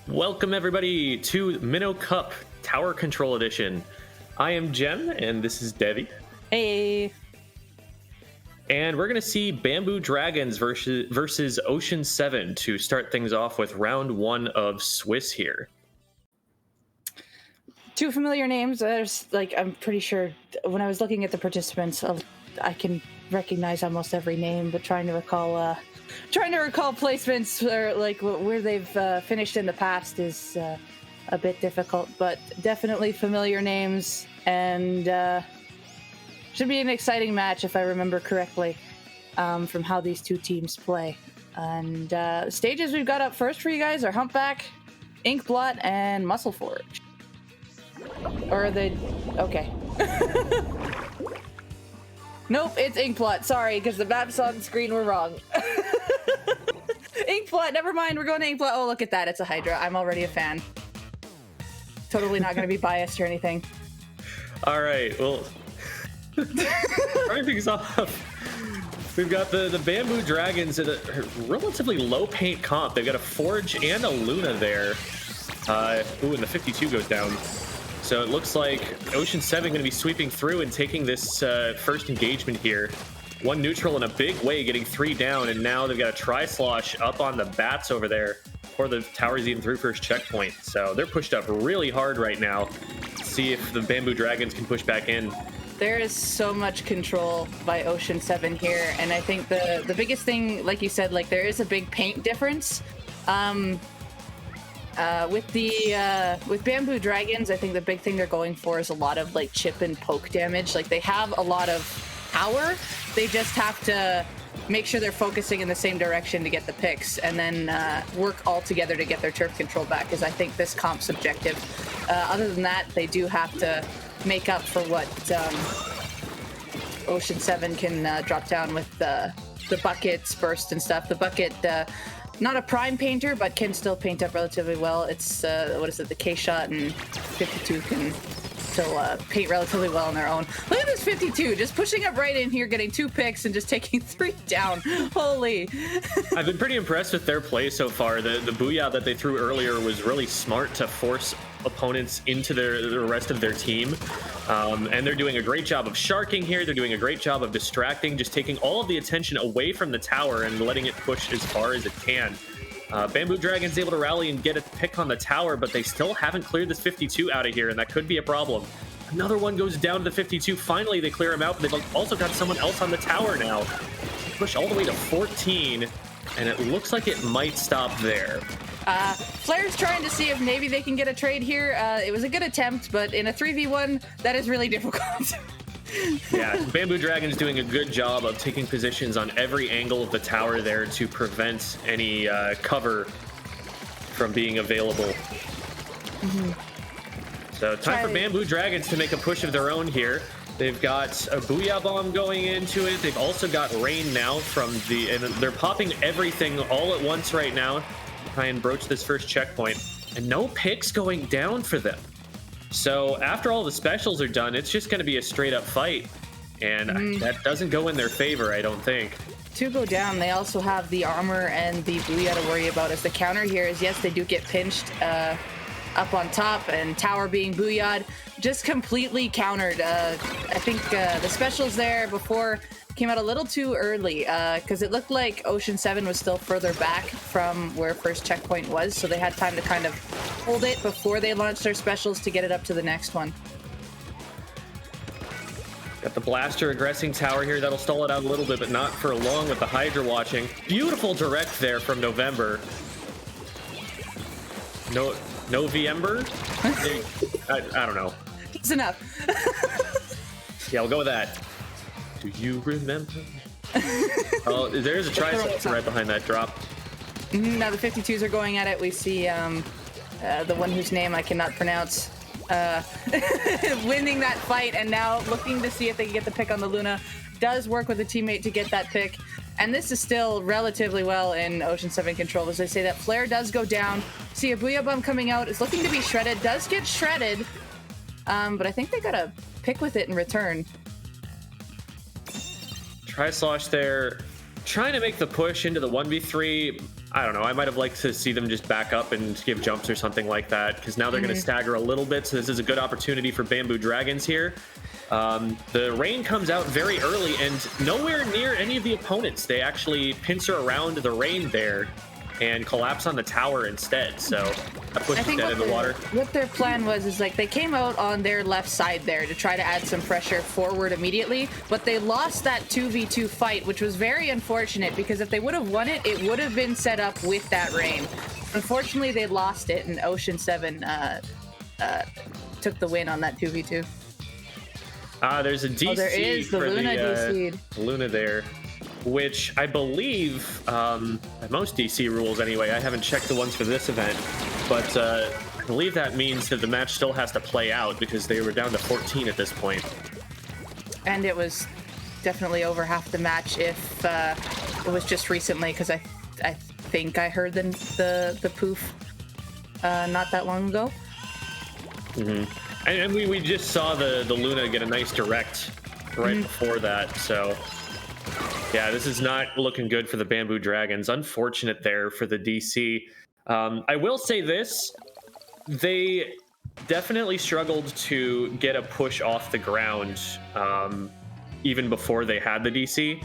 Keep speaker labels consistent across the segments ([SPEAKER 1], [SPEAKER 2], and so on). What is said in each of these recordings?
[SPEAKER 1] Welcome everybody to Minnow Cup Tower Control Edition. I am Jem and this is Devi.
[SPEAKER 2] Hey.
[SPEAKER 1] And we're going to see Bamboo Dragons versus Ocean 7 to start things off with round one of Swiss here.
[SPEAKER 2] Two familiar names. I'm pretty sure when I was looking at the participants, I can recognize almost every name, but trying to recall placements or like where they've finished in the past is a bit difficult, but definitely familiar names, and should be an exciting match if I remember correctly from how these two teams play. And stages we've got up first for you guys are Humpback, Inkblot, and Muscle Forge. Or are they... Okay. Nope, it's Inkblot. Sorry, because the maps on the screen were wrong. Inkblot, never mind. We're going to Inkblot. Oh, look at that. It's a Hydra. I'm already a fan. Totally not going to be biased or anything.
[SPEAKER 1] All right, well... starting things off, we've got the Bamboo Dragons at a relatively low paint comp. They've got a Forge and a Luna there. Ooh, and the 52 goes down. So it looks like Ocean 7 going to be sweeping through and taking this first engagement here. One neutral in a big way, getting 3 down, and now they've got a Tri-Slosh up on the bats over there before the tower's even through first checkpoint. So they're pushed up really hard right now. See if the Bamboo Dragons can push back in.
[SPEAKER 2] There is so much control by Ocean 7 here, and I think the biggest thing, like you said, like there is a big paint difference. With Bamboo Dragons, I think the big thing they're going for is a lot of like chip and poke damage. Like they have a lot of power, they just have to make sure they're focusing in the same direction to get the picks, and then work all together to get their turf control back, because I think this comp's objective. Other than that, they do have to make up for what Ocean 7 can drop down with the buckets, burst, and stuff. The bucket, not a prime painter, but can still paint up relatively well. It's, the K-Shot and 52 can still paint relatively well on their own. Look at this 52, just pushing up right in here, getting 2 picks and just taking 3 down. Holy.
[SPEAKER 1] I've been pretty impressed with their play so far. The booyah that they threw earlier was really smart to force opponents into the rest of their team. And they're doing a great job of sharking here. They're doing a great job of distracting, just taking all of the attention away from the tower and letting it push as far as it can. Bamboo Dragon's able to rally and get a pick on the tower, but they still haven't cleared this 52 out of here, and that could be a problem. Another one goes down to the 52. Finally, they clear him out, but they've also got someone else on the tower now. Push all the way to 14, and it looks like it might stop there.
[SPEAKER 2] Flair's trying to see if maybe they can get a trade here. It was a good attempt, but in a 3v1, that is really difficult.
[SPEAKER 1] Yeah, Bamboo Dragon's doing a good job of taking positions on every angle of the tower there to prevent any cover from being available.
[SPEAKER 2] Mm-hmm.
[SPEAKER 1] So time for Bamboo Dragons to make a push of their own here. They've got a Booyah Bomb going into it. They've also got Rain now and they're popping everything all at once right now to try and broach this first checkpoint. And no picks going down for them. So after all the specials are done, it's just going to be a straight up fight. And that doesn't go in their favor, I don't think.
[SPEAKER 2] To go down, they also have the armor and the booyah to worry about. As the counter here is, yes, they do get pinched up on top, and tower being booyah'd, just completely countered. I think the specials there before came out a little too early, because it looked like Ocean 7 was still further back from where first checkpoint was, so they had time to kind of hold it before they launched their specials to get it up to the next one.
[SPEAKER 1] Got the blaster aggressing tower here. That'll stall it out a little bit, but not for long with the Hydra watching. Beautiful direct there from November. No Viember? I don't know.
[SPEAKER 2] It's enough.
[SPEAKER 1] Yeah, we'll go with that. Do you remember? Oh, there's a Tri-Slosh right behind that drop.
[SPEAKER 2] Now the 52s are going at it. We see the one whose name I cannot pronounce winning that fight, and now looking to see if they can get the pick on the Luna. Does work with a teammate to get that pick, and this is still relatively well in Ocean 7 control. As I say, that flare does go down. See a Booyah Bomb coming out. It's looking to be shredded. Does get shredded, but I think they got a pick with it in return.
[SPEAKER 1] Tri-Slosh there, trying to make the push into the 1v3. I don't know. I might have liked to see them just back up and give jumps or something like that, because now they're going to stagger a little bit. So this is a good opportunity for Bamboo Dragons here. The rain comes out very early and nowhere near any of the opponents. They actually pincer around the rain there and collapse on the tower instead. So that pushes dead in the water.
[SPEAKER 2] What their plan was is like they came out on their left side there to try to add some pressure forward immediately, but they lost that 2v2 fight, which was very unfortunate because if they would have won it, it would have been set up with that rain. Unfortunately, they lost it, and Ocean 7 took the win on that 2v2.
[SPEAKER 1] There's a DC.
[SPEAKER 2] Oh, there is the Luna DC.
[SPEAKER 1] Luna there, which I believe, at most DC rules anyway, I haven't checked the ones for this event, but I believe that means that the match still has to play out because they were down to 14 at this point.
[SPEAKER 2] And it was definitely over half the match if it was just recently, because I think I heard the poof not that long ago.
[SPEAKER 1] And we just saw the Luna get a nice direct right before that, so yeah, this is not looking good for the Bamboo Dragons. Unfortunate there for the DC. I will say this, they definitely struggled to get a push off the ground even before they had the DC.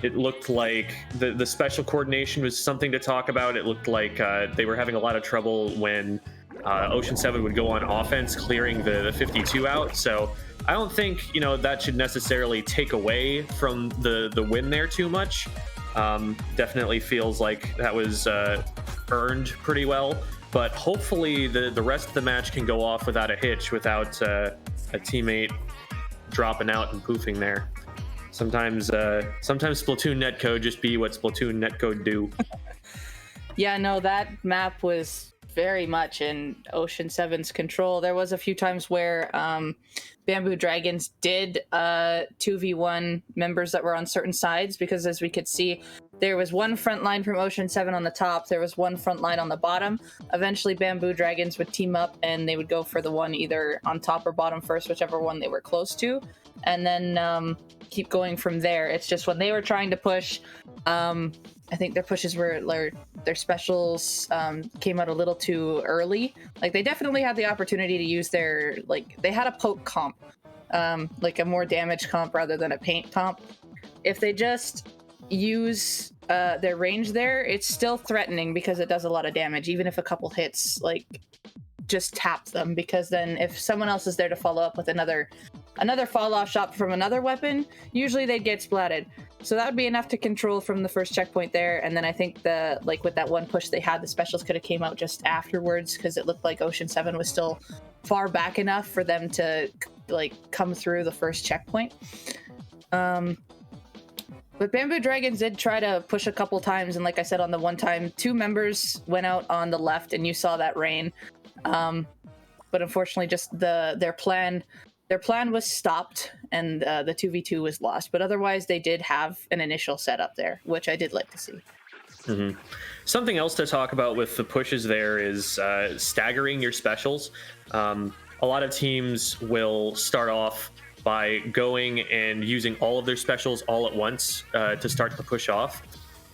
[SPEAKER 1] It looked like the special coordination was something to talk about. It looked like they were having a lot of trouble when Ocean 7 would go on offense, clearing the 52 out. So I don't think, that should necessarily take away from the win there too much. Definitely feels like that was earned pretty well. But hopefully the rest of the match can go off without a hitch, without a teammate dropping out and poofing there. Sometimes Splatoon netcode just be what Splatoon netcode do.
[SPEAKER 2] Yeah, no, that map was very much in Ocean 7's control. There was a few times where Bamboo Dragons did 2v1 members that were on certain sides, because as we could see, there was one front line from Ocean 7 on the top, there was one front line on the bottom. Eventually Bamboo Dragons would team up and they would go for the one either on top or bottom first, whichever one they were close to, and then keep going from there. It's just when they were trying to push, I think their pushes were, their specials came out a little too early. Like, they definitely had the opportunity to use their, they had a poke comp, like a more damage comp rather than a paint comp. If they just use their range there, it's still threatening because it does a lot of damage, even if a couple hits, just tap them, because then if someone else is there to follow up with another fall off shot from another weapon, usually they'd get splatted. So that would be enough to control from the first checkpoint there. And then I think with that one push they had, the specials could have came out just afterwards, because it looked like Ocean 7 was still far back enough for them to come through the first checkpoint. But Bamboo Dragons did try to push a couple times, and like I said, on the one time, 2 members went out on the left and you saw that rain. But unfortunately just their plan was stopped, and the 2v2 was lost. But otherwise, they did have an initial setup there, which I did like to see.
[SPEAKER 1] Something else to talk about with the pushes there is staggering your specials. A lot of teams will start off by going and using all of their specials all at once to start the push off.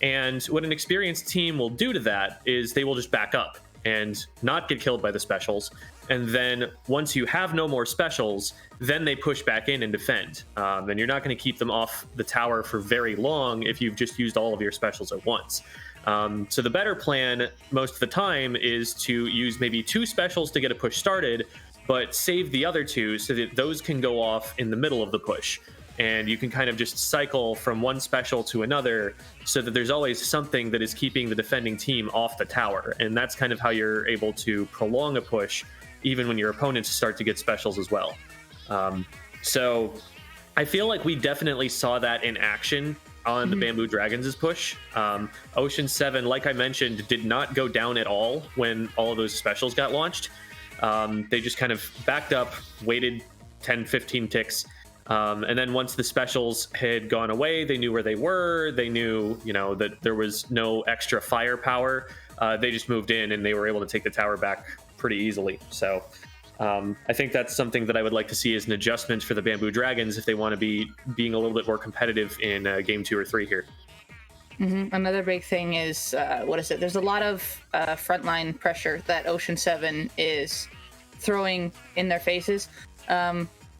[SPEAKER 1] And what an experienced team will do to that is they will just back up and not get killed by the specials. And then once you have no more specials, then they push back in and defend. And you're not going to keep them off the tower for very long if you've just used all of your specials at once. So the better plan most of the time is to use maybe 2 specials to get a push started, but save the other 2 so that those can go off in the middle of the push. And you can kind of just cycle from one special to another so that there's always something that is keeping the defending team off the tower. And that's kind of how you're able to prolong a push even when your opponents start to get specials as well. So I feel like we definitely saw that in action on the Bamboo Dragons' push. Ocean 7, like I mentioned, did not go down at all when all of those specials got launched. They just kind of backed up, waited 10, 15 ticks. And then once the specials had gone away, they knew where they were. They knew, that there was no extra firepower. They just moved in and they were able to take the tower back pretty easily. So I think that's something that I would like to see as an adjustment for the Bamboo Dragons if they want to be being a little bit more competitive in game 2 or 3 here.
[SPEAKER 2] Another big thing is what is it? There's a lot of frontline pressure that Ocean 7 is throwing in their faces.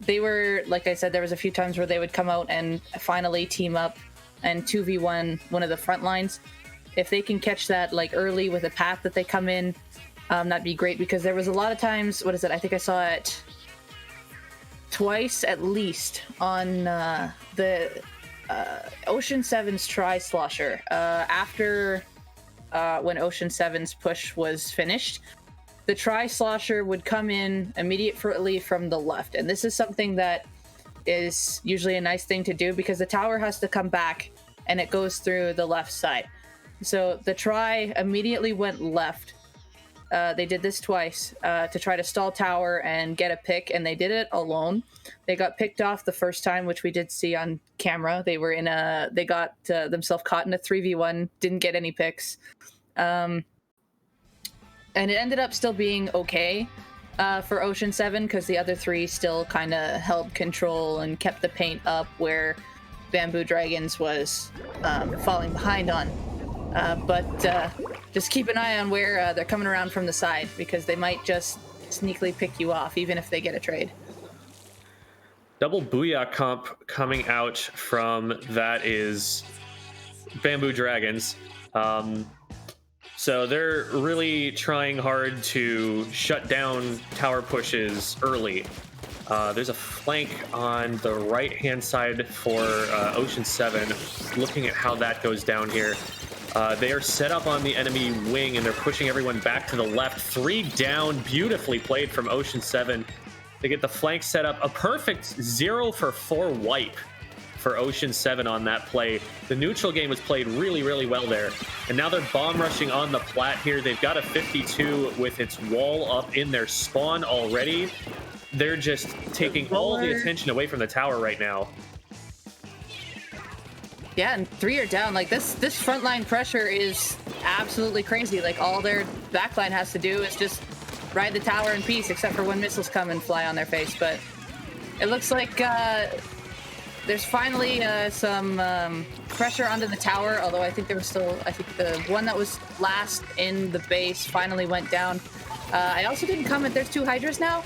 [SPEAKER 2] They were, like I said, there was a few times where they would come out and finally team up and 2v1 one of the front lines. If they can catch that like early with a path that they come in, that'd be great, because there was a lot of times, what is it? I think I saw it twice at least on the Ocean 7's Tri-Slosher. After when Ocean 7's push was finished, the Tri-Slosher would come in immediately from the left. And this is something that is usually a nice thing to do, because the tower has to come back and it goes through the left side. So the Tri immediately went left. They did this twice to try to stall tower and get a pick, and they did it alone. They got picked off the first time, which we did see on camera. They got themselves caught in a 3v1, didn't get any picks. And it ended up still being okay for Ocean 7, because the other three still kind of held control and kept the paint up where Bamboo Dragons was falling behind on. But just keep an eye on where they're coming around from the side, because they might just sneakily pick you off, even if they get a trade.
[SPEAKER 1] Double Booyah comp coming out from that is Bamboo Dragons. So they're really trying hard to shut down tower pushes early. There's a flank on the right-hand side for Ocean 7. Looking at how that goes down here. They are set up on the enemy wing, and they're pushing everyone back to the left. 3 down, beautifully played from Ocean 7. They get the flank set up. A perfect 0 for 4 wipe for Ocean 7 on that play. The neutral game was played really, really well there. And now they're bomb rushing on the plat here. They've got a 52 with its wall up in their spawn already. They're just taking all the attention away from the tower right now.
[SPEAKER 2] Yeah, and 3 are down. Like this frontline pressure is absolutely crazy. Like all their backline has to do is just ride the tower in peace, except for when missiles come and fly on their face. But it looks like there's finally some pressure onto the tower, although I think there was still, I think the one that was last in the base finally went down. I also didn't comment, there's 2 Hydras now.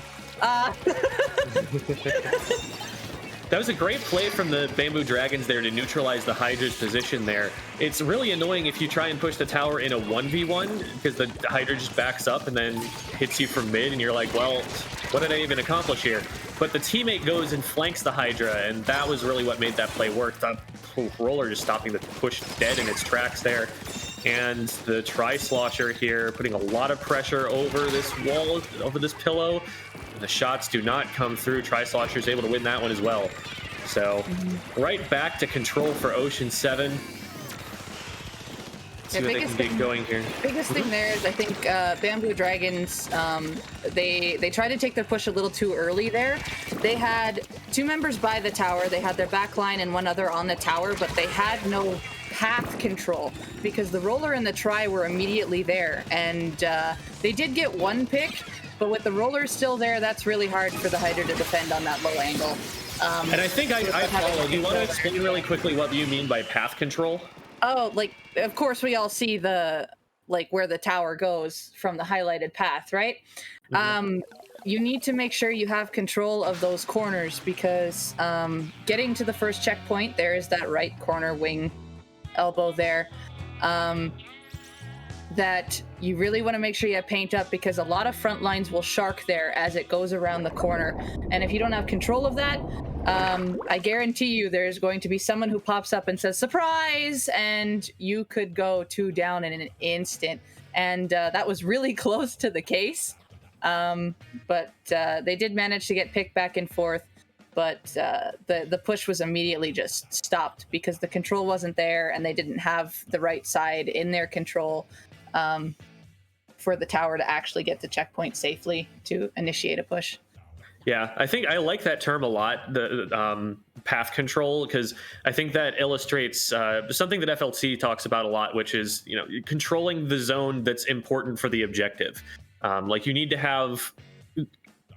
[SPEAKER 1] That was a great play from the Bamboo Dragons there to neutralize the Hydra's position there. It's really annoying if you try and push the tower in a 1v1, because the Hydra just backs up and then hits you from mid, and you're like, well, what did I even accomplish here? But the teammate goes and flanks the Hydra, and that was really what made that play work. The roller just stopping the push dead in its tracks there. And the Tri-Slosher here putting a lot of pressure over this wall, over this pillow. The shots do not come through. Tri-Slosher is able to win that one as well. So right back to control for Ocean 7. See what they can get going here.
[SPEAKER 2] Biggest thing there is, I think, Bamboo Dragons, they tried to take their push a little too early there. They had 2 members by the tower. They had their back line and 1 other on the tower, but they had no path control, because the roller and the Tri were immediately there. And they did get 1 pick, but with the roller still there, that's really hard for the Hydra to defend on that low angle.
[SPEAKER 1] And I think I follow. Do you want to explain really quickly what you mean by path control?
[SPEAKER 2] Oh, like, of course we all see the, like, where the tower goes from the highlighted path, right? Mm-hmm. You need to make sure you have control of those corners, because getting to the first checkpoint, there is that right corner wing elbow there. That you really want to make sure you have paint up, because a lot of front lines will shark there as it goes around the corner. And if you don't have control of that, I guarantee you there's going to be someone who pops up and says, surprise! And you could go 2 down in an instant. And that was really close to the case. But they did manage to get picked back and forth. But the push was immediately just stopped, because the control wasn't there and they didn't have the right side in their control for the tower to actually get to checkpoint safely to initiate a push.
[SPEAKER 1] Yeah, I think I like that term a lot, the path control, because I think that illustrates something that FLC talks about a lot, which is, you know, controlling the zone that's important for the objective. Like, you need to have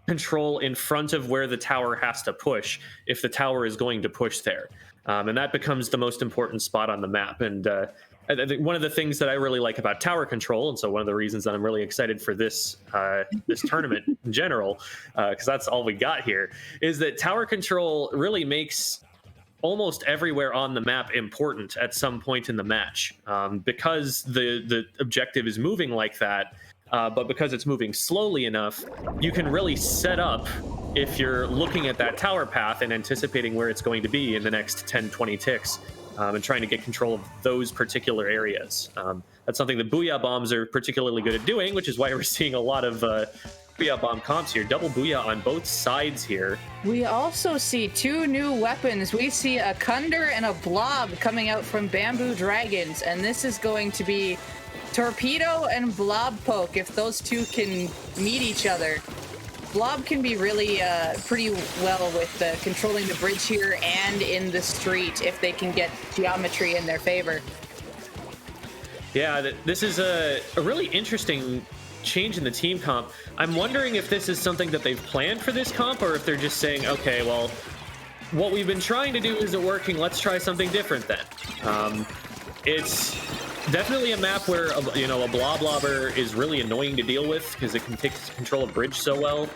[SPEAKER 1] control in front of where the tower has to push if the tower is going to push there. And that becomes the most important spot on the map. And I think one of the things that I really like about tower control, and so one of the reasons that I'm really excited for this this tournament in general, because that's all we got here, is that tower control really makes almost everywhere on the map important at some point in the match, because the objective is moving like that. But because it's moving slowly enough, you can really set up, if you're looking at that tower path and anticipating where it's going to be in the next 10, 20 ticks, and trying to get control of those particular areas. That's something that Booyah Bombs are particularly good at doing, which is why we're seeing a lot of Booyah Bomb comps here. Double Booyah on both sides here.
[SPEAKER 2] We also see 2 new weapons. We see a Cunder and a Blob coming out from Bamboo Dragons, and this is going to be Torpedo and Blob Poke. If those two can meet each other, Blob can be really pretty well with controlling the bridge here and in the street if they can get geometry in their favor.
[SPEAKER 1] Yeah, this is a really interesting change in the team comp. I'm wondering if this is something that they've planned for this comp, or if they're just saying, okay, well, what we've been trying to do isn't working, let's try something different then. It's definitely a map where a Bloblobber is really annoying to deal with because it can take control of bridge so well.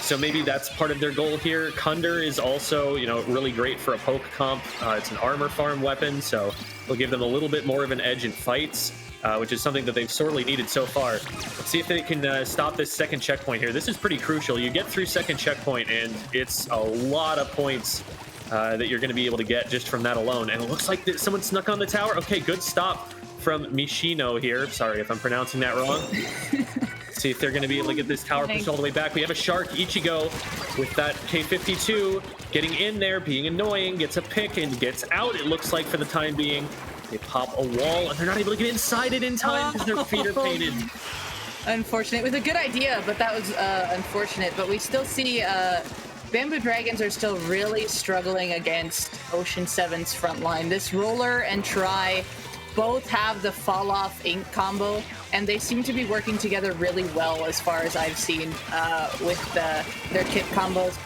[SPEAKER 1] So maybe that's part of their goal here. Cunder is also, really great for a poke comp. It's an armor farm weapon, so it'll give them a little bit more of an edge in fights, which is something that they've sorely needed so far. Let's see if they can stop this second checkpoint here. This is pretty crucial. You get through second checkpoint, and it's a lot of points that you're going to be able to get just from that alone. And it looks like someone snuck on the tower. Okay, good stop from Mishino here. Sorry if I'm pronouncing that wrong. See if they're going to be able to get this tower pushed all the way back. We have a Shark Ichigo with that K-52 getting in there, being annoying, gets a pick and gets out, it looks like, for the time being. They pop a wall, and they're not able to get inside it in time because their feet are painted.
[SPEAKER 2] Unfortunate. It was a good idea, but that was unfortunate. But we still see Bamboo Dragons are still really struggling against Ocean 7's front line. This Roller and Try both have the fall off ink combo, and they seem to be working together really well as far as I've seen with their kit combos.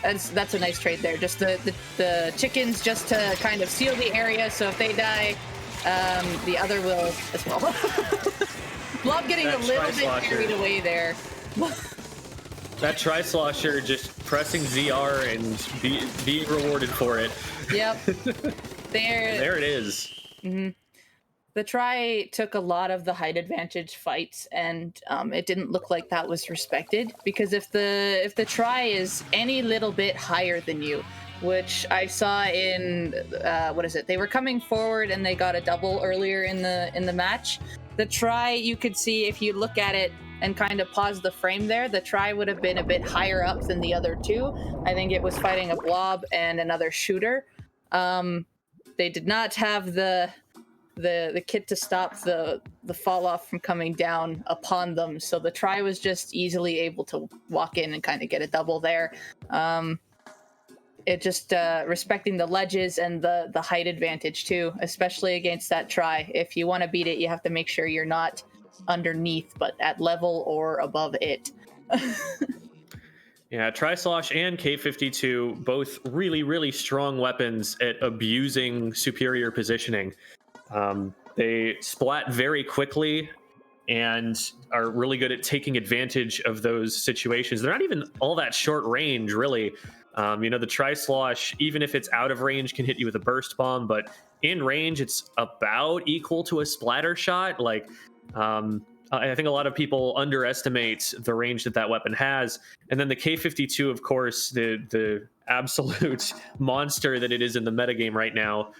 [SPEAKER 2] That's a nice trade there. Just the chickens just to kind of seal the area, so if they die, the other will as well. Blob getting a little bit carried away there.
[SPEAKER 1] That Tri-Slosher just pressing ZR and being rewarded for it.
[SPEAKER 2] Yep.
[SPEAKER 1] There it is.
[SPEAKER 2] Mm-hmm. The Try took a lot of the height advantage fights, and it didn't look like that was respected, because if the Try is any little bit higher than you, which I saw in they were coming forward and they got a double earlier in the match. The Try, you could see if you look at it and kind of pause the frame there, the Try would have been a bit higher up than the other two. I think it was fighting a Blob and another shooter. They did not have the kit to stop the fall off from coming down upon them, so the Try was just easily able to walk in and kind of get a double there. It just respecting the ledges and the height advantage too, especially against that Try. If you want to beat it, you have to make sure you're not underneath, but at level or above it.
[SPEAKER 1] Yeah, Tri-Slosh and K-52, both really, really strong weapons at abusing superior positioning. They splat very quickly and are really good at taking advantage of those situations. They're not even all that short range, really. The Tri-Slosh, even if it's out of range, can hit you with a burst bomb, but in range, it's about equal to a splatter shot. I think a lot of people underestimate the range that weapon has. And then the K-52, of course, the absolute monster that it is in the metagame right now,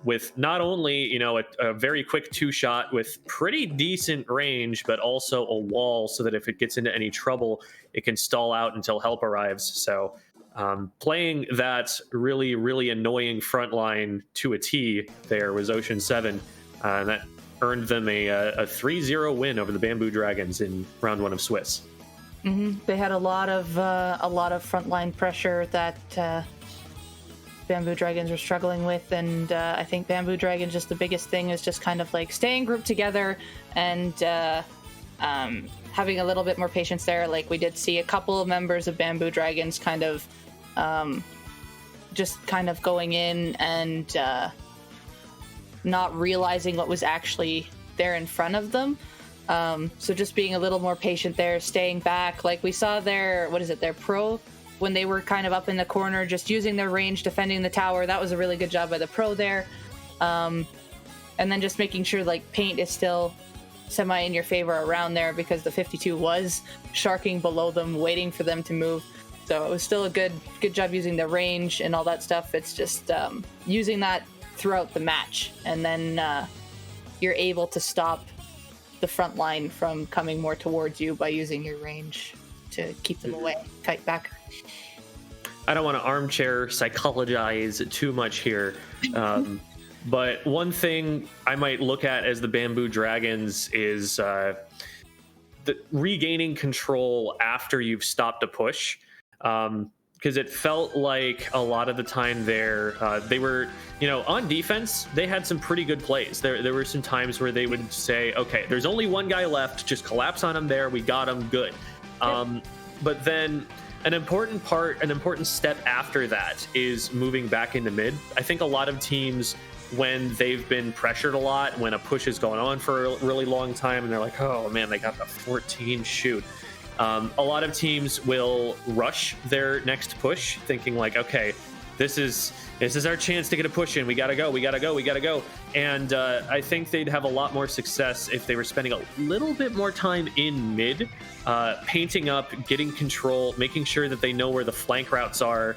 [SPEAKER 1] with not only, a very quick two-shot with pretty decent range, but also a wall so that if it gets into any trouble, it can stall out until help arrives. So playing that really, really annoying front line to a T there was Ocean 7. And that earned them a 3-0 win over the Bamboo Dragons in round 1 of Swiss.
[SPEAKER 2] Mm-hmm. They had a lot of frontline pressure that Bamboo Dragons were struggling with, and I think Bamboo Dragons, just the biggest thing is just kind of like staying grouped together and having a little bit more patience there. Like, we did see a couple of members of Bamboo Dragons kind of just kind of going in and not realizing what was actually there in front of them. So just being a little more patient there, staying back. Like we saw their pro, when they were kind of up in the corner, just using their range, defending the tower. That was a really good job by the pro there. And then just making sure like paint is still semi in your favor around there, because the 52 was sharking below them, waiting for them to move. So it was still a good job using the range and all that stuff. It's just using that throughout the match, and then you're able to stop the front line from coming more towards you by using your range to keep them away, kite back.
[SPEAKER 1] I don't want to armchair psychologize too much here, but one thing I might look at as the Bamboo Dragons is the regaining control after you've stopped a push. Because it felt like a lot of the time there, they were, on defense, they had some pretty good plays. There were some times where they would say, okay, there's only one guy left, just collapse on him there, we got him, good. Yep. But then an important step after that is moving back into mid. I think a lot of teams, when they've been pressured a lot, when a push is going on for a really long time, and they're like, oh man, they got the 14 shoot. A lot of teams will rush their next push, thinking like, okay, this is our chance to get a push in. We gotta go. And I think they'd have a lot more success if they were spending a little bit more time in mid, painting up, getting control, making sure that they know where the flank routes are,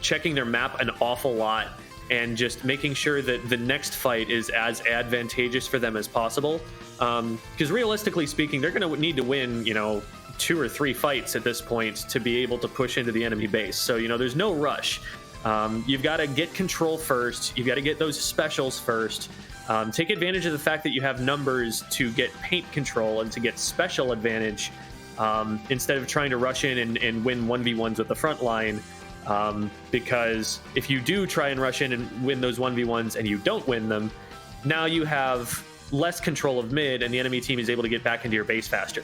[SPEAKER 1] checking their map an awful lot, and just making sure that the next fight is as advantageous for them as possible. Because realistically speaking, they're going to need to win, 2 or 3 fights at this point to be able to push into the enemy base. So, there's no rush. You've got to get control first. You've got to get those specials first. Take advantage of the fact that you have numbers to get paint control and to get special advantage, instead of trying to rush in and win 1v1s with the front line. Because if you do try and rush in and win those 1v1s and you don't win them, now you have less control of mid, and the enemy team is able to get back into your base faster.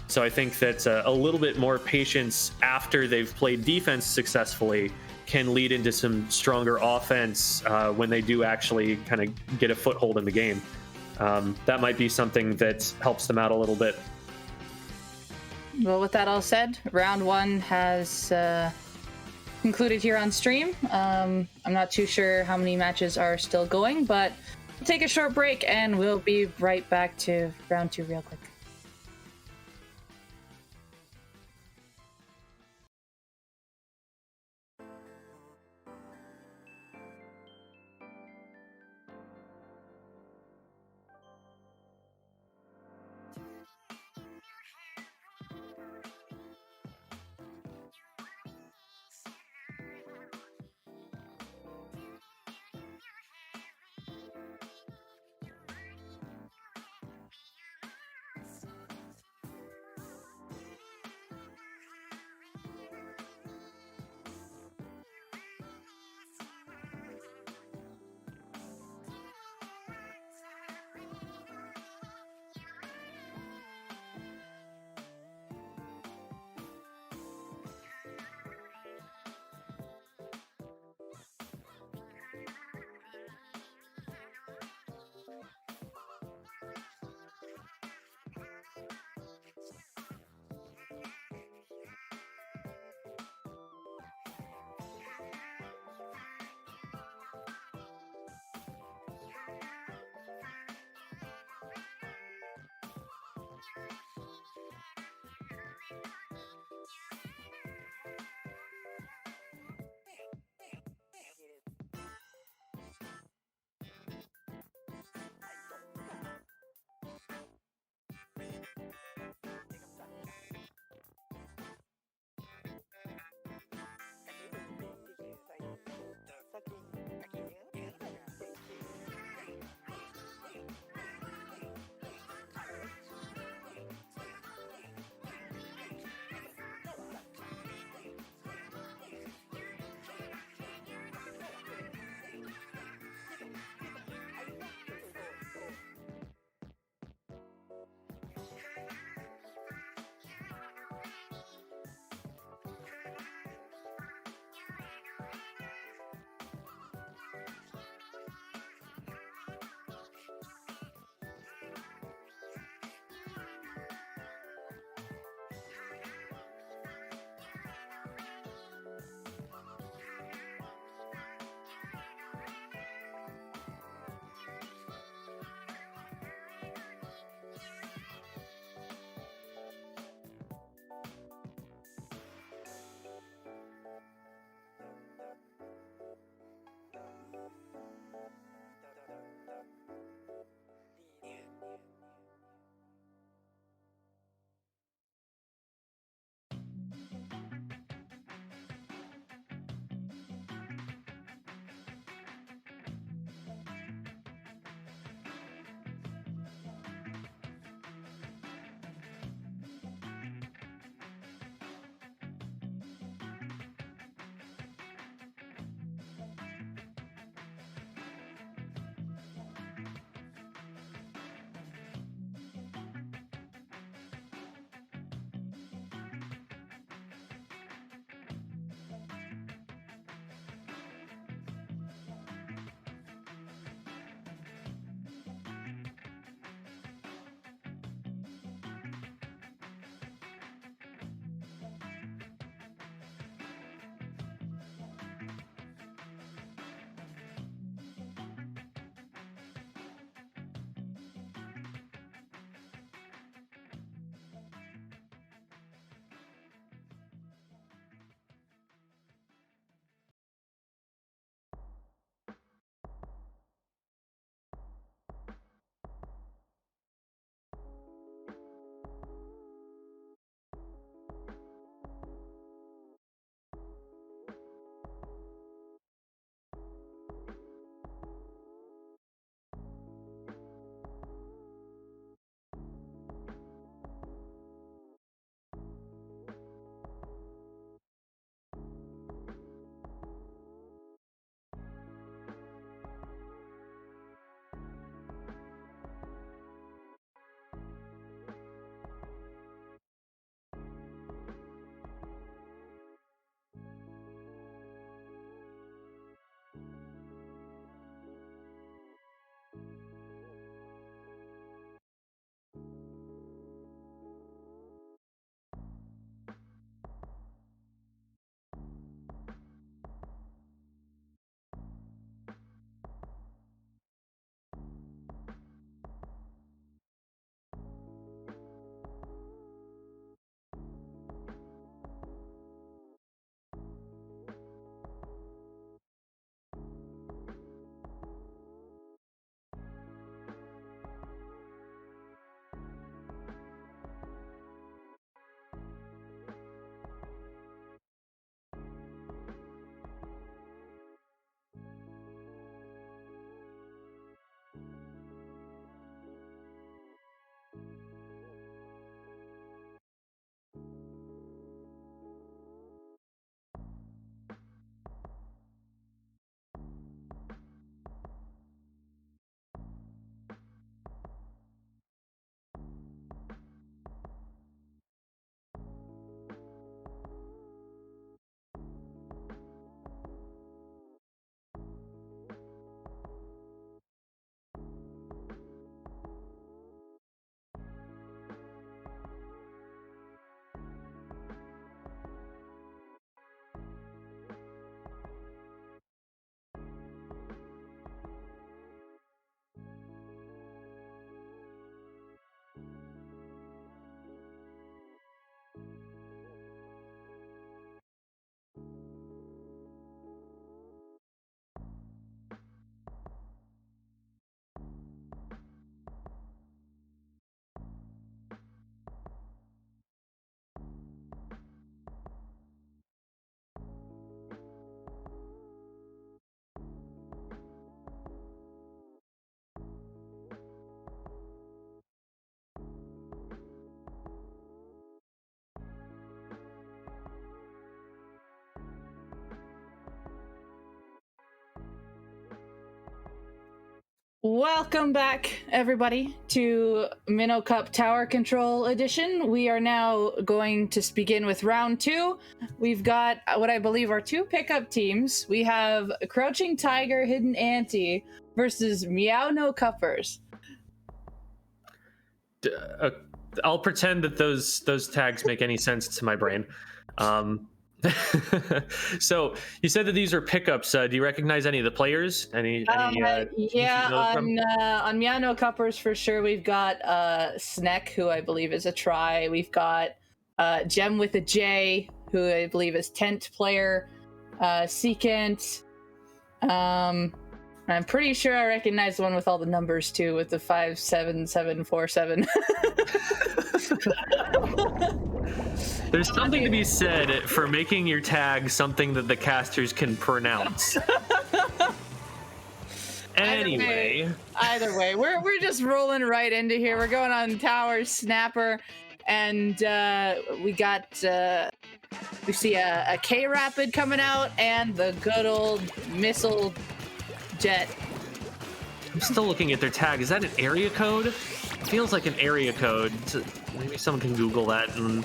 [SPEAKER 1] So I think that a little bit more patience after they've played defense successfully can lead into some stronger offense when they do actually kind of get a foothold in the game. That might be something that helps them out a little bit.
[SPEAKER 2] Well, with that all said, round 1 has concluded here on stream. I'm not too sure how many matches are still going, but we'll take a short break and we'll be right back to round 2 real quick. Welcome back, everybody, to Minnow Cup Tower Control Edition. We are now going to begin with round 2. We've got what I believe are 2 pickup teams. We have Crouching Tiger, Hidden Ante versus Meow No Cuppers.
[SPEAKER 1] I'll pretend that those tags make any sense to my brain. So you said that these are pickups. Do you recognize any of the players?
[SPEAKER 2] Yeah, on Meow No Cuppers for sure. We've got Sneck, who I believe is a try. We've got Gem with a J, who I believe is Tent player. Secant. I'm pretty sure I recognize the one with all the numbers too, with the 57747.
[SPEAKER 1] There's something to be said for making your tag something that the casters can pronounce. Anyway.
[SPEAKER 2] Either way, we're just rolling right into here. We're going on Tower Snapper, and we see a K Rapid coming out and the good old missile jet.
[SPEAKER 1] I'm still looking at their tag. Is that an area code? It feels like an area code. Maybe someone can Google that and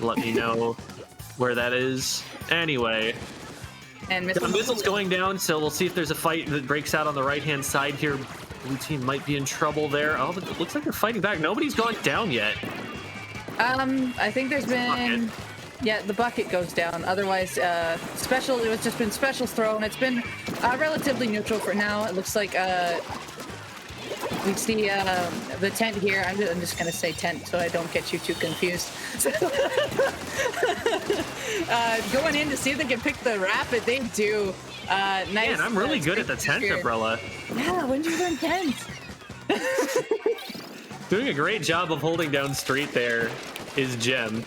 [SPEAKER 1] let me know where that is. Anyway,
[SPEAKER 2] and
[SPEAKER 1] the missile's going down, so we'll see if there's a fight that breaks out on the right-hand side here. Blue team might be in trouble there. Oh, but it looks like they're fighting back. Nobody's gone down yet.
[SPEAKER 2] I think there's been... Yeah, the bucket goes down. Otherwise, it was just been specials thrown. It's been relatively neutral for now. It looks like we see the tent here. I'm just going to say tent so I don't get you too confused. Going in to see if they can pick the rapid. They do. Nice.
[SPEAKER 1] Man, I'm really good at the tent umbrella.
[SPEAKER 2] Yeah, when did you learn tent?
[SPEAKER 1] Doing a great job of holding down straight there is Gem.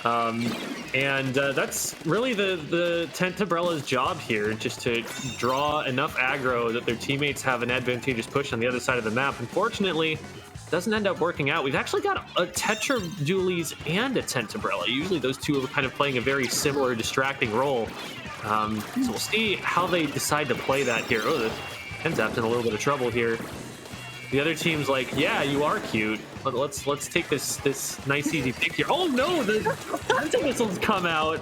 [SPEAKER 1] And that's really the tent umbrella's job here, just to draw enough aggro that their teammates have an advantageous push on the other side of the map. Unfortunately, doesn't end up working out. We've actually got a Tetra Dualies and a tent umbrella. Usually those two are kind of playing a very similar distracting role. So we'll see how they decide to play that here. Oh, the Tenzap's in a little bit of trouble here. The other team's like, yeah, you are cute, but let's take this nice easy pick here. Oh no, the missiles come out.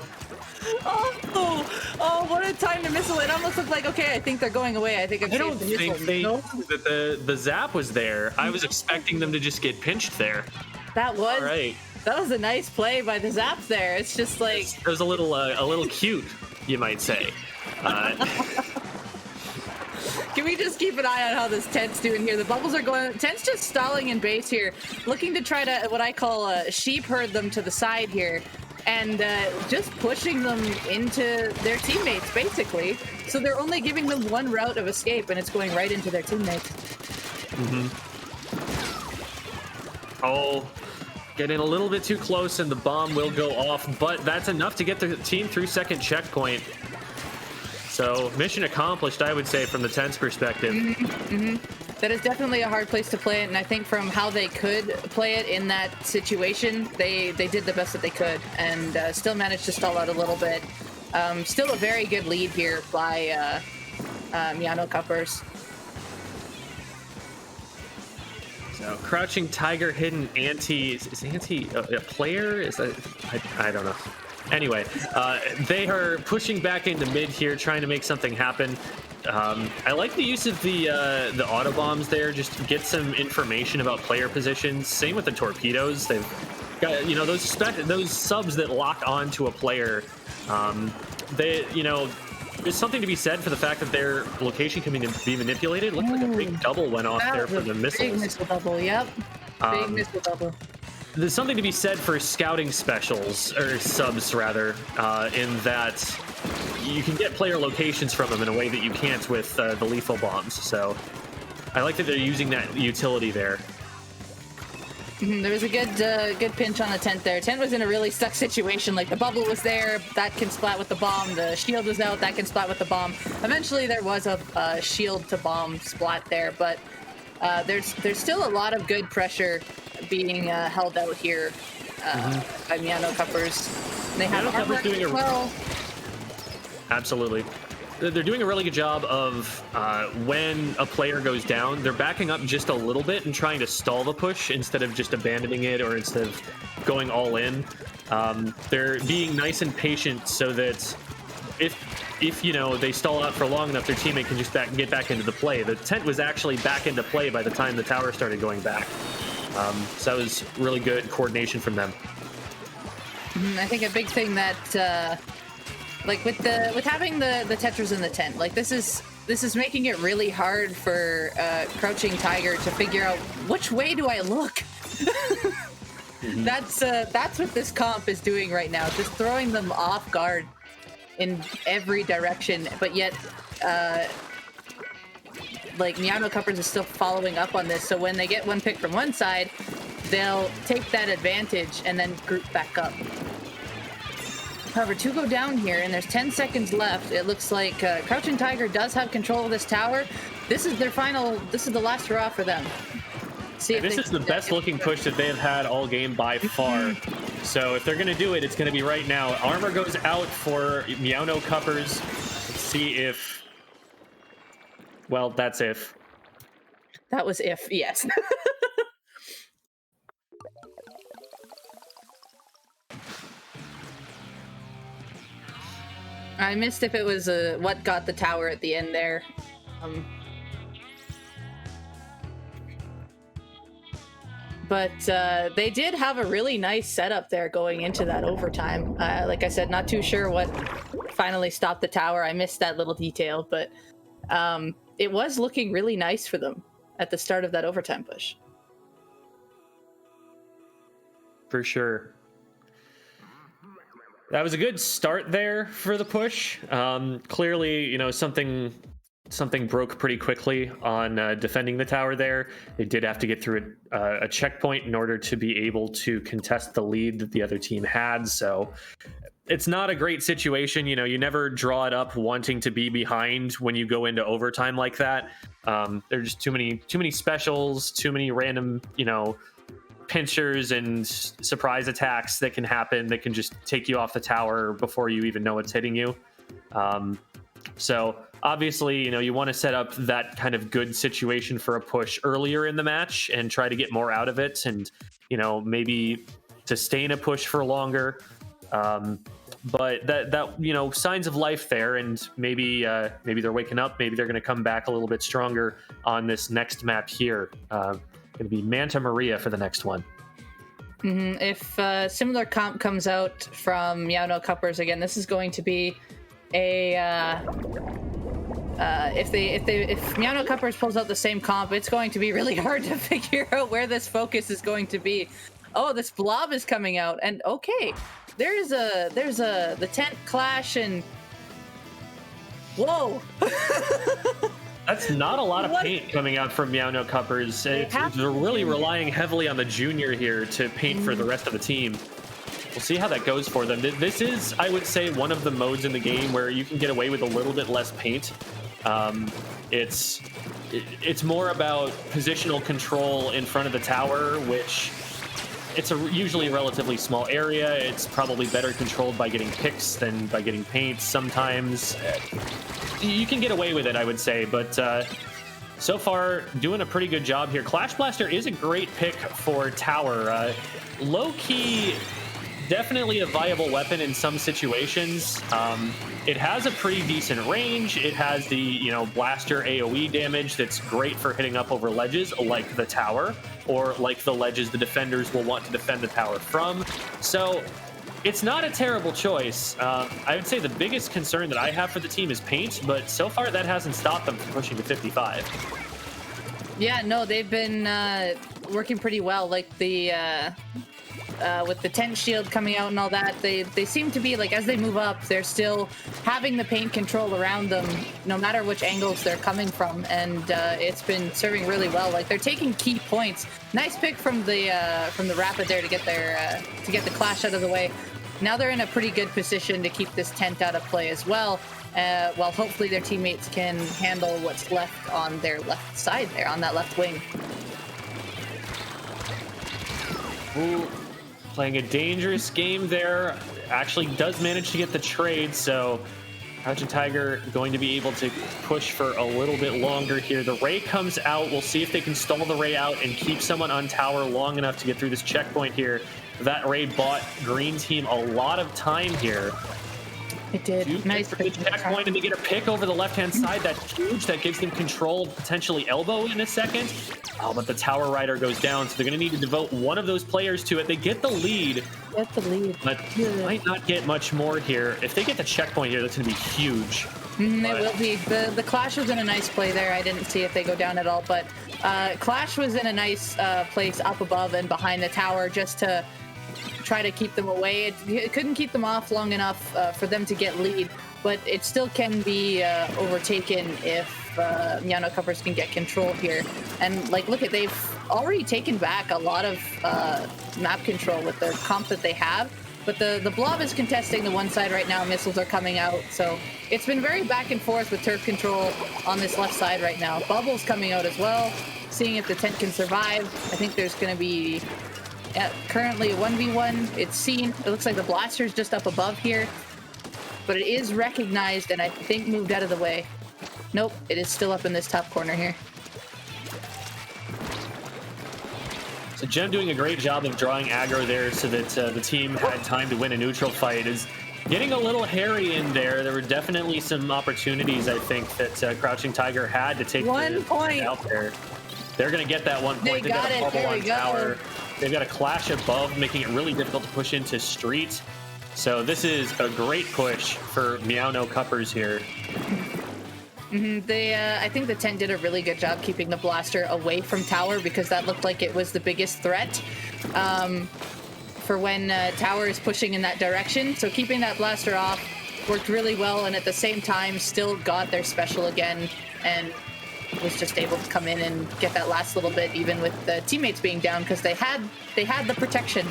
[SPEAKER 2] Oh, what a time to missile! It almost looked like, okay, I think they're going away. I think
[SPEAKER 1] I don't think they knew that the zap was there. I was expecting them to just get pinched there.
[SPEAKER 2] That was
[SPEAKER 1] all right.
[SPEAKER 2] That was a nice play by the zaps there. It's just like
[SPEAKER 1] it was a little cute, you might say.
[SPEAKER 2] Can we just keep an eye on how this tent's doing here? The bubbles are going. Tent's just stalling in base here, looking to try to what I call sheep herd them to the side here, and just pushing them into their teammates basically. So they're only giving them one route of escape, and it's going right into their teammates.
[SPEAKER 1] Oh, getting a little bit too close, and the bomb will go off, but that's enough to get the team through second checkpoint. So mission accomplished, I would say, from the Tent's perspective.
[SPEAKER 2] That is definitely a hard place to play it, and I think from how they could play it in that situation, they did the best that they could, and still managed to stall out a little bit. Still a very good lead here by Meow No Cuppers.
[SPEAKER 1] So Crouching Tiger, Hidden Ante. Is Ante a player? Is that, I don't know. Anyway, they are pushing back into mid here, trying to make something happen. I like the use of the auto bombs there, just to get some information about player positions. Same with the torpedoes. They've got, you know, those subs that lock onto a player. There's something to be said for the fact that their location can be manipulated. Looks like a big double went off there for the missiles.
[SPEAKER 2] Big missile double, yep. Big missile double.
[SPEAKER 1] There's something to be said for scouting specials, or subs rather, in that you can get player locations from them in a way that you can't with the lethal bombs. So I like that they're using that utility there.
[SPEAKER 2] There was a good pinch on the tent there. Tent was in a really stuck situation. Like the bubble was there, that can splat with the bomb. The shield was out, that can splat with the bomb. Eventually there was a shield to bomb splat there, but there's still a lot of good pressure being held out here by Meow No Cuppers. They have armor as well.
[SPEAKER 1] Absolutely. they're doing a really good job of when a player goes down, they're backing up just a little bit and trying to stall the push instead of just abandoning it or instead of going all in. They're being nice and patient so that if you know they stall out for long enough, their teammate can just get back into the play. The tent was actually back into play by the time the tower started going back. So that was really good coordination from them.
[SPEAKER 2] I think a big thing that like with having the tetras in the tent, like this is making it really hard for Crouching Tiger to figure out which way do I look. That's what this comp is doing right now, just throwing them off guard in every direction, but yet like Minnow Cuppers is still following up on this, so when they get one pick from one side, they'll take that advantage and then group back up. However, two go down here, and there's 10 seconds left. It looks like Crouching Tiger does have control of this tower. This is their final. This is the last hurrah for them. See if
[SPEAKER 1] this is the best looking push that they have had all game by far. So if they're going to do it, it's going to be right now. Armor goes out for Minnow Cuppers. Let's see if... Well, that's if.
[SPEAKER 2] That was if, yes. I missed if it was what got the tower at the end there. But they did have a really nice setup there going into that overtime. Like I said, not too sure what finally stopped the tower. I missed that little detail, but it was looking really nice for them at the start of that overtime push.
[SPEAKER 1] For sure. That was a good start there for the push. Clearly, you know, something broke pretty quickly on defending the tower there. They did have to get through a checkpoint in order to be able to contest the lead that the other team had. So it's not a great situation. You know, you never draw it up wanting to be behind when you go into overtime like that. There's just too many specials, too many random, you know, pinchers and surprise attacks that can happen that can just take you off the tower before you even know it's hitting you. So obviously, you know, you want to set up that kind of good situation for a push earlier in the match and try to get more out of it and, you know, maybe sustain a push for longer. But that you know, signs of life there, and maybe they're waking up. Maybe they're going to come back a little bit stronger on this next map here. Going to be Manta Maria for the next one.
[SPEAKER 2] If similar comp comes out from Minnow Cuppers again, this is going to be a if Minnow Cuppers pulls out the same comp, it's going to be really hard to figure out where this focus is going to be. Oh, this blob is coming out, and okay, there's the tent clash, and whoa.
[SPEAKER 1] That's not a lot of paint coming out from Minnow Cuppers. They're really relying heavily on the junior here to paint for the rest of the team. We'll see how that goes for them. This is, I would say, one of the modes in the game where you can get away with a little bit less paint. It's more about positional control in front of the tower, which it's usually a relatively small area. It's probably better controlled by getting picks than by getting paint. Sometimes you can get away with it, I would say, but so far doing a pretty good job here. Clash Blaster is a great pick for tower. Low-key, definitely a viable weapon in some situations. It has a pretty decent range. It has the, you know, blaster AoE damage that's great for hitting up over ledges like the tower, or like the ledges the defenders will want to defend the tower from. So it's not a terrible choice. I would say the biggest concern that I have for the team is paint, but so far that hasn't stopped them from pushing to 55.
[SPEAKER 2] Yeah, no, they've been working pretty well. Like the with the tent shield coming out and all that, they seem to be, like, as they move up, they're still having the paint control around them, no matter which angles they're coming from, and it's been serving really well. Like, they're taking key points. Nice pick from the Rapid there to get the clash out of the way. Now they're in a pretty good position to keep this tent out of play as well, while hopefully their teammates can handle what's left on their left side there, on that left wing.
[SPEAKER 1] Ooh, playing a dangerous game there. Actually does manage to get the trade, so Crouching Tiger going to be able to push for a little bit longer here. The Ray comes out. We'll see if they can stall the Ray out and keep someone on tower long enough to get through this checkpoint here. That Ray bought Green Team a lot of time here.
[SPEAKER 2] It did. Nice
[SPEAKER 1] for the checkpoint, and they get a pick over the left-hand side. That's huge. That gives them control, potentially elbow in a second. Oh, but the Tower Rider goes down, so they're going to need to devote one of those players to it. They get the lead. But might not get much more here. If they get the checkpoint here, that's going to be huge.
[SPEAKER 2] It will be. The Clash was in a nice play there. I didn't see if they go down at all, but Clash was in a nice place up above and behind the tower just to try to keep them away. It couldn't keep them off long enough for them to get lead, but it still can be overtaken if Minnow Cuppers can get control here. And like, look at, they've already taken back a lot of map control with the comp that they have, but the blob is contesting the one side right now. Missiles are coming out, so it's been very back and forth with turf control on this left side right now. Bubble's coming out as well, seeing if the tent can survive. I think there's going to be currently a 1v1. It's seen. It looks like the blaster's just up above here, but it is recognized and I think moved out of the way. Nope, it is still up in this top corner here.
[SPEAKER 1] So Gem doing a great job of drawing aggro there so that the team had time to win a neutral fight. Is getting a little hairy in there. There were definitely some opportunities, I think, that Crouching Tiger had to take
[SPEAKER 2] 1 point
[SPEAKER 1] out there. They're going to get that 1 point.
[SPEAKER 2] They got it.
[SPEAKER 1] Bubble
[SPEAKER 2] There
[SPEAKER 1] on
[SPEAKER 2] we go.
[SPEAKER 1] tower. They've got a Clash above, making it really difficult to push into street. So this is a great push for Minnow Cuppers here.
[SPEAKER 2] I think the tent did a really good job keeping the blaster away from tower because that looked like it was the biggest threat for when tower is pushing in that direction. So keeping that blaster off worked really well, and at the same time still got their special again and was just able to come in and get that last little bit, even with the teammates being down, because they had the protection.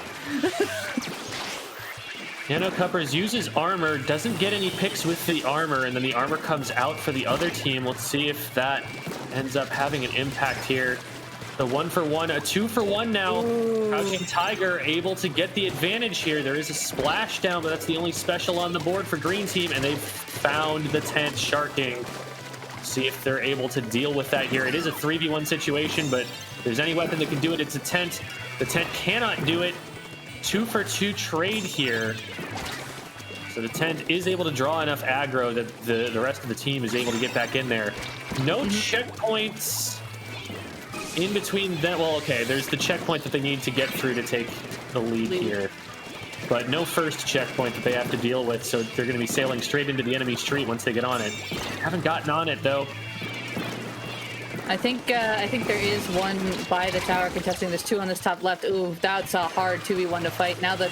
[SPEAKER 1] Minnow Cuppers uses armor, doesn't get any picks with the armor, and then the armor comes out for the other team. Let's see if that ends up having an impact here. The 1-for-1, a 2-for-1 now. Ooh. Crouching Tiger able to get the advantage here. There is a splashdown, but that's the only special on the board for Green Team, and they've found the tent sharking. See if they're able to deal with that here. It is a 3v1 situation, but if there's any weapon that can do it, it's a tent. The tent cannot do it. 2-for-2 trade here. So the tent is able to draw enough aggro that the rest of the team is able to get back in there. No checkpoints in between them. Well, okay, there's the checkpoint that they need to get through to take the lead here. But no first checkpoint that they have to deal with, so they're going to be sailing straight into the enemy street once they get on it. Haven't gotten on it, though.
[SPEAKER 2] I think there is one by the tower contesting. There's two on this top left. Ooh, that's a hard 2v1 to fight. Now the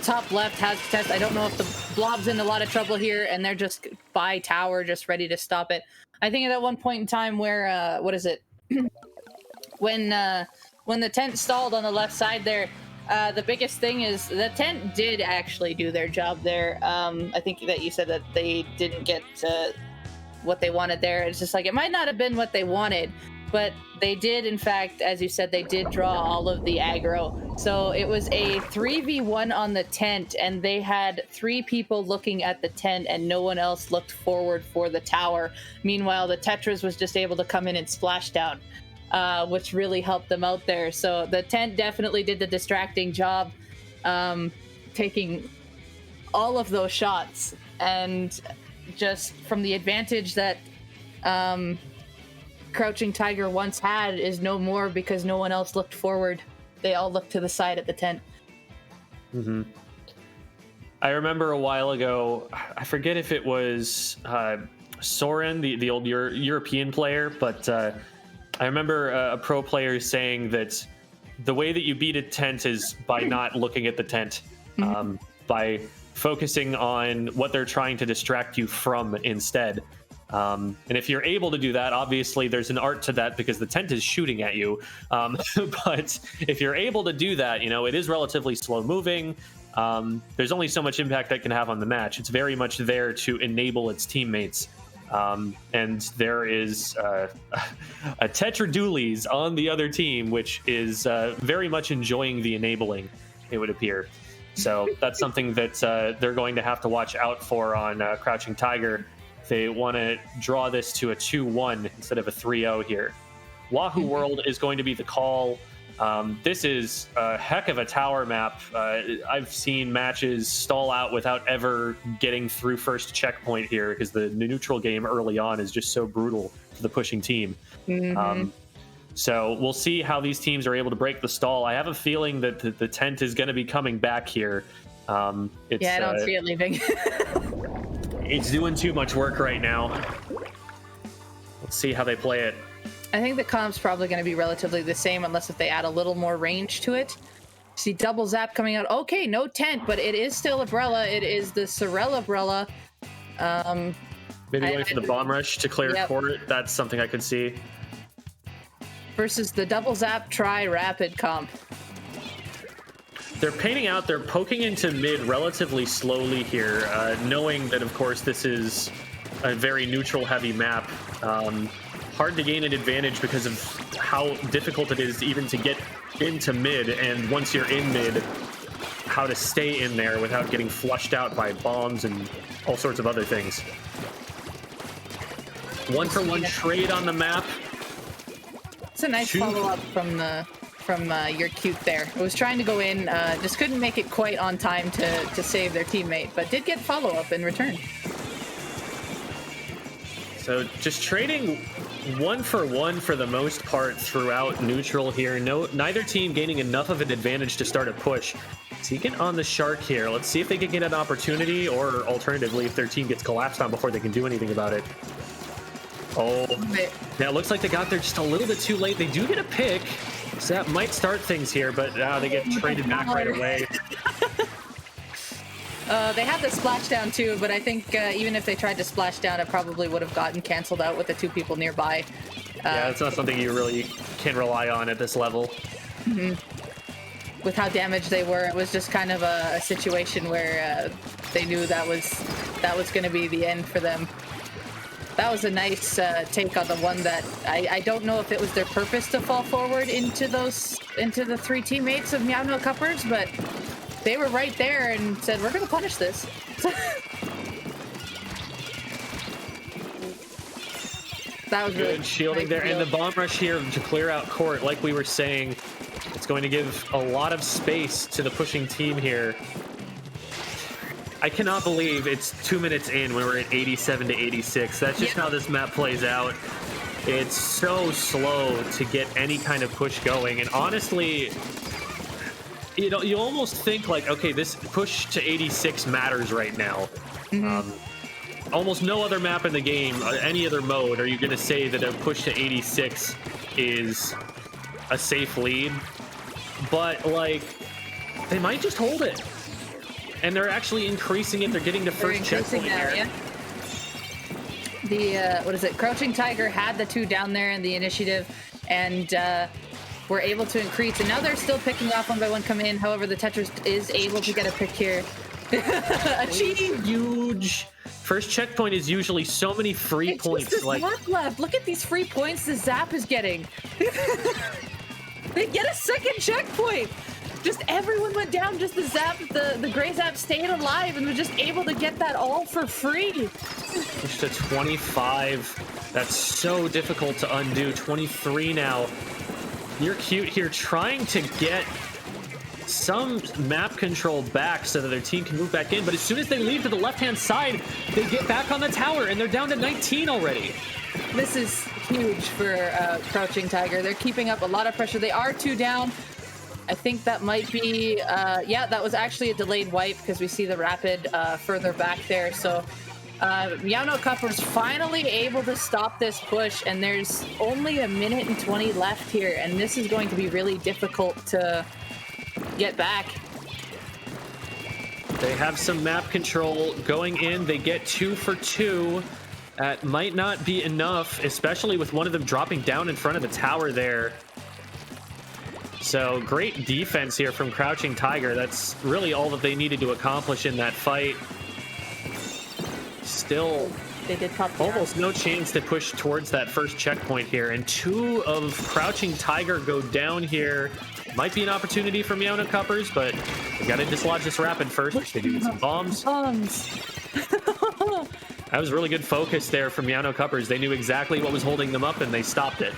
[SPEAKER 2] top left has contest. I don't know if the blob's in a lot of trouble here, and they're just by tower, just ready to stop it. I think at that one point in time where, what is it? when the tent stalled on the left side there, the biggest thing is the tent did actually do their job there. I think that you said that they didn't get what they wanted there. It's just like, it might not have been what they wanted, but they did, in fact, as you said, they did draw all of the aggro. So it was a 3v1 on the tent, and they had 3 people looking at the tent and no one else looked forward for the tower. Meanwhile, the Tetris was just able to come in and splash down, which really helped them out there. So the tent definitely did the distracting job, taking all of those shots, and just from the advantage that Crouching Tiger once had is no more because no one else looked forward. They all looked to the side at the tent.
[SPEAKER 1] Mm-hmm. I remember a while ago, I forget if it was Soren, the old European player, but I remember a pro player saying that the way that you beat a tent is by not looking at the tent, by focusing on what they're trying to distract you from instead. And if you're able to do that, obviously there's an art to that because the tent is shooting at you. But if you're able to do that, it is relatively slow moving. There's only so much impact that can have on the match. It's very much there to enable its teammates. And there is a Tetradulies on the other team, which is very much enjoying the enabling, it would appear. So that's something that they're going to have to watch out for on Crouching Tiger. They want to draw this to a 2-1 instead of a 3-0 here. Wahoo World is going to be the call. This is a heck of a tower map. I've seen matches stall out without ever getting through first checkpoint here because the neutral game early on is just so brutal for the pushing team. So we'll see how these teams are able to break the stall. I have a feeling that the tent is going to be coming back here.
[SPEAKER 2] I don't see it leaving.
[SPEAKER 1] It's doing too much work right now. Let's see how they play it.
[SPEAKER 2] I think the comp's probably going to be relatively the same unless if they add a little more range to it. See double zap coming out. Okay, no tent, but it is still Umbrella. It is the Sorel Umbrella.
[SPEAKER 1] Maybe going for the bomb rush to clear court. That's something I could see.
[SPEAKER 2] Versus the double zap try rapid comp.
[SPEAKER 1] They're painting out, they're poking into mid relatively slowly here, knowing that, of course, this is a very neutral heavy map. Hard to gain an advantage because of how difficult it is even to get into mid, and once you're in mid, how to stay in there without getting flushed out by bombs and all sorts of other things. 1-for-1 trade on the map.
[SPEAKER 2] It's a nice follow-up from your cute there. I was trying to go in, just couldn't make it quite on time to save their teammate, but did get follow-up in return. So
[SPEAKER 1] just trading 1-for-1 for the most part throughout neutral here. Neither team gaining enough of an advantage to start a push. Seeking on the shark here. Let's see if they can get an opportunity, or alternatively, if their team gets collapsed on before they can do anything about it. Oh, yeah, it looks like they got there just a little bit too late. They do get a pick, so that might start things here, but they get traded back right away.
[SPEAKER 2] They had the splashdown too, but I think even if they tried to splash down, it probably would have gotten canceled out with the two people nearby.
[SPEAKER 1] Yeah, it's not something you really can rely on at this level.
[SPEAKER 2] With how damaged they were, it was just kind of a situation where they knew that was going to be the end for them. That was a nice take on the one that I don't know if it was their purpose to fall forward into the three teammates of Minnow Cuppers, but they were right there and said, "We're going to punish this." That was really
[SPEAKER 1] good shielding there, and the bomb rush here to clear out court. Like we were saying, it's going to give a lot of space to the pushing team here. I cannot believe it's 2 minutes in when we're at 87-86. That's just how this map plays out. It's so slow to get any kind of push going, and honestly, you almost think like, okay, this push to 86 matters right now. Almost no other map in the game, any other mode, are you going to say that a push to 86 is a safe lead? But like, they might just hold it. And they're actually increasing it. They're getting the first checkpoint here.
[SPEAKER 2] The what is it? Crouching Tiger had the two down there in the initiative, and were able to increase. And now they're still picking off one by one coming in. However, the Tetris is able to get a pick here. Achieve.
[SPEAKER 1] Huge. First checkpoint is usually so many free points.
[SPEAKER 2] Just like left. Look at these free points the Zap is getting. They get a second checkpoint. Just everyone went down, just the Zap, the Gray Zap stayed alive and was just able to get that all for free.
[SPEAKER 1] Push to 25. That's so difficult to undo. 23 now. You're cute here, trying to get some map control back so that their team can move back in, but as soon as they leave to the left-hand side, they get back on the tower, and they're down to 19 already.
[SPEAKER 2] This is huge for Crouching Tiger. They're keeping up a lot of pressure. They are two down. I think that might be, yeah, that was actually a delayed wipe because we see the rapid further back there. So Minnow Cuppers finally able to stop this push, and there's only 1 minute and 20 left here, and this is going to be really difficult to get back.
[SPEAKER 1] They have some map control going in. They get 2 for 2. That might not be enough, especially with one of them dropping down in front of the tower there. So great defense here from Crouching Tiger. That's really all that they needed to accomplish in that fight. Still
[SPEAKER 2] They did pop the
[SPEAKER 1] Almost no chance to push towards that first checkpoint here, and 2 of Crouching Tiger go down here. Might be an opportunity for Meowno Cuppers, but we got to dislodge this rapid first. They do get some bombs. That was really good focus there from Meowno Cuppers. They knew exactly what was holding them up, and they stopped it.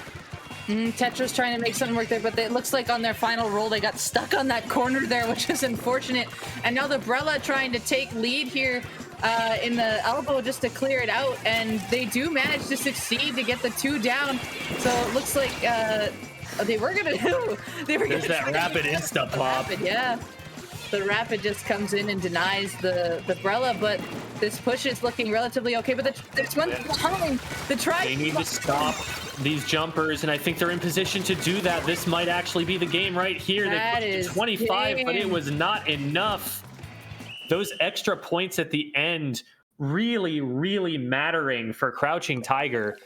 [SPEAKER 2] Tetra's trying to make something work there, but it looks like on their final roll they got stuck on that corner there, which is unfortunate. And now the Brella trying to take lead here in the elbow just to clear it out, and they do manage to succeed to get the 2 down. So it looks like they were gonna do.
[SPEAKER 1] There's that rapid insta pop.
[SPEAKER 2] Yeah. The rapid just comes in and denies the Brella, but this push is looking relatively okay. But there's one behind the try.
[SPEAKER 1] They need to stop these jumpers, and I think they're in position to do that. This might actually be the game right here.
[SPEAKER 2] That
[SPEAKER 1] They pushed to 25, but it was not enough. Those extra points at the end really mattering for Crouching Tiger.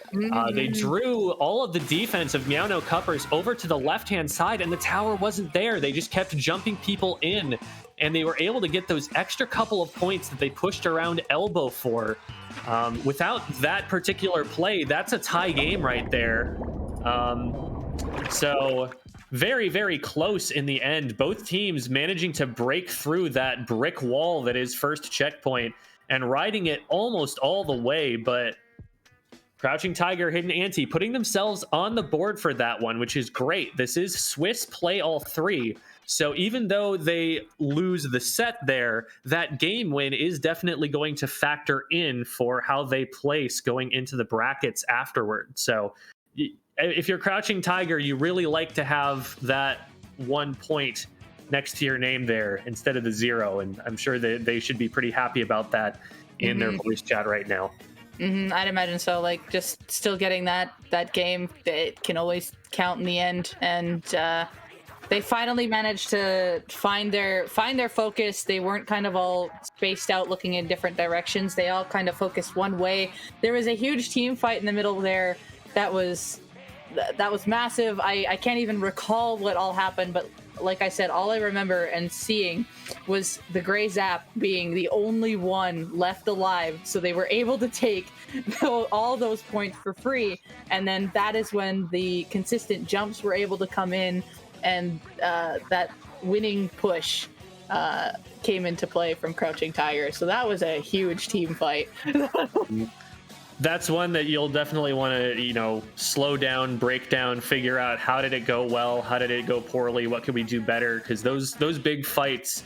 [SPEAKER 1] They drew all of the defense of Meowno Cuppers over to the left-hand side, and the tower wasn't there. They just kept jumping people in, and they were able to get those extra couple of points that they pushed around elbow for. Without that particular play, that's a tie game right there. So very close in the end. Both teams managing to break through that brick wall that is first checkpoint and riding it almost all the way, but Crouching Tiger, Hidden Ante putting themselves on the board for that one, which is great. This is Swiss play all 3. So even though they lose the set there, that game win is definitely going to factor in for how they place going into the brackets afterward. So if you're Crouching Tiger, you really like to have that 1 point next to your name there instead of the 0, and I'm sure that they should be pretty happy about that in their voice chat right now.
[SPEAKER 2] I'd imagine so. Like, just still getting that game, it can always count in the end. And they finally managed to find their focus. They weren't kind of all spaced out looking in different directions. They all kind of focused one way. There was a huge team fight in the middle there that was massive. I can't even recall what all happened, but like I said, all I remember and seeing was the Gray Zap being the only one left alive. So they were able to take all those points for free. And then that is when the consistent jumps were able to come in, and that winning push came into play from Crouching Tiger. So that was a huge team fight.
[SPEAKER 1] That's one that you'll definitely want to, slow down, break down, figure out how did it go well, how did it go poorly, what could we do better? Because those big fights,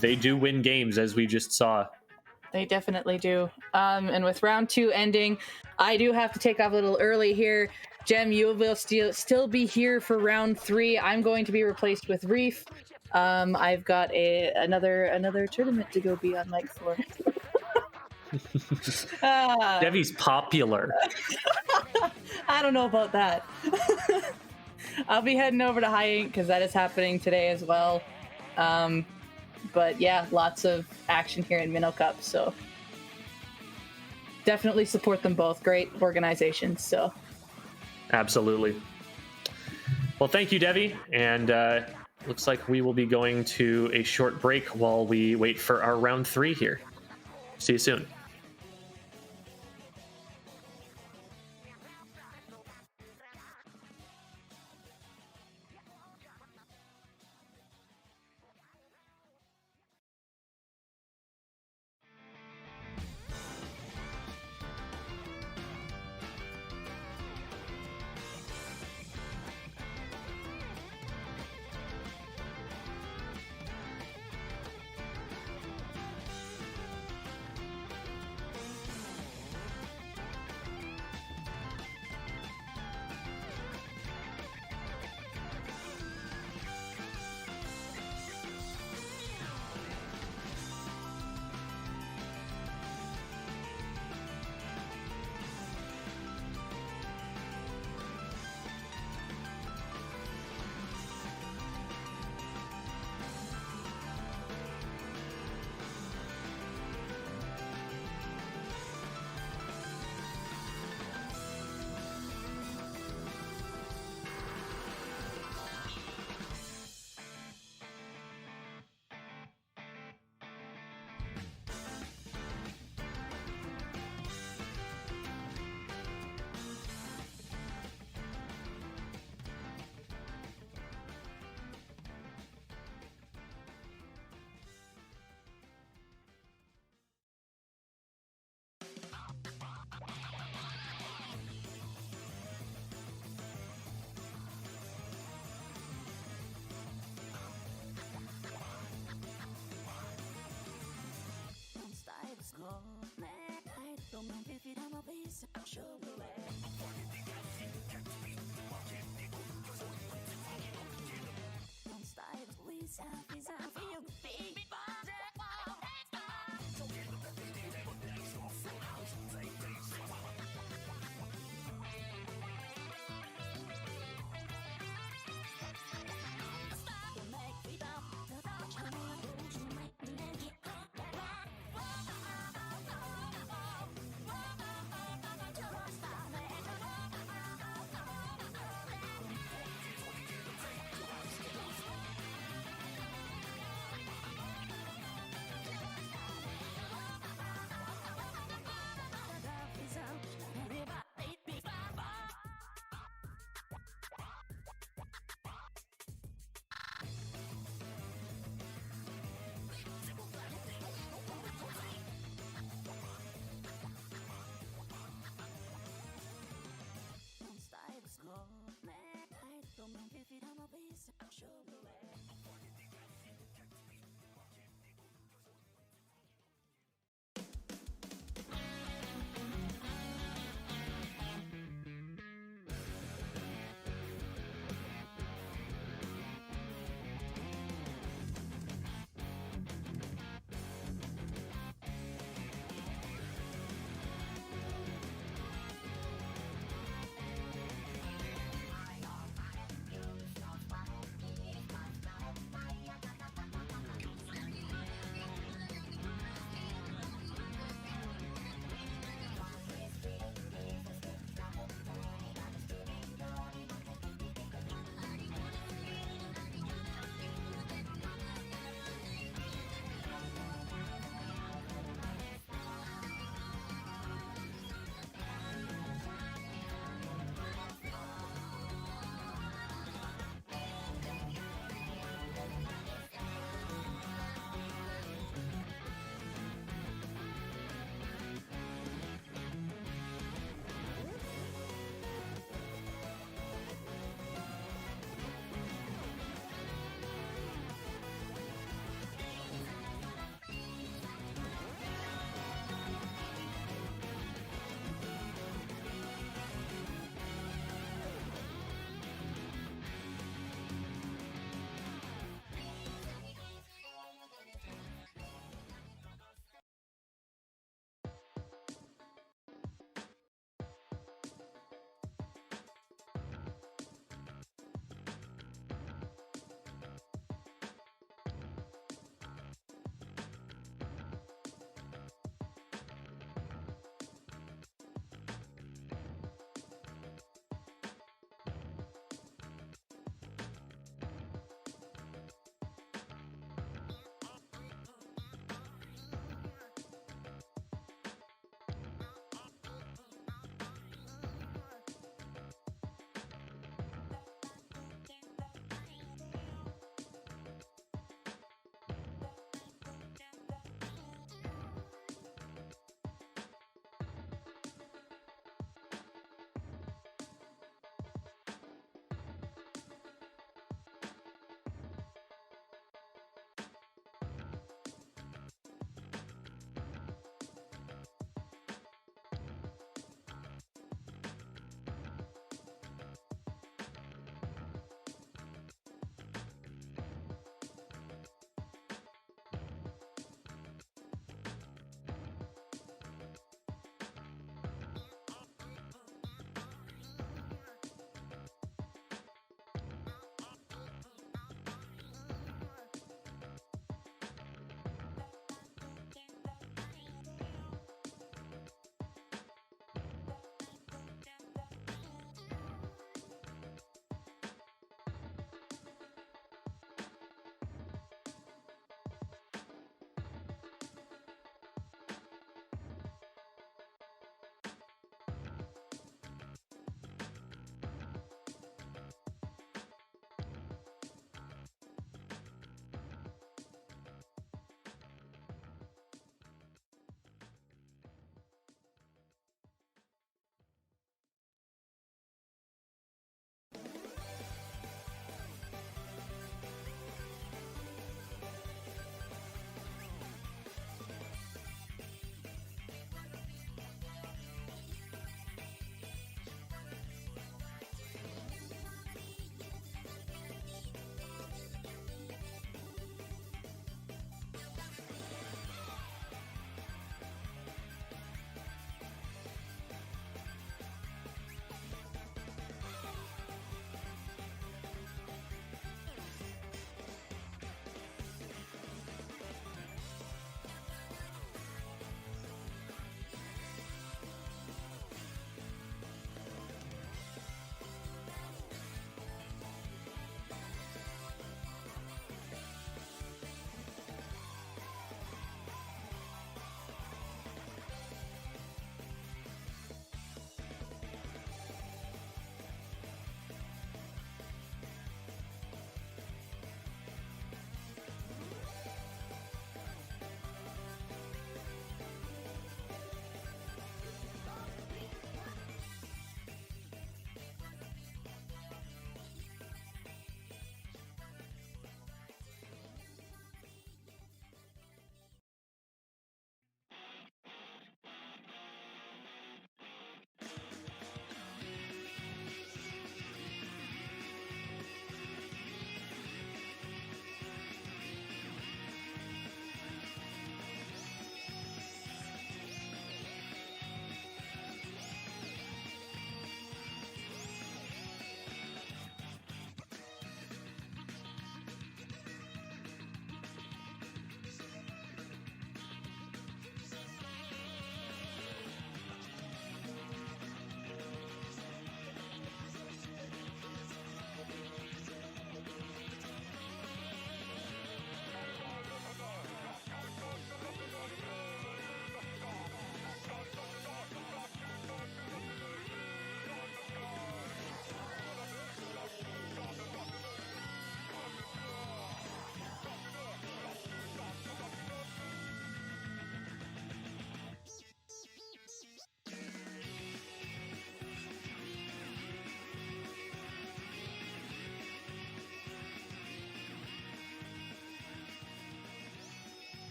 [SPEAKER 1] they do win games, as we just saw.
[SPEAKER 2] They definitely do. And with round 2 ending, I do have to take off a little early here. Jem, you will still be here for round 3. I'm going to be replaced with Reef. I've got another tournament to go be on mic for.
[SPEAKER 1] Devi's popular.
[SPEAKER 2] I don't know about that. I'll be heading over to High Ink because that is happening today as well. But yeah, lots of action here in Minnow Cup, so definitely support them both. Great organizations. So
[SPEAKER 1] absolutely. Well, thank you, Devi, and looks like we will be going to a short break while we wait for our round 3 here. See you soon.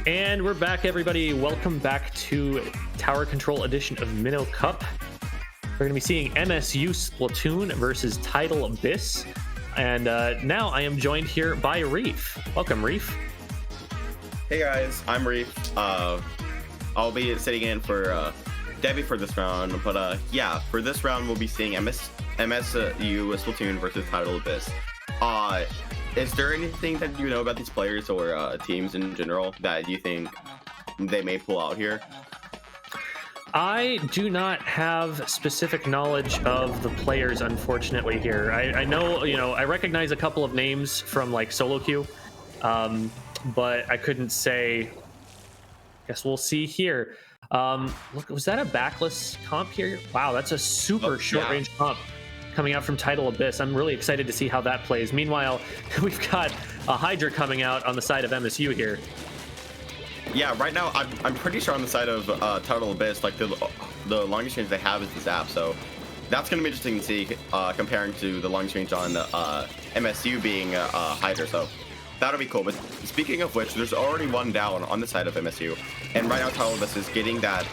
[SPEAKER 1] And we're back, everybody. Welcome back to Tower Control Edition of Minnow Cup. We're going to be seeing MSU Splatoon versus Tidal Abyss. And now I am joined here by Reef. Welcome, Reef.
[SPEAKER 3] Hey guys, I'm Reef. I'll be sitting in for Debbie for this round, but yeah, for this round we'll be seeing MSU Splatoon versus Tidal Abyss. Is there anything that you know about these players or teams in general that you think they may pull out here?
[SPEAKER 1] I do not have specific knowledge of the players, unfortunately, here. I know, I recognize a couple of names from like solo queue, but I couldn't say. Guess we'll see here. Look, was that a backless comp here? Wow, that's a super short range comp coming out from Tidal Abyss. I'm really excited to see how that plays. Meanwhile, we've got a Hydra coming out on the side of MSU here.
[SPEAKER 3] Yeah, right now I'm pretty sure on the side of Tidal Abyss, like the longest range they have is the Zap, so that's going to be interesting to see comparing to the longest range on MSU being Hydra, so that'll be cool. But speaking of which, there's already one down on the side of MSU, and right now Tidal Abyss is getting that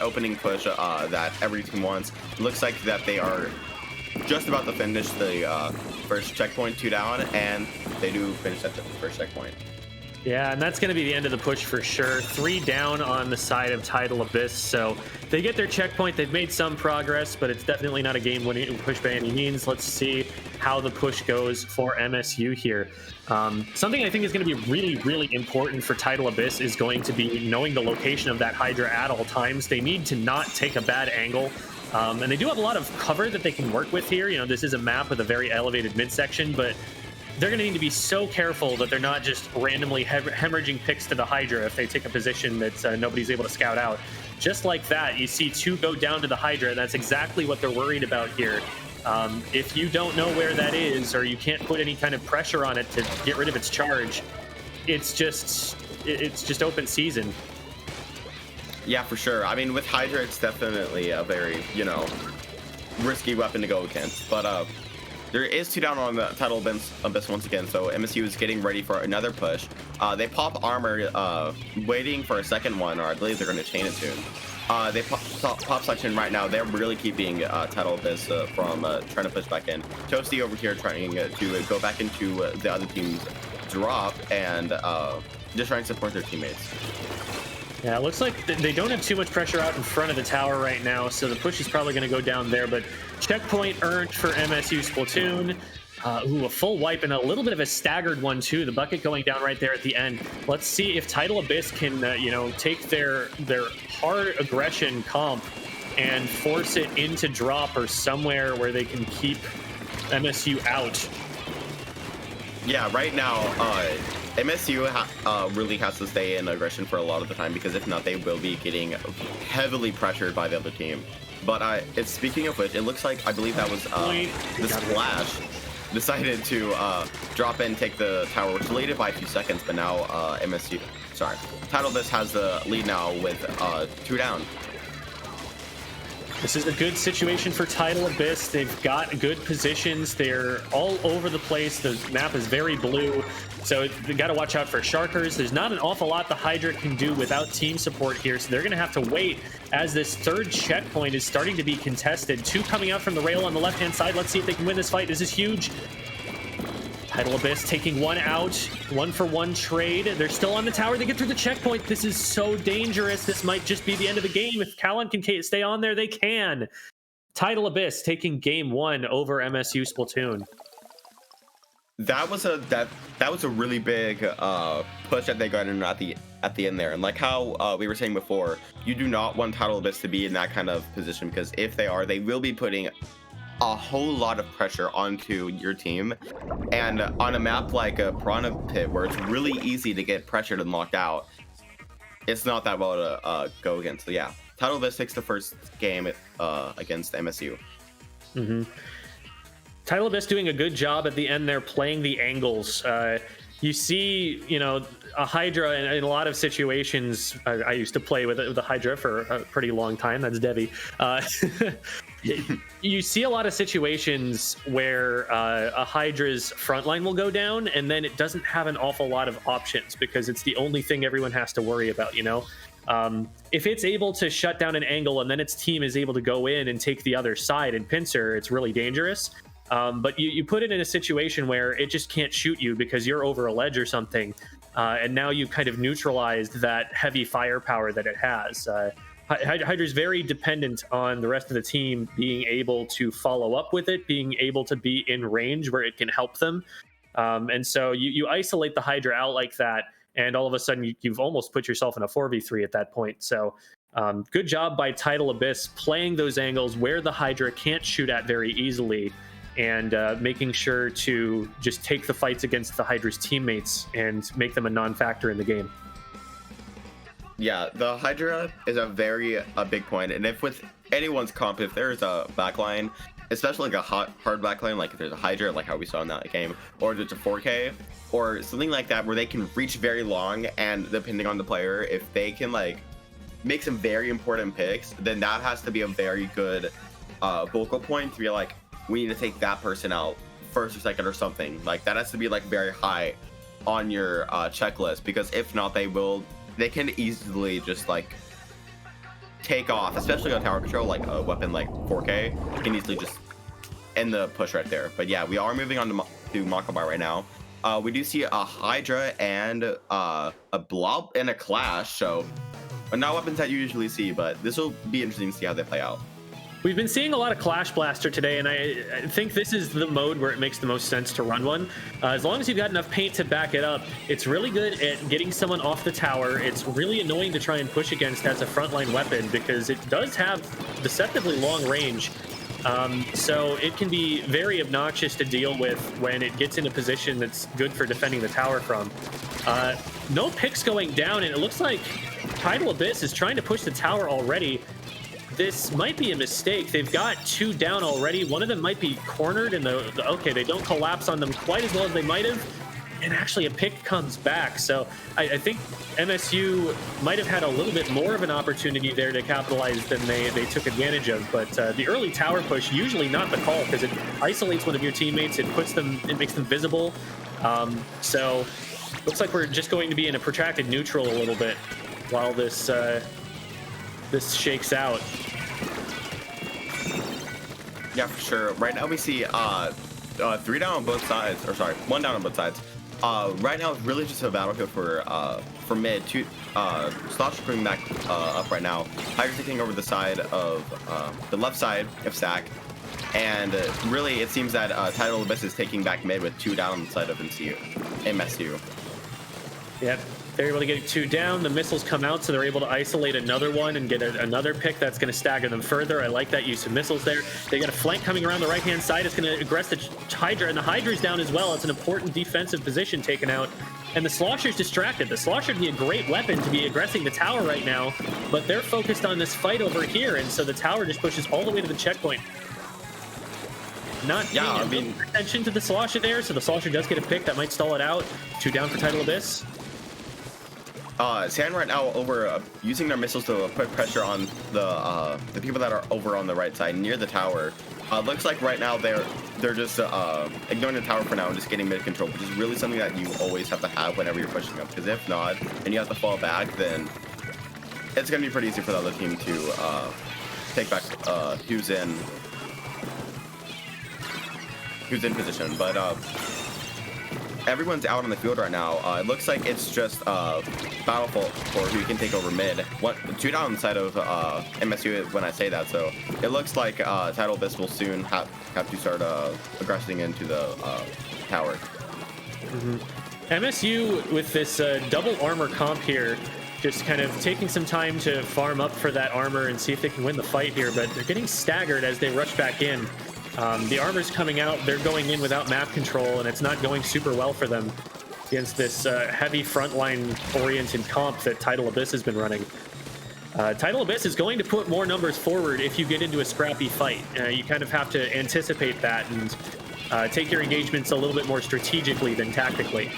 [SPEAKER 3] opening push that every team wants. Looks like that they are just about to finish the first checkpoint, 2 down, and they do finish at the first checkpoint.
[SPEAKER 1] Yeah, and that's going to be the end of the push for sure. 3 down on the side of Tidal Abyss, so they get their checkpoint. They've made some progress, but it's definitely not a game-winning push by any means. Let's see how the push goes for MSU here. Something I think is going to be really, really important for Tidal Abyss is going to be knowing the location of that Hydra at all times. They need to not take a bad angle. And they do have a lot of cover that they can work with here. This is a map with a very elevated midsection, but they're going to need to be so careful that they're not just randomly hemorrhaging picks to the Hydra if they take a position that nobody's able to scout out. Just like that, you see 2 go down to the Hydra, and that's exactly what they're worried about here. If you don't know where that is, or you can't put any kind of pressure on it to get rid of its charge, it's just open season.
[SPEAKER 3] Yeah, for sure. I mean, with Hydra, it's definitely a very, risky weapon to go against, but there is 2 down on the Tidal Abyss once again, so MSU is getting ready for another push. They pop armor, waiting for a second one, or I believe they're going to chain it soon. They pop section right now. They're really keeping Tidal Abyss from trying to push back in. Toasty over here trying to go back into the other team's drop and just trying to support their teammates.
[SPEAKER 1] Yeah, it looks like they don't have too much pressure out in front of the tower right now, so the push is probably going to go down there, but checkpoint earned for MSU Splatoon. A full wipe and a little bit of a staggered one, too. The bucket going down right there at the end. Let's see if Tidal Abyss can, take their hard aggression comp and force it into drop or somewhere where they can keep MSU out.
[SPEAKER 3] Yeah, right now, MSU really has to stay in aggression for a lot of the time, because if not, they will be getting heavily pressured by the other team. But speaking of which, it looks like, I believe that was the Splash decided to drop in, take the tower, which delayed it by a few seconds, but now Tidal Abyss has the lead now with 2 down.
[SPEAKER 1] This is a good situation for Tidal Abyss. They've got good positions. They're all over the place. The map is very blue, so they got to watch out for Sharkers. There's not an awful lot the Hydra can do without team support here, so they're going to have to wait as this third checkpoint is starting to be contested. 2 coming out from the rail on the left-hand side. Let's see if they can win this fight. This is huge. Tidal Abyss taking 1 out, 1-for-1 trade. They're still on the tower. They get through the checkpoint. This is so dangerous. This might just be the end of the game. If Callan can stay on there, they can. Tidal Abyss taking game 1 over MSU Splatoon.
[SPEAKER 3] That was a really big push that they got in at the end there, and like how we were saying before, you do not want Tidal Abyss to be in that kind of position, because if they are, they will be putting a whole lot of pressure onto your team, and on a map like a Piranha Pit, where it's really easy to get pressured and locked out, it's not that well to go against. So yeah, Tidal Abyss takes the first game against MSU.
[SPEAKER 1] Tidal Abyss doing a good job at the end there, playing the angles. You see, a Hydra in a lot of situations. I used to play with the Hydra for a pretty long time. That's Debbie. you see a lot of situations where a Hydra's frontline will go down, and then it doesn't have an awful lot of options because it's the only thing everyone has to worry about, you know? If it's able to shut down an angle and then its team is able to go in and take the other side and pincer, it's really dangerous. But you put it in a situation where it just can't shoot you because you're over a ledge or something, and now you've kind of neutralized that heavy firepower that it has. Hydra's very dependent on the rest of the team being able to follow up with it, being able to be in range where it can help them. And so you isolate the Hydra out like that, and all of a sudden you've almost put yourself in a 4v3 at that point. So good job by Tidal Abyss playing those angles where the Hydra can't shoot at very easily, and making sure to just take the fights against the Hydra's teammates and make them a non-factor in the game.
[SPEAKER 3] Yeah, the Hydra is a big point, and if with anyone's comp, if there's a backline, especially like a hard backline, like if there's a Hydra, like how we saw in that game, or there's a 4K, or something like that where they can reach very long, and depending on the player, if they can like make some very important picks, then that has to be a very good vocal point to be like, we need to take that person out first or second or something. Like that has to be like very high on your checklist, because if not, they can easily just like take off, especially on tower control, like a weapon like 4K can easily just end the push right there. But yeah, we are moving on to Makabar right now. We do see a Hydra and a Blob and a Clash, so not weapons that you usually see, but this will be interesting to see how they play out.
[SPEAKER 1] We've been seeing a lot of Clash Blaster today, and I think this is the mode where it makes the most sense to run one. As long as you've got enough paint to back it up, it's really good at getting someone off the tower. It's really annoying to try and push against as a frontline weapon because it does have deceptively long range. So it can be very obnoxious to deal with when it gets in a position that's good for defending the tower from. No picks going down, and it looks like Tidal Abyss is trying to push the tower already. This might be a mistake. They've got 2 down already. One of them might be cornered, and okay, they don't collapse on them quite as well as they might have. And actually a pick comes back. So I think MSU might have had a little bit more of an opportunity there to capitalize than they took advantage of. But the early tower push, usually not the call, because it isolates one of your teammates. It makes them visible. So looks like we're just going to be in a protracted neutral a little bit while this shakes out.
[SPEAKER 3] Yeah, for sure. Right now we see 3 down on both sides, or sorry, 1 down on both sides. Right now it's really just a battlefield for mid. Slosh bringing back up right now. Hydra's taking over the side of the left side of Stack, and really it seems that Tidal Abyss is taking back mid with 2 down on the side of MSU.
[SPEAKER 1] Yep. They're able to get 2 down. The missiles come out, so they're able to isolate another one and get another pick that's going to stagger them further. I like that use of missiles there. They got a flank coming around the right-hand side. It's going to aggress the Hydra, and the Hydra's down as well. It's an important defensive position taken out. And the Slosher's distracted. The Slosher would be a great weapon to be aggressing the tower right now, but they're focused on this fight over here, and so the tower just pushes all the way to the checkpoint. Not paying attention to the Slosher there, so the Slosher does get a pick. That might stall it out. 2 down for Tidal Abyss.
[SPEAKER 3] Sand right now over using their missiles to put pressure on the people that are over on the right side near the tower. Looks like right now they're just ignoring the tower for now and just getting mid control, which is really something that you always have to have whenever you're pushing up. Because if not, and you have to fall back, then it's gonna be pretty easy for the other team to take back who's in position. But everyone's out on the field right now. It looks like it's just battle for who can take over mid. 2 down on the side of MSU when I say that. So it looks like Tidal Abyss will soon have to start aggressing into the tower.
[SPEAKER 1] MSU with this double armor comp here, just kind of taking some time to farm up for that armor and see if they can win the fight here, but they're getting staggered as they rush back in. The armor's coming out, they're going in without map control, and it's not going super well for them against this heavy frontline-oriented comp that Tidal Abyss has been running. Tidal Abyss is going to put more numbers forward if you get into a scrappy fight. You kind of have to anticipate that and take your engagements a little bit more strategically than tactically.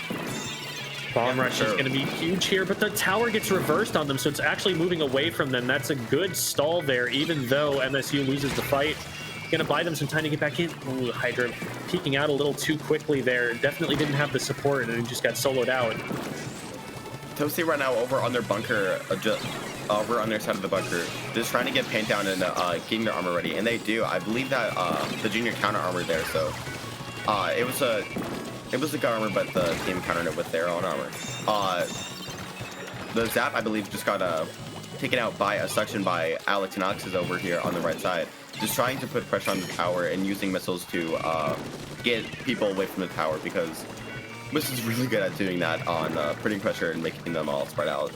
[SPEAKER 1] Bomb
[SPEAKER 3] Yeah,
[SPEAKER 1] rush
[SPEAKER 3] for
[SPEAKER 1] is
[SPEAKER 3] sure.
[SPEAKER 1] going to be huge here, but the tower gets reversed on them, so it's actually moving away from them. That's a good stall there, even though MSU loses the fight. Going to buy them some time to get back in. Ooh, Hydra peeking out a little too quickly there. Definitely didn't have the support and just got soloed out.
[SPEAKER 3] Toasty right now over on their bunker, over on their side of the bunker, just trying to get paint down and getting their armor ready, and they do. I believe that the junior counter armor there, so it was a good armor, but the team countered it with their own armor. The zap, I believe, just got taken out by a suction by Alex, and Alex is over here on the right side, just trying to put pressure on the tower and using missiles to get people away from the tower, because Miss is really good at doing that on putting pressure and making them all spread out.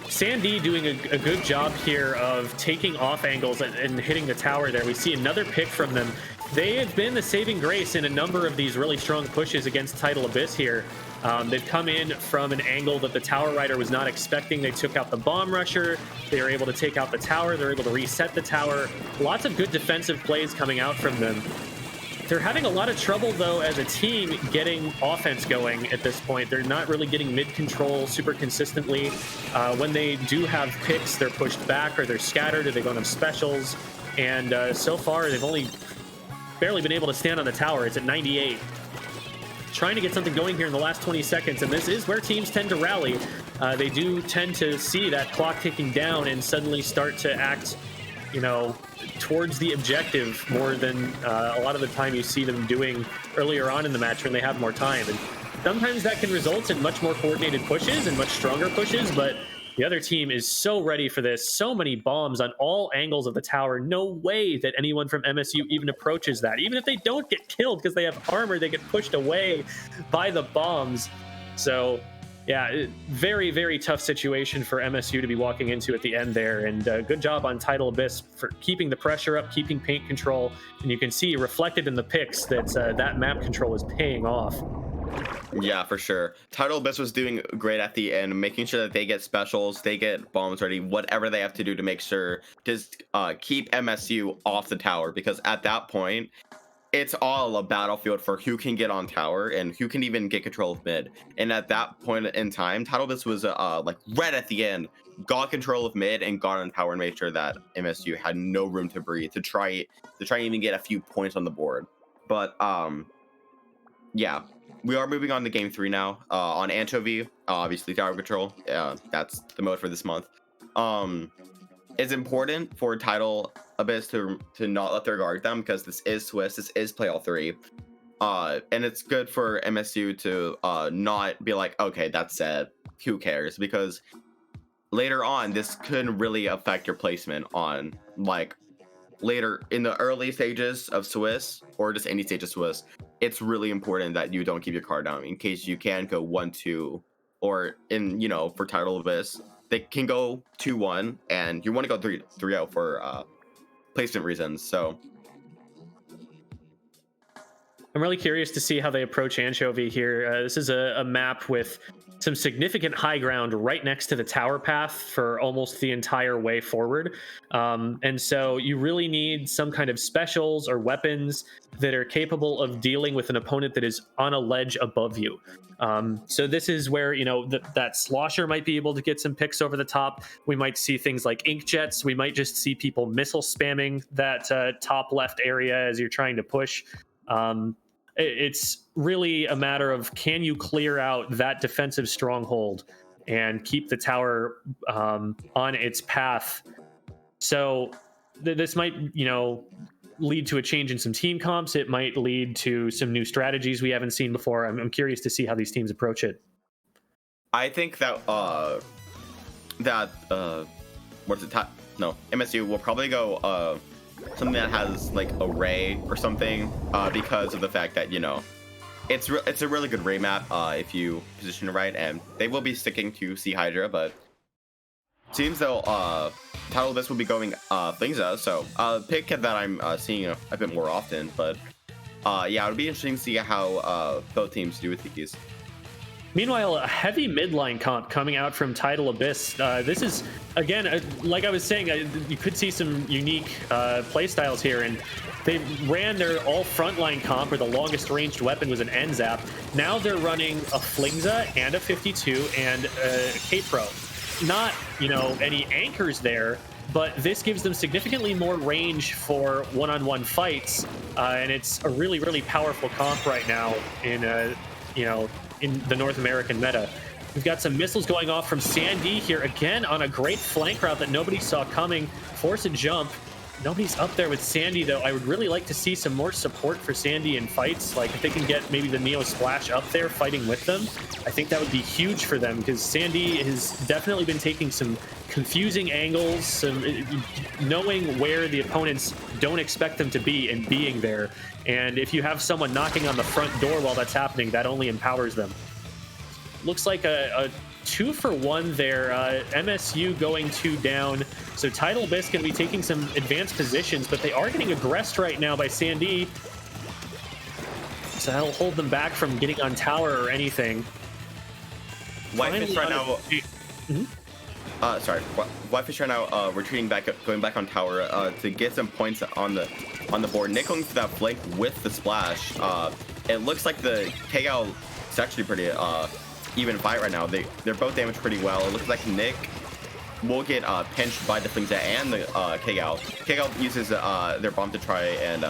[SPEAKER 1] Sandy doing a good job here of taking off angles and hitting the tower there. We see another pick from them. They have been the saving grace in a number of these really strong pushes against Tidal Abyss here. They've come in from an angle that the tower rider was not expecting. They took out the bomb rusher. They were able to take out the tower. They're able to reset the tower. Lots of good defensive plays coming out from them. They're having a lot of trouble, though, as a team getting offense going at this point. They're not really getting mid-control super consistently. When they do have picks, they're pushed back or they're scattered or they don't have specials. And so far, they've only barely been able to stand on the tower. It's at 98. Trying to get something going here in the last 20 seconds, and this is where teams tend to rally. They do tend to see that clock ticking down and suddenly start to act, you know, towards the objective more than a lot of the time you see them doing earlier on in the match when they have more time. And sometimes that can result in much more coordinated pushes and much stronger pushes, but the other team is so ready for this. So many bombs on all angles of the tower. No way that anyone from MSU even approaches that. Even if they don't get killed because they have armor, they get pushed away by the bombs. So yeah, very, very tough situation for MSU to be walking into at the end there. And good job on Tidal Abyss for keeping the pressure up, keeping paint control. And you can see reflected in the picks that that map control is paying off.
[SPEAKER 3] Yeah, for sure. Tidal Abyss was doing great at the end, making sure that they get specials, they get bombs ready, whatever they have to do to make sure to keep MSU off the tower. Because at that point, it's all a battlefield for who can get on tower and who can even get control of mid. And at that point in time, Tidal Abyss was like right at the end, got control of mid and got on tower and made sure that MSU had no room to breathe to try and even get a few points on the board. But yeah, we are moving on to game 3 now. On Anchovy, obviously tower control. That's the mode for this month. It's important for Tidal Abyss to not let their guard down, because this is Swiss, this is play all 3. And it's good for MSU to not be like, okay, that's it, who cares? Because later on, this could really affect your placement on, like, later in the early stages of Swiss, or just any stage of Swiss. It's really important that you don't keep your card down in case you can go 1-2, or in, you know, for Tidal Abyss, they can go 2-1, and you want to go 3-0 for placement reasons. So
[SPEAKER 1] I'm really curious to see how they approach Anchovy here. This is a map with some significant high ground right next to the tower path for almost the entire way forward. And so you really need some kind of specials or weapons that are capable of dealing with an opponent that is on a ledge above you. So this is where, you know, that Slosher might be able to get some picks over the top. We might see things like ink jets. We might just see people missile spamming that top left area as you're trying to push. It's really a matter of, can you clear out that defensive stronghold and keep the tower on its path? So this might, you know, lead to a change in some team comps. It might lead to some new strategies we haven't seen before. I'm curious to see how these teams approach it.
[SPEAKER 3] I think that MSU will probably go something that has like a ray or something, because of the fact that, you know, it's a really good ray map if you position it right, and they will be sticking to Sea Hydra, but seems though Tidal Abyss will be going things out, so pick that I'm seeing a bit more often. But yeah, it would be interesting to see how both teams do with these.
[SPEAKER 1] Meanwhile, a heavy midline comp coming out from Tidal Abyss. This is, again, like I was saying, you could see some unique play styles here, and they ran their all frontline comp, where the longest ranged weapon was an N-Zap. Now they're running a Flingza and a 52 and a K-Pro. Not, any anchors there, but this gives them significantly more range for one-on-one fights, and it's a really, really powerful comp right now in, in the North American meta. We've got some missiles going off from Sandy here, again on a great flank route that nobody saw coming. Force a jump. Nobody's up there with Sandy, though. I would really like to see some more support for Sandy in fights. Like, if they can get maybe the Neo Splash up there fighting with them, I think that would be huge for them, because Sandy has definitely been taking some confusing angles, some knowing where the opponents don't expect them to be and being there. And if you have someone knocking on the front door while that's happening, that only empowers them. Looks like a 2-for-1 there. MSU going 2 down. So Tidal Abyss going to be taking some advanced positions, but they are getting aggressed right now by Sandy. So that'll hold them back from getting on tower or anything.
[SPEAKER 3] Whitefish right now. Whitefish right now retreating back, going back on tower to get some points on the board. Nick going for that flank with the splash. It looks like the KL is actually pretty even fight right now. They're both damaged pretty well. It looks like Nick will get pinched by the Flingza and the KL. KL uses their bomb to try and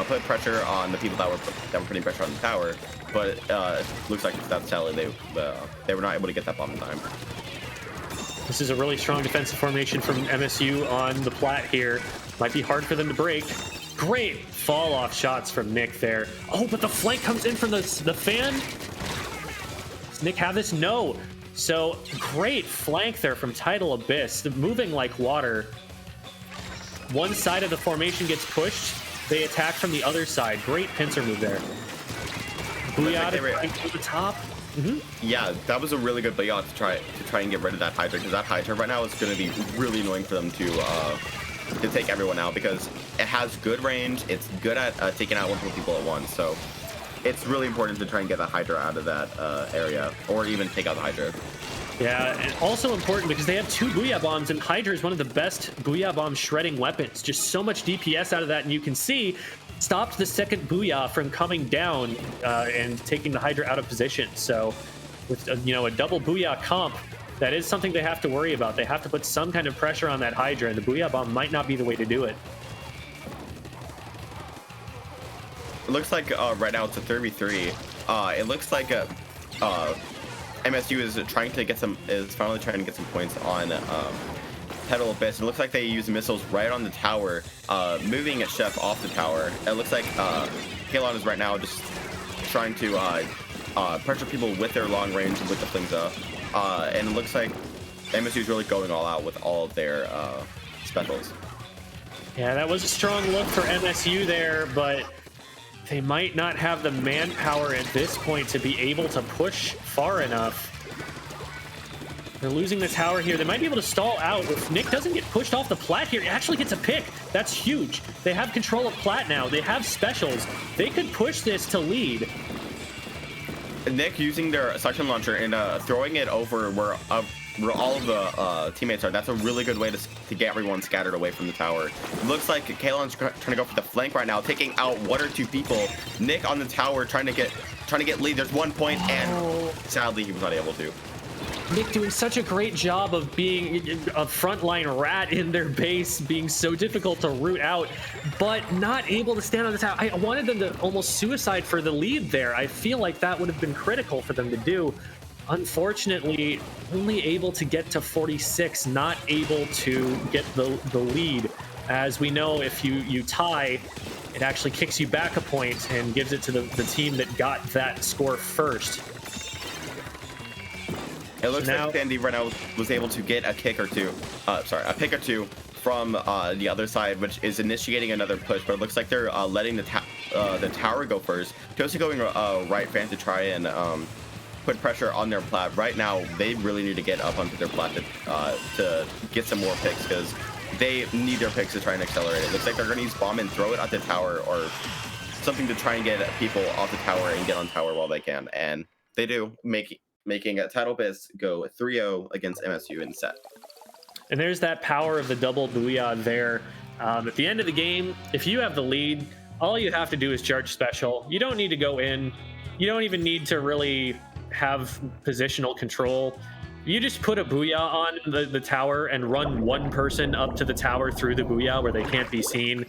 [SPEAKER 3] put pressure on the people that were putting pressure on the tower, but it looks like that's telling they were not able to get that bomb in time.
[SPEAKER 1] This is a really strong defensive formation from MSU on the plat here. Might be hard for them to break. Great fall off shots from Nick there. Oh, but the flank comes in from the fan. Does Nick have this? No. So great flank there from Tidal Abyss, moving like water. One side of the formation gets pushed. They attack from the other side. Great pincer move there. Booyah to the top.
[SPEAKER 3] Yeah, that was a really good booyah to try and get rid of that Hydra, because that Hydra right now is going to be really annoying for them to take everyone out, because it has good range. It's good at taking out multiple people at once. So it's really important to try and get that Hydra out of that area, or even take out the Hydra.
[SPEAKER 1] Yeah, and also important because they have 2 Booyah Bombs, and Hydra is one of the best Booyah Bomb shredding weapons. Just so much DPS out of that, and you can see stopped the second Booyah from coming down and taking the Hydra out of position. So with a double Booyah comp, that is something they have to worry about. They have to put some kind of pressure on that Hydra, and the Booyah Bomb might not be the way to do it.
[SPEAKER 3] It looks like right now it's a 3v3. It looks like MSU is finally trying to get some points on Tidal Abyss. It looks like they use missiles right on the tower, moving a Chef off the tower. It looks like Kalon is right now just trying to pressure people with their long range with the Flingza. And it looks like MSU is really going all out with all of their specials.
[SPEAKER 1] Yeah, that was a strong look for MSU there, but they might not have the manpower at this point to be able to push far enough. They're losing the tower here. They might be able to stall out. If Nick doesn't get pushed off the plat here, he actually gets a pick. That's huge. They have control of plat now. They have specials. They could push this to lead.
[SPEAKER 3] Nick using their suction launcher and throwing it over where all of the teammates are. That's a really good way to get everyone scattered away from the tower. It looks like Kalon's trying to go for the flank right now, taking out 1 or 2 people. Nick on the tower trying to get lead. There's 1 point, and sadly he was not able to.
[SPEAKER 1] Nick doing such a great job of being a frontline rat in their base, being so difficult to root out, but not able to stand on the tower. I wanted them to almost suicide for the lead there. I feel like that would have been critical for them to do. Unfortunately, only able to get to 46, not able to get the lead. As we know, if you tie, it actually kicks you back a point and gives it to the team that got that score first.
[SPEAKER 3] It looks like Sandy right now was able to get a pick or two from the other side, which is initiating another push, but it looks like they're letting the tower go first. Tosi going right fan to try and put pressure on their plat. Right now, they really need to get up onto their plat to get some more picks, because they need their picks to try and accelerate it. Looks like they're going to use bomb and throw it at the tower or something to try and get people off the tower and get on tower while they can. And they do, making Title Biz go 3-0 against MSU in the set.
[SPEAKER 1] And there's that power of the double booyah there. At the end of the game, if you have the lead, all you have to do is charge special. You don't need to go in. You don't even need to really have positional control. You just put a booyah on the tower and run one person up to the tower through the booyah where they can't be seen.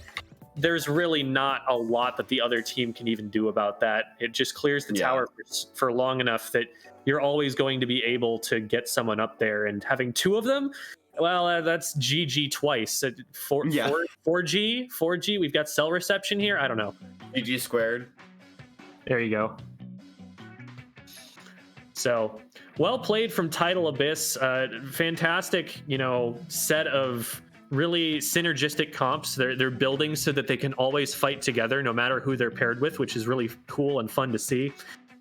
[SPEAKER 1] There's really not a lot that the other team can even do about that. It just clears the tower for long enough that you're always going to be able to get someone up there. And having two of them, well, that's GG twice. 4G. We've got cell reception here. I don't know.
[SPEAKER 3] GG squared.
[SPEAKER 1] There you go. So well played from Tidal Abyss. Fantastic, set of really synergistic comps. They're building so that they can always fight together no matter who they're paired with, which is really cool and fun to see.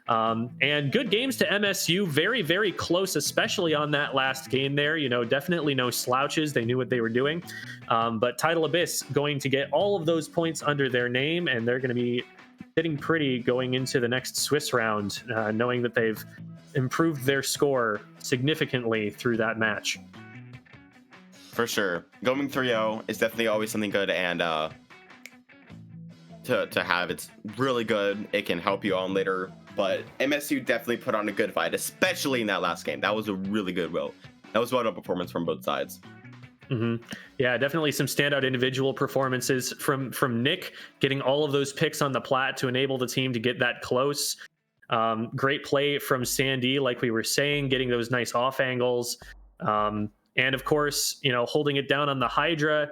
[SPEAKER 1] And good games to MSU. Very, very close, especially on that last game there. Definitely no slouches. They knew what they were doing. But Tidal Abyss going to get all of those points under their name, and they're going to be sitting pretty going into the next Swiss round, knowing that they've improved their score significantly through that match.
[SPEAKER 3] For sure. Going 3-0 is definitely always something good, and to have, it's really good. It can help you on later, but MSU definitely put on a good fight, especially in that last game. That was a really good will. That was well-done performance from both sides.
[SPEAKER 1] Mm-hmm. Yeah, definitely some standout individual performances from Nick, getting all of those picks on the plat to enable the team to get that close. Great play from Sandy, like we were saying, getting those nice off angles. And of course, holding it down on the Hydra.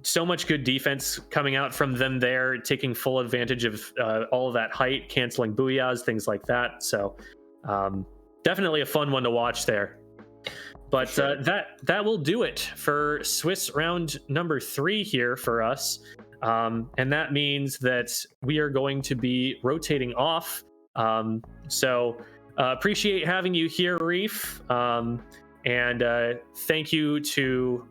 [SPEAKER 1] So much good defense coming out from them there, taking full advantage of all of that height, canceling booyahs, things like that. So definitely a fun one to watch there. But sure. That will do it for Swiss round number 3 here for us. And that means that we are going to be rotating off. So appreciate having you here, Reef. And thank you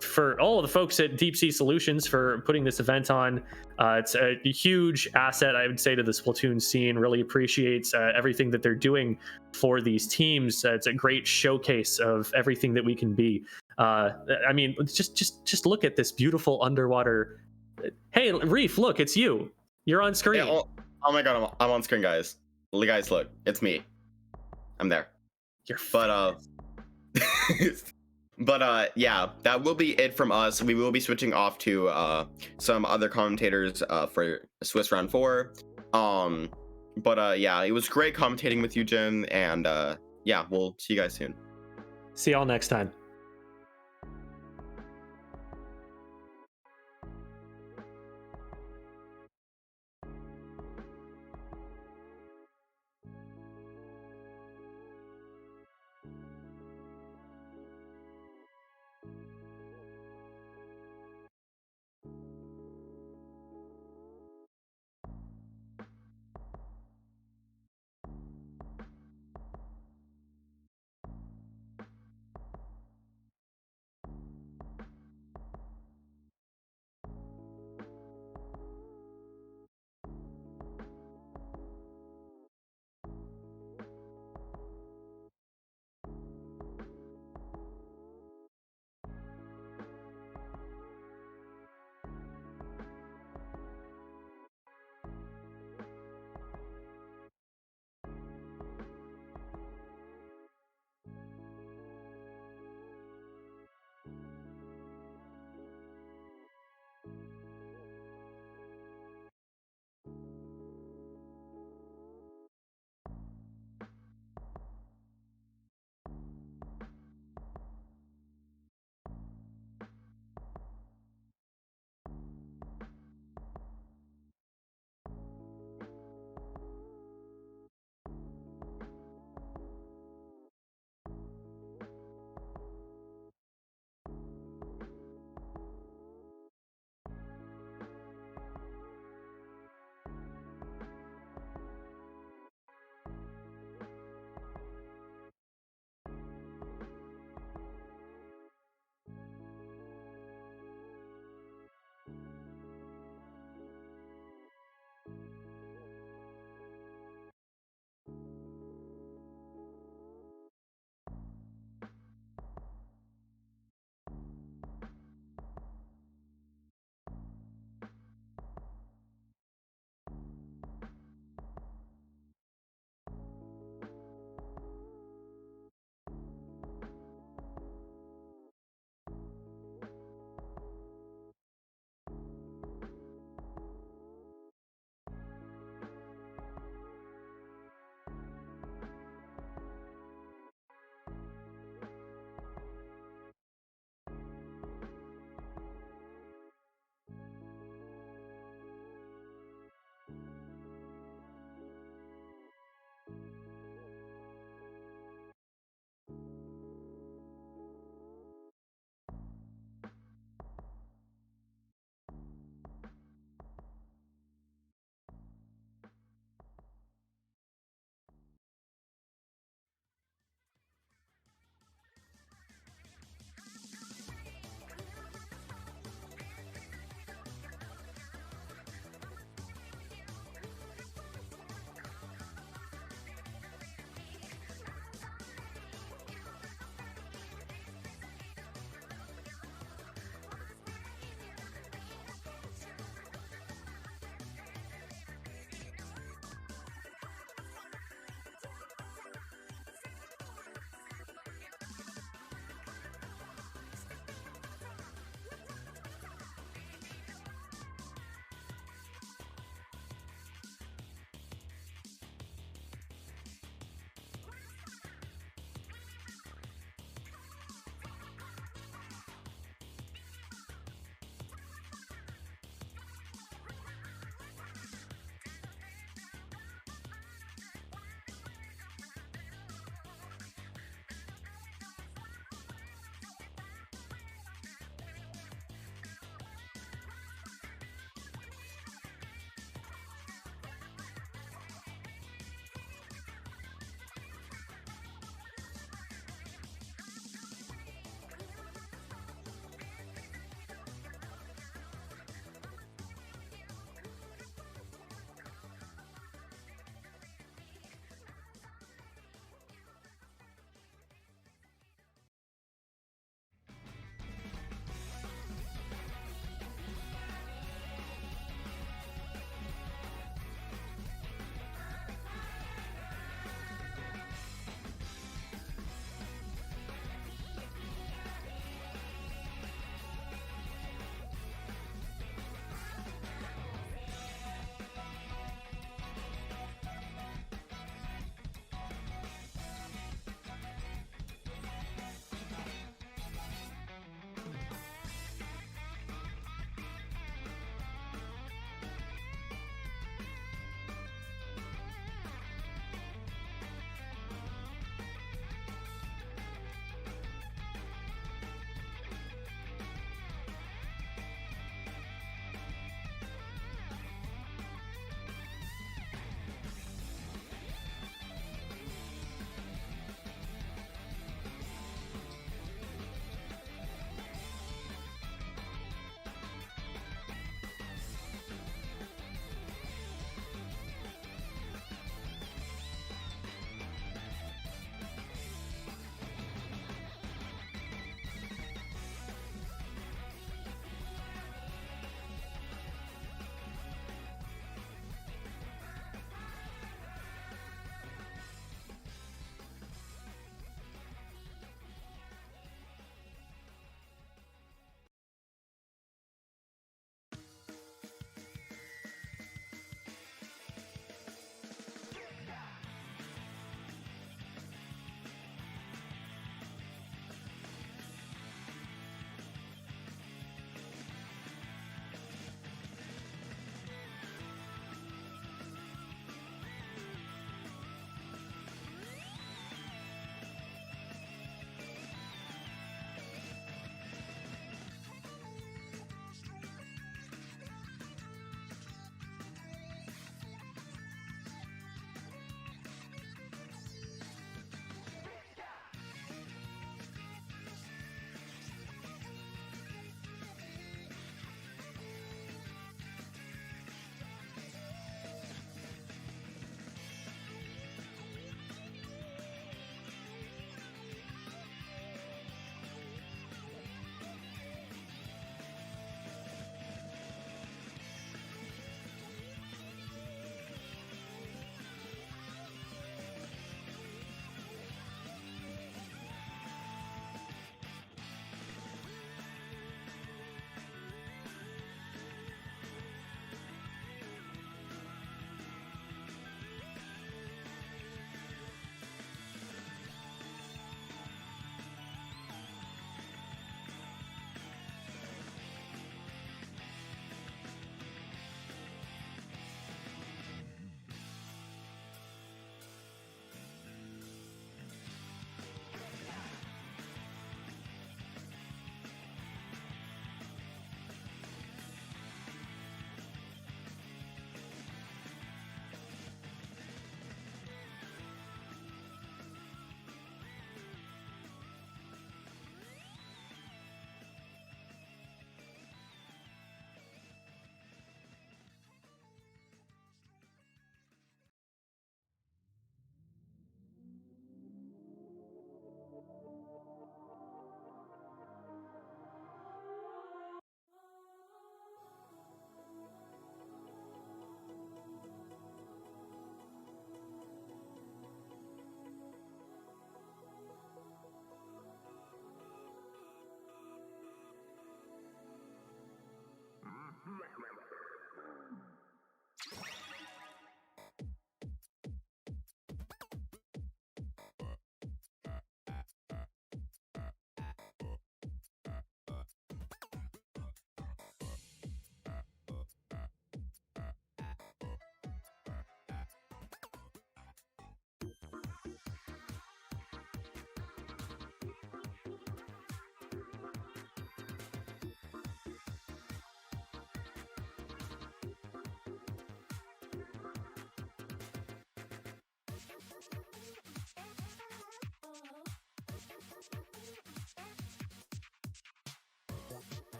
[SPEAKER 1] for all of the folks at Deep Sea Solutions for putting this event on. It's a huge asset, I would say, to the Splatoon scene. Really appreciates everything that they're doing for these teams. It's a great showcase of everything that we can be. I mean, just look at this beautiful underwater. Hey, Reef, look, it's you. You're on screen.
[SPEAKER 3] Hey, oh my god, I'm on screen, guys. Guys, look, it's me. I'm there. But yeah, that will be it from us. We will be switching off to some other commentators for Swiss round 4. But yeah, it was great commentating with you, Jim, and yeah, we'll see you guys soon.
[SPEAKER 1] See y'all next time.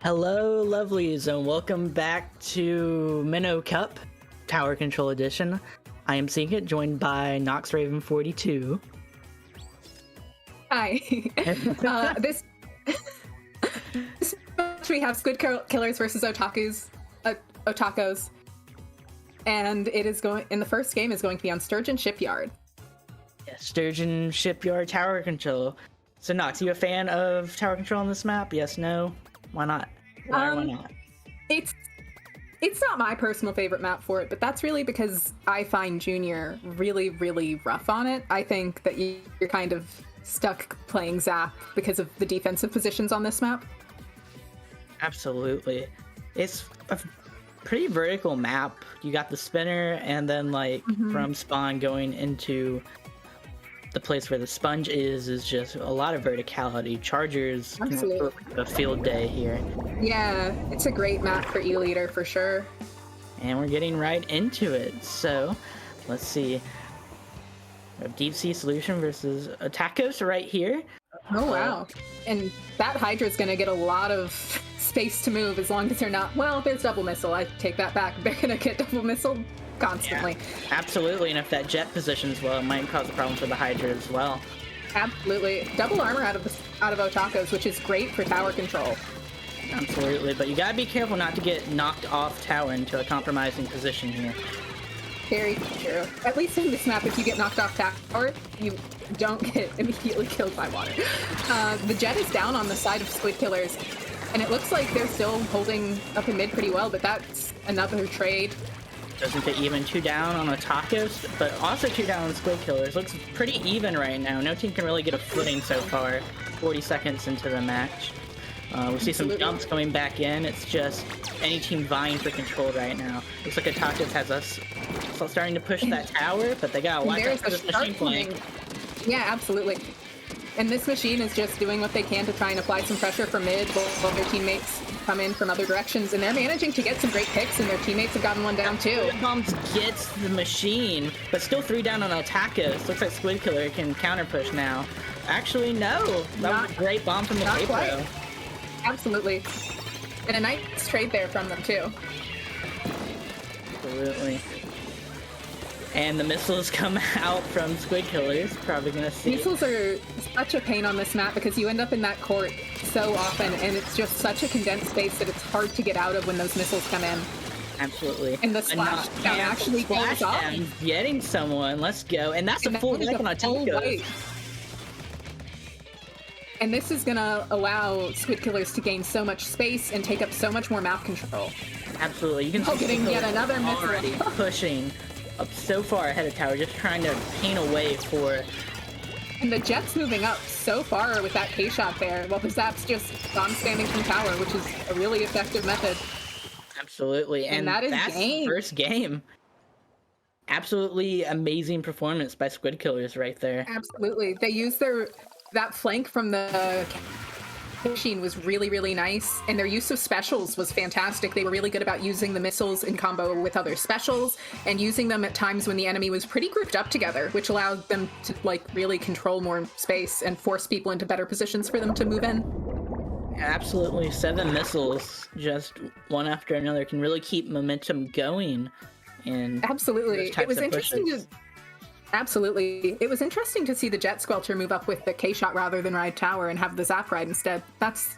[SPEAKER 4] Hello, lovelies, and welcome back to Minnow Cup, Tower Control Edition. I am Seekit, joined by Nox Raven 42.
[SPEAKER 5] Hi. This we have Squid Killers versus Otakos, and it is going. In the first game is going to be on Sturgeon Shipyard.
[SPEAKER 4] Yeah, Sturgeon Shipyard Tower Control. So, Nox, you a fan of Tower Control on this map? Yes, no? Why not? Why not?
[SPEAKER 5] It's not my personal favorite map for it, but that's really because I find Junior really, really rough on it. I think that you're kind of stuck playing Zap because of the defensive positions on this map.
[SPEAKER 4] Absolutely. It's a pretty vertical map. You got the spinner, and then, like, from spawn going into the place where the sponge is just a lot of verticality. Chargers can have a field day here.
[SPEAKER 5] Yeah, it's a great map for E-Leader for sure.
[SPEAKER 4] And we're getting right into it. So, let's see. We have Deep Sea Solution versus Atakos right here.
[SPEAKER 5] Oh, wow. And that Hydra's going to get a lot of space to move as long as they're not... Well, there's double missile. I take that back. They're going to get double missile constantly.
[SPEAKER 4] Yeah, absolutely. And if that jet positions well, it might cause a problem for the Hydra as well.
[SPEAKER 5] Absolutely. Double armor out of Otakos, which is great for tower control.
[SPEAKER 4] Absolutely. But you got to be careful not to get knocked off tower into a compromising position here.
[SPEAKER 5] Very true. At least in this map, if you get knocked off tower, you don't get immediately killed by water. The jet is down on the side of Squid Killers, and it looks like they're still holding up in mid pretty well, but that's another trade.
[SPEAKER 4] Doesn't get even 2 down on Atakos, but also 2 down on Squid Killers. Looks pretty even right now. No team can really get a footing so far, 40 seconds into the match. We see some jumps coming back in. It's just any team vying for control right now. Looks like Atakos has us starting to push that tower, but they gotta watch out for this machine flank.
[SPEAKER 5] Yeah, absolutely. And this machine is just doing what they can to try and apply some pressure from mid while their teammates come in from other directions. And they're managing to get some great picks, and their teammates have gotten one down too.
[SPEAKER 4] Bombs gets the machine, but still 3 down on Atakos. Looks like Squid Killer can counter push now. Actually, no. That was a great bomb from the K-Pro.
[SPEAKER 5] Absolutely. And a nice trade there from them too.
[SPEAKER 4] Absolutely. And the missiles come out from Squid Killers. Probably gonna see.
[SPEAKER 5] Missiles are such a pain on this map because you end up in that court so often, and it's just such a condensed space that it's hard to get out of when those missiles come in.
[SPEAKER 4] Absolutely.
[SPEAKER 5] And the splash down actually goes off.
[SPEAKER 4] Getting someone. Let's go. And that's a full life on Atakos.
[SPEAKER 5] And this is going to allow Squid Killers to gain so much space and take up so much more map control.
[SPEAKER 4] Absolutely. You can see
[SPEAKER 5] getting yet another missile.
[SPEAKER 4] Already pushing up so far ahead of tower, just trying to paint a way for...
[SPEAKER 5] And the jet's moving up so far with that K-shot there, while the Zap's just bomb spamming from tower, which is a really effective method.
[SPEAKER 4] Absolutely. And that's the first game. Absolutely amazing performance by Squid Killers right there.
[SPEAKER 5] Absolutely. They used that flank from the machine was really, really nice, and their use of specials was fantastic. They were really good about using the missiles in combo with other specials and using them at times when the enemy was pretty grouped up together, which allowed them to like really control more space and force people into better positions for them to move in.
[SPEAKER 4] Absolutely. 7 missiles, just one after another, can really keep momentum going. And
[SPEAKER 5] absolutely. It was interesting Absolutely. It was interesting to see the Jet Squelcher move up with the K-Shot rather than ride tower and have the Zap ride instead. That's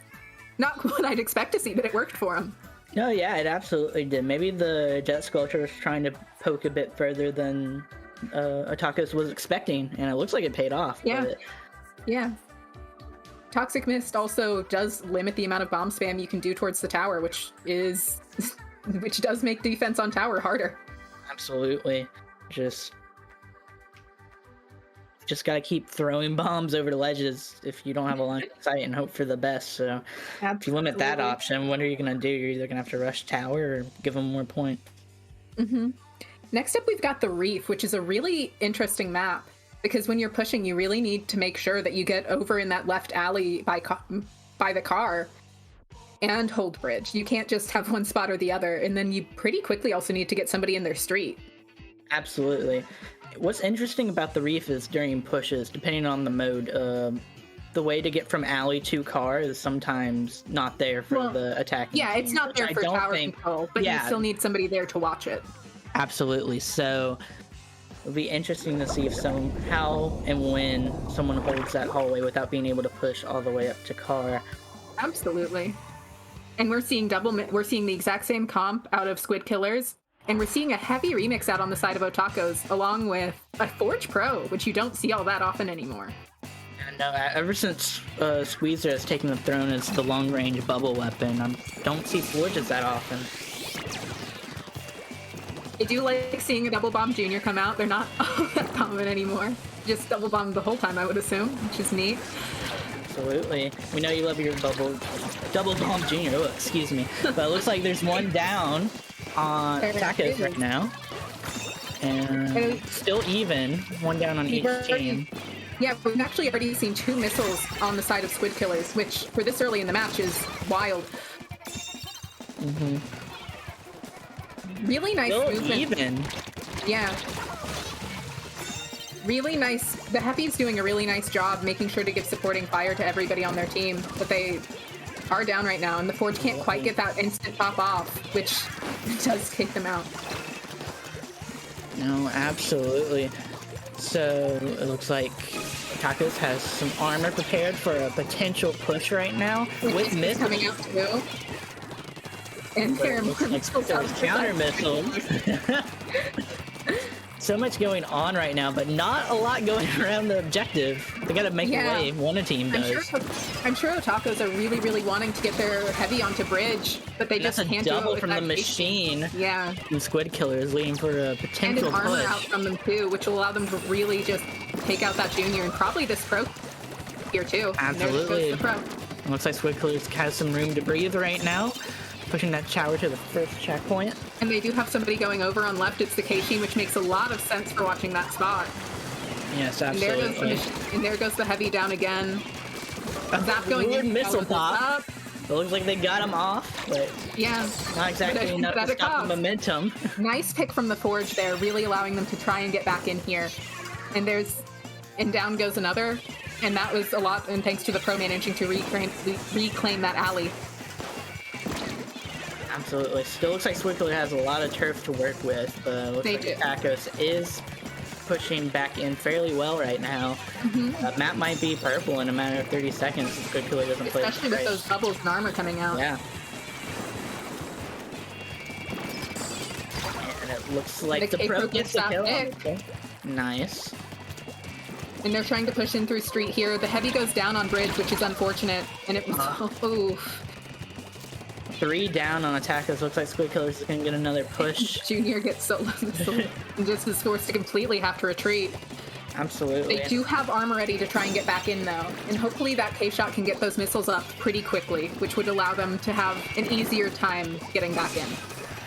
[SPEAKER 5] not what I'd expect to see, but it worked for him.
[SPEAKER 4] No, yeah, it absolutely did. Maybe the Jet Squelcher was trying to poke a bit further than Atakos was expecting, and it looks like it paid off.
[SPEAKER 5] Yeah. Yeah. Toxic Mist also does limit the amount of bomb spam you can do towards the tower, which does make defense on tower harder.
[SPEAKER 4] Absolutely. Just got to keep throwing bombs over the ledges if you don't have a line of sight and hope for the best. So if you limit that option, what are you going to do? You're either going to have to rush tower or give them more point.
[SPEAKER 5] Next up, we've got the Reef, which is a really interesting map because when you're pushing, you really need to make sure that you get over in that left alley by the car and hold bridge. You can't just have one spot or the other, and then you pretty quickly also need to get somebody in their street.
[SPEAKER 4] Absolutely. What's interesting about the Reef is during pushes, depending on the mode, the way to get from alley to car is sometimes not there for the attacking
[SPEAKER 5] Yeah, it's
[SPEAKER 4] team,
[SPEAKER 5] not
[SPEAKER 4] which
[SPEAKER 5] there
[SPEAKER 4] I
[SPEAKER 5] for
[SPEAKER 4] don't
[SPEAKER 5] tower
[SPEAKER 4] think-
[SPEAKER 5] control, but you still need somebody there to watch it.
[SPEAKER 4] Absolutely. So it'll be interesting to see if how and when someone holds that hallway without being able to push all the way up to car.
[SPEAKER 5] Absolutely. And we're seeing the exact same comp out of Squid Killers, and we're seeing a heavy remix out on the side of Otakos, along with a Forge Pro, which you don't see all that often anymore.
[SPEAKER 4] And ever since Squeezer has taken the throne as the long-range bubble weapon, I don't see Forges that often.
[SPEAKER 5] I do like seeing a Double Bomb Junior come out. They're not all that common anymore. Just Double Bomb the whole time, I would assume, which is neat.
[SPEAKER 4] Absolutely. We know you love your Double Bomb Junior. Oh, excuse me. But it looks like there's one down on Tacos right now. And still even. One down on each team.
[SPEAKER 5] Yeah, we've actually already seen 2 missiles on the side of Squid Killers, which for this early in the match is wild.
[SPEAKER 4] Mm-hmm.
[SPEAKER 5] Really nice
[SPEAKER 4] Still
[SPEAKER 5] movement.
[SPEAKER 4] even.
[SPEAKER 5] Yeah. Really nice. The Heavy's doing a really nice job making sure to give supporting fire to everybody on their team, but they are down right now, and the Forge can't quite get that instant pop off, which does take them out.
[SPEAKER 4] No, absolutely. So it looks like Tacos has some armor prepared for a potential push right now with missiles
[SPEAKER 5] coming out too. And there are more missiles out
[SPEAKER 4] there's counter missiles. So much going on right now, but not a lot going around the objective. They gotta make a way. One a team does.
[SPEAKER 5] I'm sure Otakos are really, really wanting to get their Heavy onto bridge, but they just can't do it
[SPEAKER 4] double
[SPEAKER 5] with
[SPEAKER 4] from
[SPEAKER 5] that
[SPEAKER 4] the machine.
[SPEAKER 5] Yeah.
[SPEAKER 4] The Squid Killer is leading for a
[SPEAKER 5] And
[SPEAKER 4] potential
[SPEAKER 5] an armor
[SPEAKER 4] push.
[SPEAKER 5] out from them too, which will allow them to really just take out that Junior and probably this Pro here too.
[SPEAKER 4] Absolutely.
[SPEAKER 5] And there goes the Pro.
[SPEAKER 4] Looks like Squid Killer has some room to breathe right now, pushing that tower to the first checkpoint.
[SPEAKER 5] And they do have somebody going over on left. It's the K-Team, which makes a lot of sense for watching that spot.
[SPEAKER 4] Yes,
[SPEAKER 5] And there
[SPEAKER 4] absolutely.
[SPEAKER 5] goes the Heavy down again. Zap going
[SPEAKER 4] Weird
[SPEAKER 5] in.
[SPEAKER 4] missile
[SPEAKER 5] follows
[SPEAKER 4] pop.
[SPEAKER 5] up.
[SPEAKER 4] It looks like they got him off, but
[SPEAKER 5] Yeah.
[SPEAKER 4] not exactly
[SPEAKER 5] But
[SPEAKER 4] enough
[SPEAKER 5] at
[SPEAKER 4] to
[SPEAKER 5] a
[SPEAKER 4] stop
[SPEAKER 5] cost.
[SPEAKER 4] the momentum.
[SPEAKER 5] Nice pick from the Forge there, really allowing them to try and get back in here. And down goes another. And that was a lot, and thanks to the Pro managing to reclaim that alley.
[SPEAKER 4] Absolutely. Still looks like Squid Killer has a lot of turf to work with, but looks
[SPEAKER 5] They
[SPEAKER 4] like
[SPEAKER 5] do.
[SPEAKER 4] Tacos is pushing back in fairly well right now. Map might be purple in a matter of 30 seconds if Squid Killer doesn't play it
[SPEAKER 5] Especially with
[SPEAKER 4] straight.
[SPEAKER 5] those bubbles and armor coming out.
[SPEAKER 4] Yeah. And it looks like
[SPEAKER 5] The
[SPEAKER 4] the Pro
[SPEAKER 5] K-Pro
[SPEAKER 4] gets the
[SPEAKER 5] gets
[SPEAKER 4] kill.
[SPEAKER 5] that
[SPEAKER 4] Okay. Nice.
[SPEAKER 5] And they're trying to push in through street here. The Heavy goes down on bridge, which is unfortunate. And it was, oof.
[SPEAKER 4] 3 down on Attackers. Looks like Squid Killers is going to get another push.
[SPEAKER 5] Junior gets solo and just is forced to completely have to retreat.
[SPEAKER 4] Absolutely.
[SPEAKER 5] They do have armor ready to try and get back in, though. And hopefully that K-Shot can get those missiles up pretty quickly, which would allow them to have an easier time getting back in.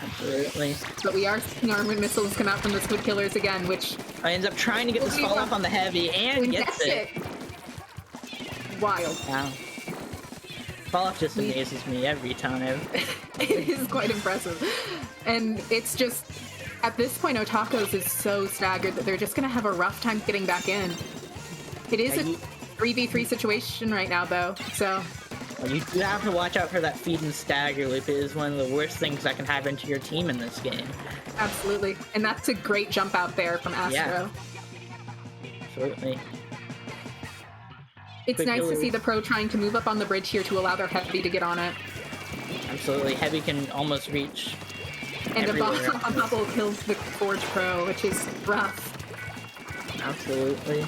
[SPEAKER 4] Absolutely.
[SPEAKER 5] But we are seeing armored missiles come out from the Squid Killers again, which
[SPEAKER 4] Ends up trying to get this fall off on the Heavy and gets it.
[SPEAKER 5] Wild.
[SPEAKER 4] Wow. Fall off just amazes me every time.
[SPEAKER 5] It is quite impressive. And it's just, at this point, Otakos is so staggered that they're just going to have a rough time getting back in. It is a 3v3 situation right now, though, so...
[SPEAKER 4] Well, you do have to watch out for that feed and stagger loop. It is one of the worst things that can happen to your team in this game.
[SPEAKER 5] Absolutely. And that's a great jump out there from Astro.
[SPEAKER 4] Yeah. Absolutely.
[SPEAKER 5] It's
[SPEAKER 4] Quick
[SPEAKER 5] nice to
[SPEAKER 4] killer.
[SPEAKER 5] see the Pro trying to move up on the bridge here to allow their Heavy to get on it.
[SPEAKER 4] Absolutely. Heavy can almost reach
[SPEAKER 5] And a
[SPEAKER 4] everywhere.
[SPEAKER 5] bubble kills the Forge Pro, which is rough.
[SPEAKER 4] Absolutely.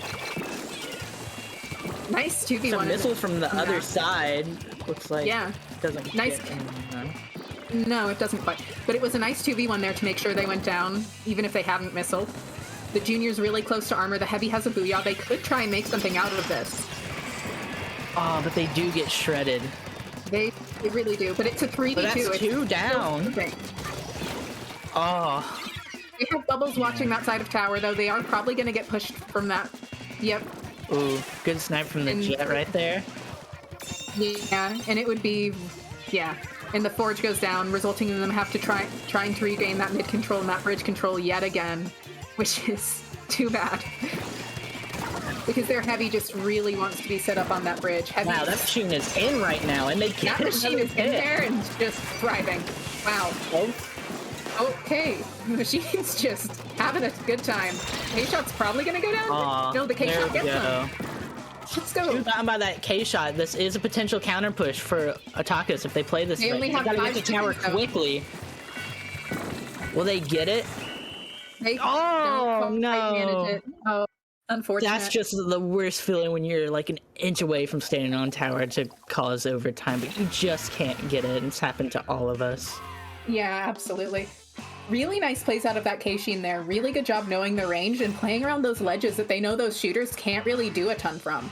[SPEAKER 5] Nice 2v1.
[SPEAKER 4] Some missiles from the other side. Looks like
[SPEAKER 5] Yeah.
[SPEAKER 4] doesn't
[SPEAKER 5] Nice.
[SPEAKER 4] get anyone.
[SPEAKER 5] No, it doesn't quite. But it was a nice 2v1 there to make sure they went down, even if they hadn't missiled. The Junior's really close to armor. The Heavy has a booyah. They could try and make something out of this.
[SPEAKER 4] Oh, but they do get shredded.
[SPEAKER 5] They really do. But it's a 3v2.
[SPEAKER 4] But that's
[SPEAKER 5] It's
[SPEAKER 4] 2
[SPEAKER 5] still
[SPEAKER 4] down.
[SPEAKER 5] moving.
[SPEAKER 4] Oh.
[SPEAKER 5] They have Bubbles watching that side of tower, though. They are probably going to get pushed from that. Yep.
[SPEAKER 4] Ooh, good snipe from the
[SPEAKER 5] And-
[SPEAKER 4] jet right there.
[SPEAKER 5] Yeah, and it would be, yeah. And the Forge goes down, resulting in them have to trying to regain that mid control and that bridge control yet again, which is too bad. because their heavy just really wants to be set up on that bridge. Heavy,
[SPEAKER 4] Wow, that machine is in right now, and they
[SPEAKER 5] that
[SPEAKER 4] get
[SPEAKER 5] machine is in
[SPEAKER 4] hit.
[SPEAKER 5] there and just thriving. Wow.
[SPEAKER 4] Oh,
[SPEAKER 5] Okay, the machine's just having a good time. K-Shot's probably gonna go down.
[SPEAKER 4] aw,
[SPEAKER 5] No, the
[SPEAKER 4] there
[SPEAKER 5] K-Shot
[SPEAKER 4] we
[SPEAKER 5] gets
[SPEAKER 4] go.
[SPEAKER 5] him. Let's go.
[SPEAKER 4] Too bad by that K-Shot. This is a potential counter push for Otakus if they play this
[SPEAKER 5] They
[SPEAKER 4] right.
[SPEAKER 5] only
[SPEAKER 4] They
[SPEAKER 5] have
[SPEAKER 4] gotta
[SPEAKER 5] 5
[SPEAKER 4] get the tower
[SPEAKER 5] seconds, though.
[SPEAKER 4] quickly. Will they get it?
[SPEAKER 5] They
[SPEAKER 4] Oh,
[SPEAKER 5] don't quite
[SPEAKER 4] no.
[SPEAKER 5] manage it. Oh, unfortunate.
[SPEAKER 4] That's just the worst feeling when you're like an inch away from standing on tower to cause overtime, but you just can't get it. It's happened to all of us.
[SPEAKER 5] Yeah, absolutely. Really nice plays out of that K-Sheen there. Really good job knowing the range and playing around those ledges that they know those shooters can't really do a ton from.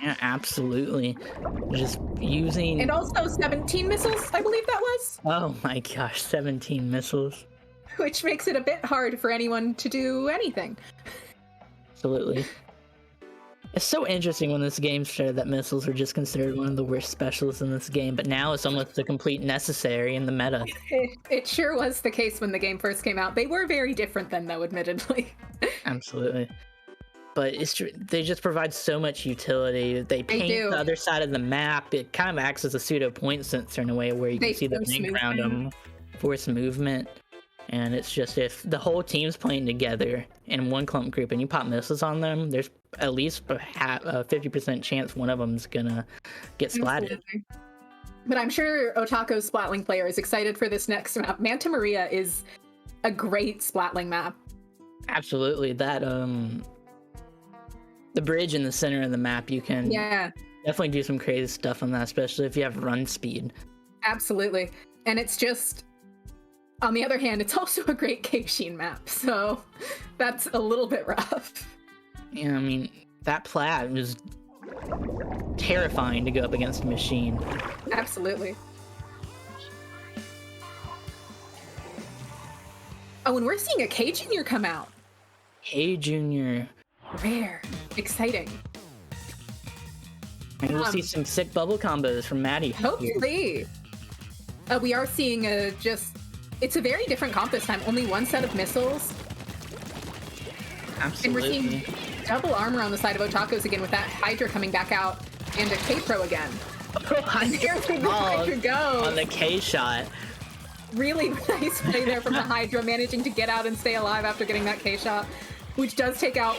[SPEAKER 4] Yeah, absolutely. Just using.
[SPEAKER 5] And also 17 missiles, I believe that was,
[SPEAKER 4] Oh my gosh, 17 missiles.
[SPEAKER 5] which makes it a bit hard for anyone to do anything.
[SPEAKER 4] Absolutely. It's so interesting when this game started that missiles were just considered one of the worst specials in this game, but now it's almost a complete necessary in the meta.
[SPEAKER 5] It sure was the case when the game first came out. They were very different then, though, admittedly.
[SPEAKER 4] Absolutely. But they just provide so much utility. They paint
[SPEAKER 5] do.
[SPEAKER 4] the other side of the map. It kind of acts as a pseudo point sensor in a way where you
[SPEAKER 5] They
[SPEAKER 4] can see the
[SPEAKER 5] force
[SPEAKER 4] thing around
[SPEAKER 5] movement.
[SPEAKER 4] them, force movement. And it's just if the whole team's playing together in one clump group and you pop missiles on them, there's at least a 50% chance one of them's gonna get splatted.
[SPEAKER 5] Absolutely. But I'm sure Otako's Splatling player is excited for this next map. Manta Maria is a great Splatling map.
[SPEAKER 4] Absolutely. That the bridge in the center of the map, you can
[SPEAKER 5] Yeah,
[SPEAKER 4] definitely do some crazy stuff on that, especially if you have run speed.
[SPEAKER 5] absolutely. And it's just, on the other hand, it's also a great K-Sheen map, so that's a little bit rough.
[SPEAKER 4] Yeah, I mean, that plat was terrifying to go up against a machine.
[SPEAKER 5] Absolutely. Oh, and we're seeing a K Junior come out.
[SPEAKER 4] Hey, Junior.
[SPEAKER 5] Rare. Exciting.
[SPEAKER 4] And we'll see some sick bubble combos from Maddie.
[SPEAKER 5] Hopefully. We are seeing it's a very different comp this time. Only one set of missiles. And we're
[SPEAKER 4] Absolutely.
[SPEAKER 5] seeing double armor on the side of Otako's again with that Hydra coming back out and a K-Pro again. And there the Hydra goes.
[SPEAKER 4] On the K shot.
[SPEAKER 5] Really nice play there from the Hydra, managing to get out and stay alive after getting that K-shot, which does take out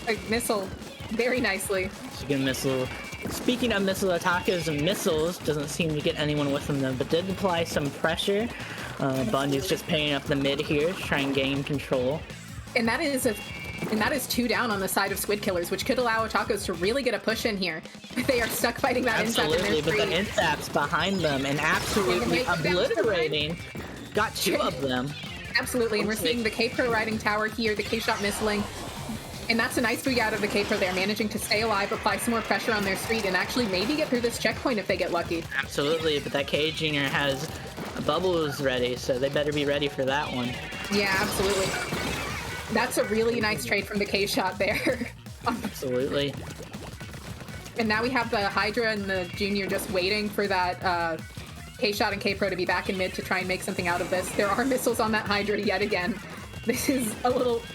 [SPEAKER 5] a missile very nicely.
[SPEAKER 4] She get a missile. Speaking of missile attackers and missiles, doesn't seem to get anyone with them though, but did apply some pressure. Bundy's just paying up the mid here to try and gain control.
[SPEAKER 5] And that is 2 down on the side of Squid Killers, which could allow Otakos to really get a push in here. They are stuck fighting that insect
[SPEAKER 4] Absolutely,
[SPEAKER 5] in
[SPEAKER 4] but
[SPEAKER 5] their
[SPEAKER 4] the
[SPEAKER 5] free.
[SPEAKER 4] Insap's behind them and absolutely
[SPEAKER 5] And they go down to the
[SPEAKER 4] obliterating. Got 2 of them.
[SPEAKER 5] Absolutely, and we're seeing the K-Pro riding tower here, the K-shot missiling. And that's a nice booyah out of the K-Pro there, managing to stay alive, apply some more pressure on their street, and actually maybe get through this checkpoint if they get lucky.
[SPEAKER 4] Absolutely, but that K Junior has bubbles ready, so they better be ready for that one.
[SPEAKER 5] Yeah, absolutely. That's a really nice trade from the K-shot there.
[SPEAKER 4] Absolutely.
[SPEAKER 5] And now we have the Hydra and the Junior just waiting for that K-shot and K-Pro to be back in mid to try and make something out of this. There are missiles on that Hydra yet again. This is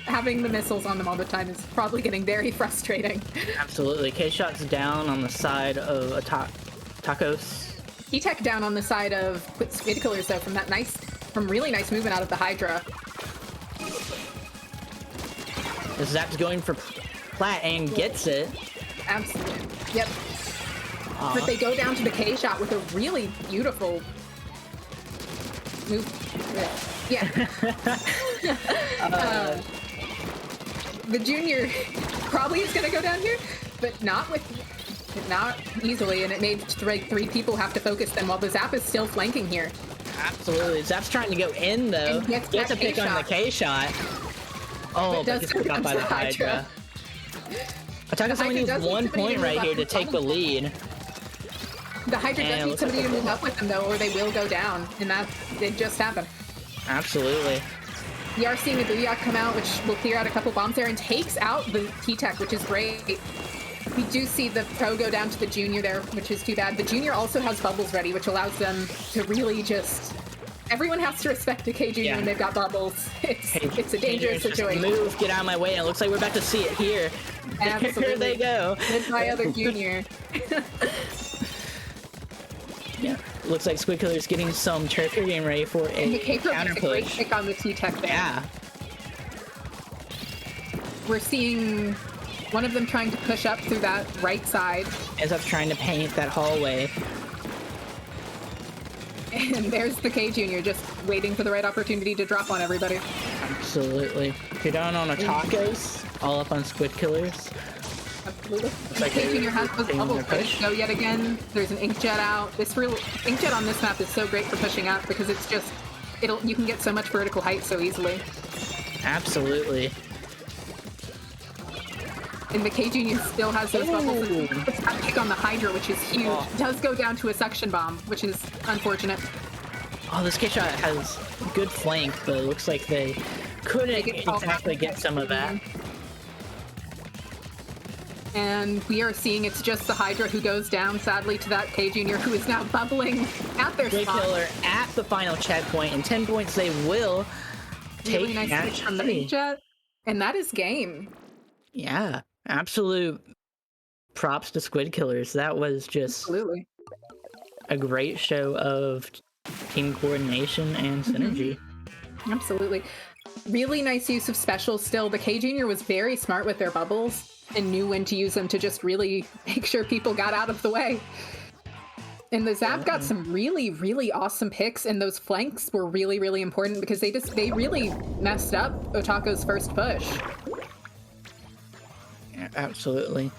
[SPEAKER 5] having the missiles on them all the time is probably getting very frustrating.
[SPEAKER 4] Absolutely. K-Shot's down on the side of Tacos.
[SPEAKER 5] E-Tech down on the side of Squid Killers though from really nice movement out of the Hydra.
[SPEAKER 4] Zap's going for plat and gets it.
[SPEAKER 5] Absolutely. Yep. But they go down to the K-shot with a really beautiful move. Yeah. The Junior probably is going to go down here, but not easily, and it made 3 people have to focus them while the Zap is still flanking here.
[SPEAKER 4] Absolutely. Zap's trying to go in though.
[SPEAKER 5] And gets
[SPEAKER 4] Gets a
[SPEAKER 5] that
[SPEAKER 4] pick on the
[SPEAKER 5] K-shot.
[SPEAKER 4] K-Shot. Oh,
[SPEAKER 5] But does
[SPEAKER 4] but gets picked up by the Hydra. Tacos only needs
[SPEAKER 5] does need
[SPEAKER 4] 1
[SPEAKER 5] somebody to
[SPEAKER 4] point
[SPEAKER 5] move
[SPEAKER 4] right
[SPEAKER 5] up
[SPEAKER 4] here to
[SPEAKER 5] and
[SPEAKER 4] take the
[SPEAKER 5] follow.
[SPEAKER 4] lead.
[SPEAKER 5] The Hydra does
[SPEAKER 4] And
[SPEAKER 5] need
[SPEAKER 4] looks
[SPEAKER 5] somebody
[SPEAKER 4] like
[SPEAKER 5] to move up with them though, or they will go down, and that did just happen.
[SPEAKER 4] Absolutely.
[SPEAKER 5] We are seeing a Booyah come out, which will clear out a couple bombs there and takes out the T-Tech, which is great. We do see the Pro go down to the Junior there, which is too bad. The Junior also has bubbles ready, which allows them to really just Everyone has to respect a K Junior when they've got bubbles. It's a dangerous situation.
[SPEAKER 4] Move, get out of my way. It looks like we're about to see it here.
[SPEAKER 5] Absolutely.
[SPEAKER 4] Here they go.
[SPEAKER 5] It's my other junior.
[SPEAKER 4] Yeah. Looks like Squid Killer's getting some turf here, getting ready for a counter
[SPEAKER 5] a great
[SPEAKER 4] push.
[SPEAKER 5] pick on the T-Tech there.
[SPEAKER 4] Yeah.
[SPEAKER 5] We're seeing one of them trying to push up through that right side.
[SPEAKER 4] Ends up trying to paint that hallway.
[SPEAKER 5] And there's the K Junior just waiting for the right opportunity to drop on everybody.
[SPEAKER 4] Absolutely. You're down on a tacos, all up on Squid Killers.
[SPEAKER 5] Absolutely.
[SPEAKER 4] like
[SPEAKER 5] K Junior has those
[SPEAKER 4] taking
[SPEAKER 5] bubbles
[SPEAKER 4] their
[SPEAKER 5] ready
[SPEAKER 4] push.
[SPEAKER 5] to go yet again. There's an Inkjet out. This real Inkjet on this map is so great for pushing up because it's just you can get so much vertical height so easily.
[SPEAKER 4] Absolutely.
[SPEAKER 5] And the K Junior still has those bubbles.
[SPEAKER 4] Ooh.
[SPEAKER 5] It's a kick on the Hydra, which is huge.
[SPEAKER 4] Oh.
[SPEAKER 5] Does go down to a suction bomb, which is unfortunate.
[SPEAKER 4] Oh, this K-Shot has good flank, but it looks like they couldn't
[SPEAKER 5] They get called
[SPEAKER 4] exactly
[SPEAKER 5] back
[SPEAKER 4] get some of that.
[SPEAKER 5] And we are seeing it's just the Hydra who goes down, sadly, to that K Junior, who is now bubbling at their
[SPEAKER 4] Squid
[SPEAKER 5] spot.
[SPEAKER 4] Killer at the final checkpoint, and 10 points they will take
[SPEAKER 5] Really nice
[SPEAKER 4] match
[SPEAKER 5] switch from the
[SPEAKER 4] three.
[SPEAKER 5] Inkjet. And that is game.
[SPEAKER 4] Yeah, absolute props to Squid Killers. That was just
[SPEAKER 5] Absolutely.
[SPEAKER 4] a great show of team coordination and synergy.
[SPEAKER 5] Absolutely. Really nice use of specials still. The K Junior was very smart with their bubbles and knew when to use them to just really make sure people got out of the way. And the Zap got some really, really awesome picks, and those flanks were really, really important because they really messed up Otako's first push.
[SPEAKER 4] Yeah, absolutely.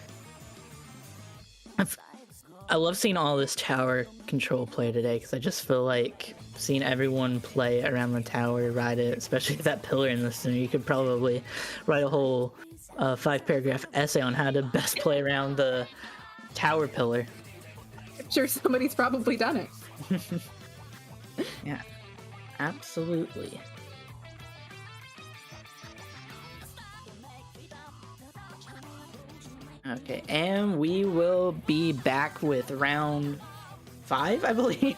[SPEAKER 4] I love seeing all this tower control play today because I just feel like seeing everyone play around the tower, ride it, especially that pillar in the center. You could probably write a whole 5-paragraph essay on how to best play around the tower pillar.
[SPEAKER 5] I'm sure somebody's probably done it.
[SPEAKER 4] Yeah, absolutely. Okay, and we will be back with round 5, I believe.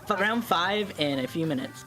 [SPEAKER 4] Round 5 in a few minutes.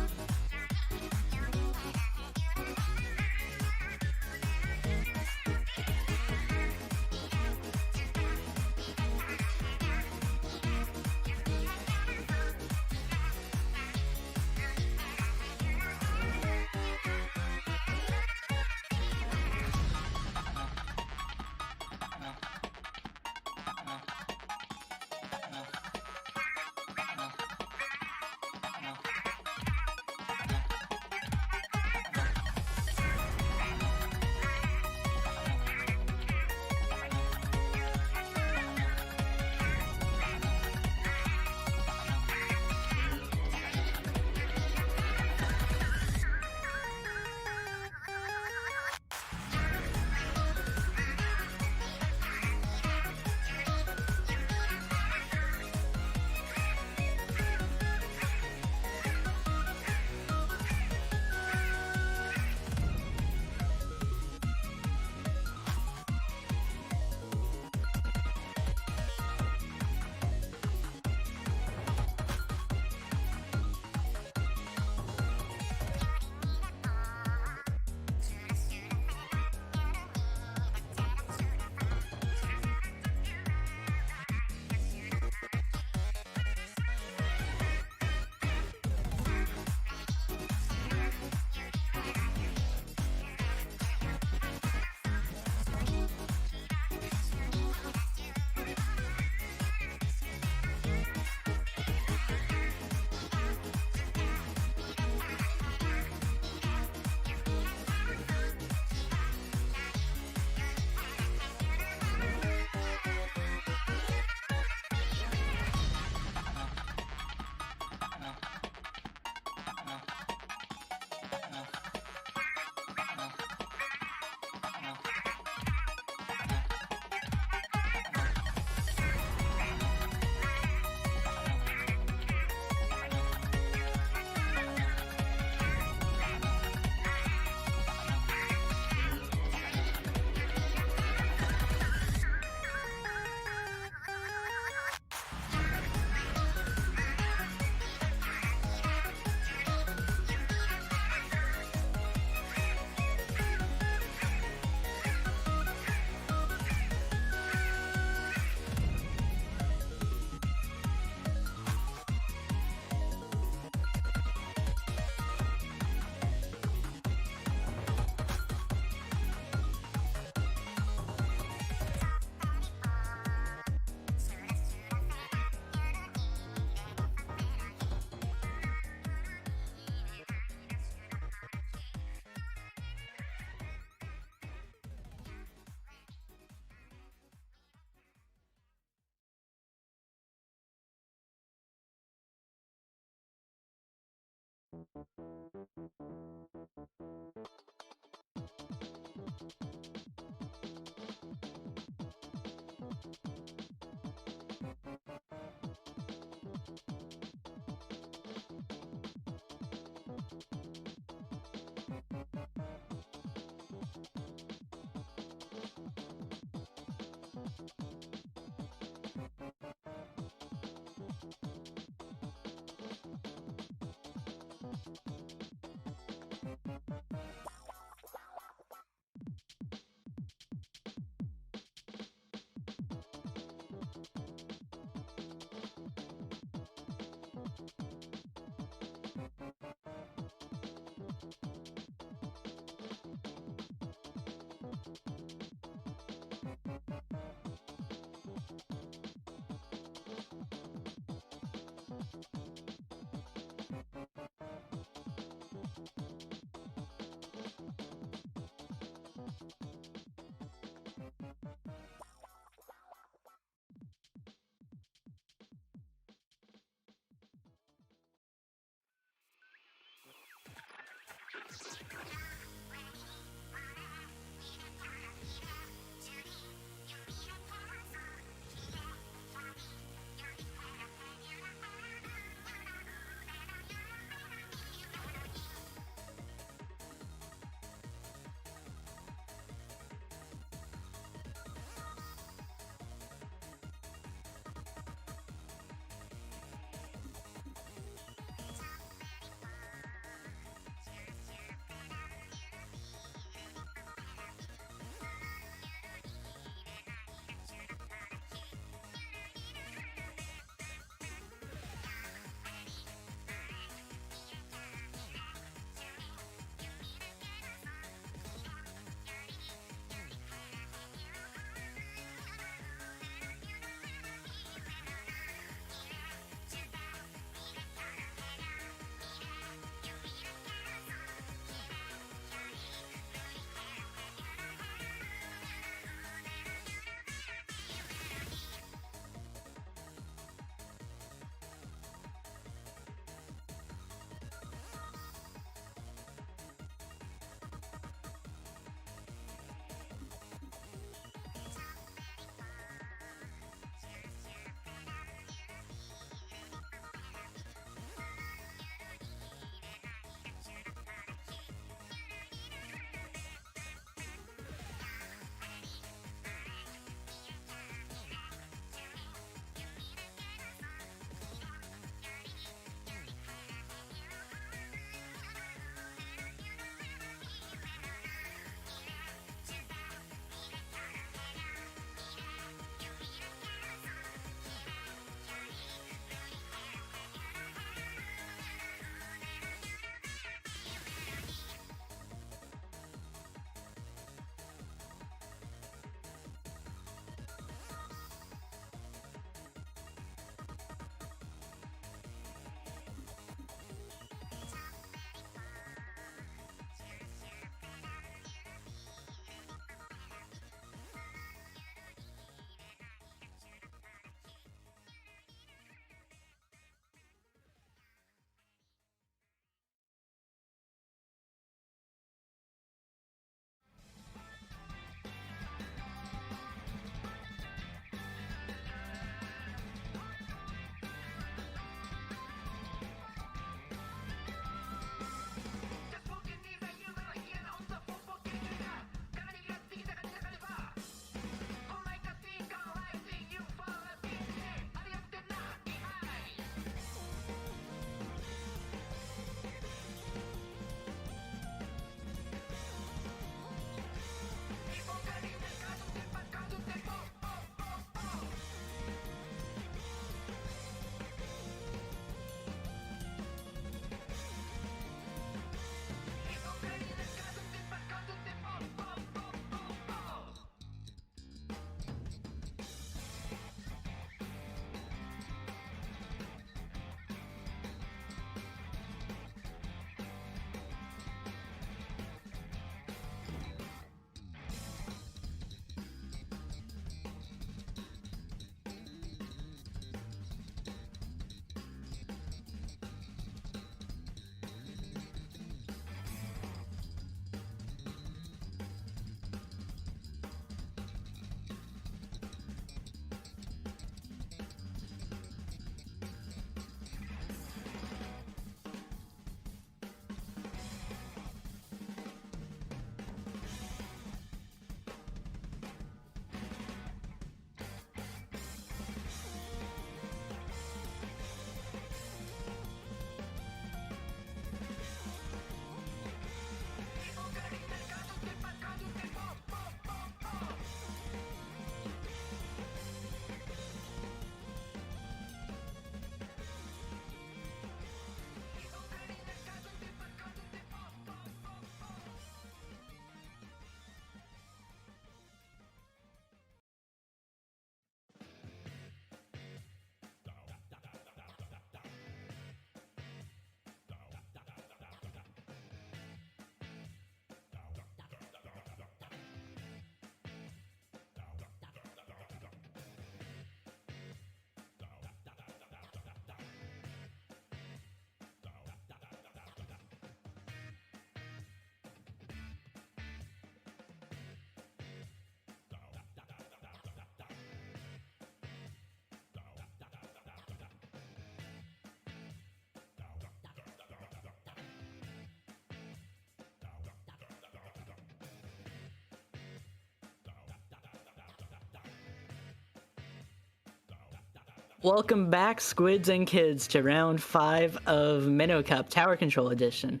[SPEAKER 4] Welcome back, Squids and Kids, to round 5 of Minnow Cup Tower Control Edition.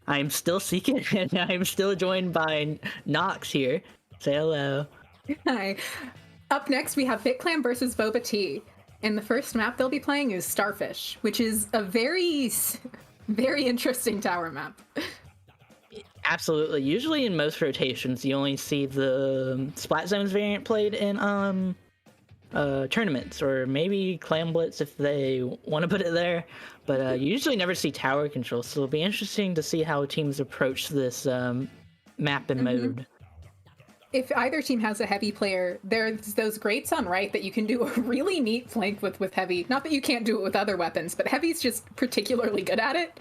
[SPEAKER 4] I'm still Seeking, and I'm still joined by Nox here. Say hello.
[SPEAKER 5] Hi. Up next, we have BitClam versus Boba Tea. And the first map they'll be playing is Starfish, which is a very, very interesting tower map.
[SPEAKER 4] Absolutely. Usually in most rotations, you only see the Splat Zones variant played in tournaments, or maybe Clam Blitz if they want to put it there. But you usually never see tower control, so it'll be interesting to see how teams approach this map and mode.
[SPEAKER 5] If either team has a heavy player, there's those grates on right that you can do a really neat flank with heavy. Not that you can't do it with other weapons, but heavy's just particularly good at it.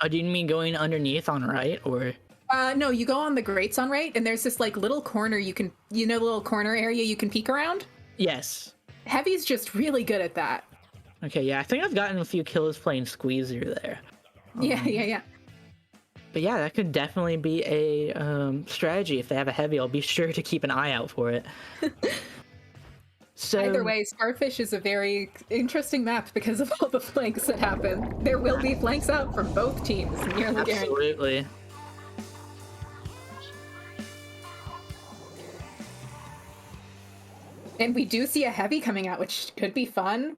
[SPEAKER 4] Oh, do you mean going underneath on right, or?
[SPEAKER 5] No, you go on the grates on right, and there's this like little corner little corner area you can peek around?
[SPEAKER 4] Yes.
[SPEAKER 5] Heavy's just really good at that.
[SPEAKER 4] Okay, yeah, I think I've gotten a few kills playing Squeezer there.
[SPEAKER 5] Yeah.
[SPEAKER 4] But yeah, that could definitely be a strategy. If they have a heavy, I'll be sure to keep an eye out for it. So
[SPEAKER 5] either way, Starfish is a very interesting map because of all the flanks that happen. There will be flanks out from both teams, nearly guaranteed.
[SPEAKER 4] Absolutely.
[SPEAKER 5] And we do see a heavy coming out, which could be fun.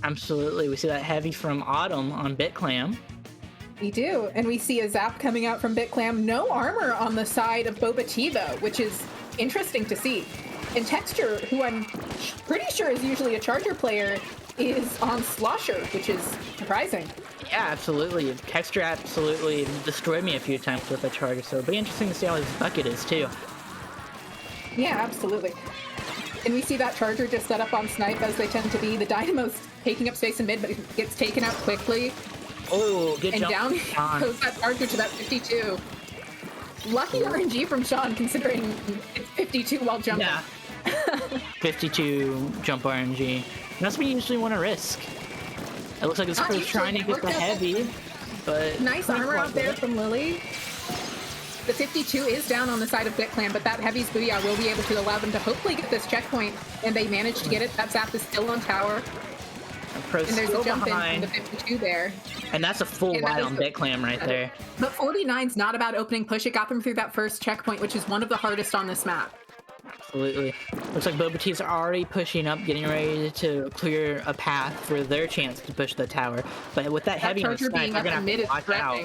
[SPEAKER 4] Absolutely. We see that heavy from Autumn on BitClam.
[SPEAKER 5] We do, and we see a zap coming out from BitClam. No armor on the side of Boba Tea, though, which is interesting to see. And Texture, who I'm pretty sure is usually a Charger player, is on Slosher, which is surprising.
[SPEAKER 4] Yeah, absolutely. Texture absolutely destroyed me a few times with a Charger, so it'll be interesting to see how his bucket is, too.
[SPEAKER 5] Yeah, absolutely. And we see that Charger just set up on Snipe, as they tend to be. The Dynamo's taking up space in mid, but it gets taken out quickly.
[SPEAKER 4] Oh, good
[SPEAKER 5] and
[SPEAKER 4] jump.
[SPEAKER 5] down goes that Charger to that 52. Lucky RNG from Sean, considering it's 52 while jumping.
[SPEAKER 4] Yeah. 52 jump RNG. That's what you usually want to risk. It looks like it's trying to get the heavy, but
[SPEAKER 5] nice armor out there from Lily. The 52 is down on the side of BitClam, but that heavy's Booyah will be able to allow them to hopefully get this checkpoint, and they managed to get it. That zap is still on tower. And there's a jump in from the 52 there.
[SPEAKER 4] And that's a full wide on BitClam right there.
[SPEAKER 5] But 49's not about opening push. It got them through that first checkpoint, which is one of the hardest on this map.
[SPEAKER 4] Absolutely. Looks like Boba Teas are already pushing up, getting ready to clear a path for their chance to push the tower. But with that heavy on the side, they're going to have to watch out.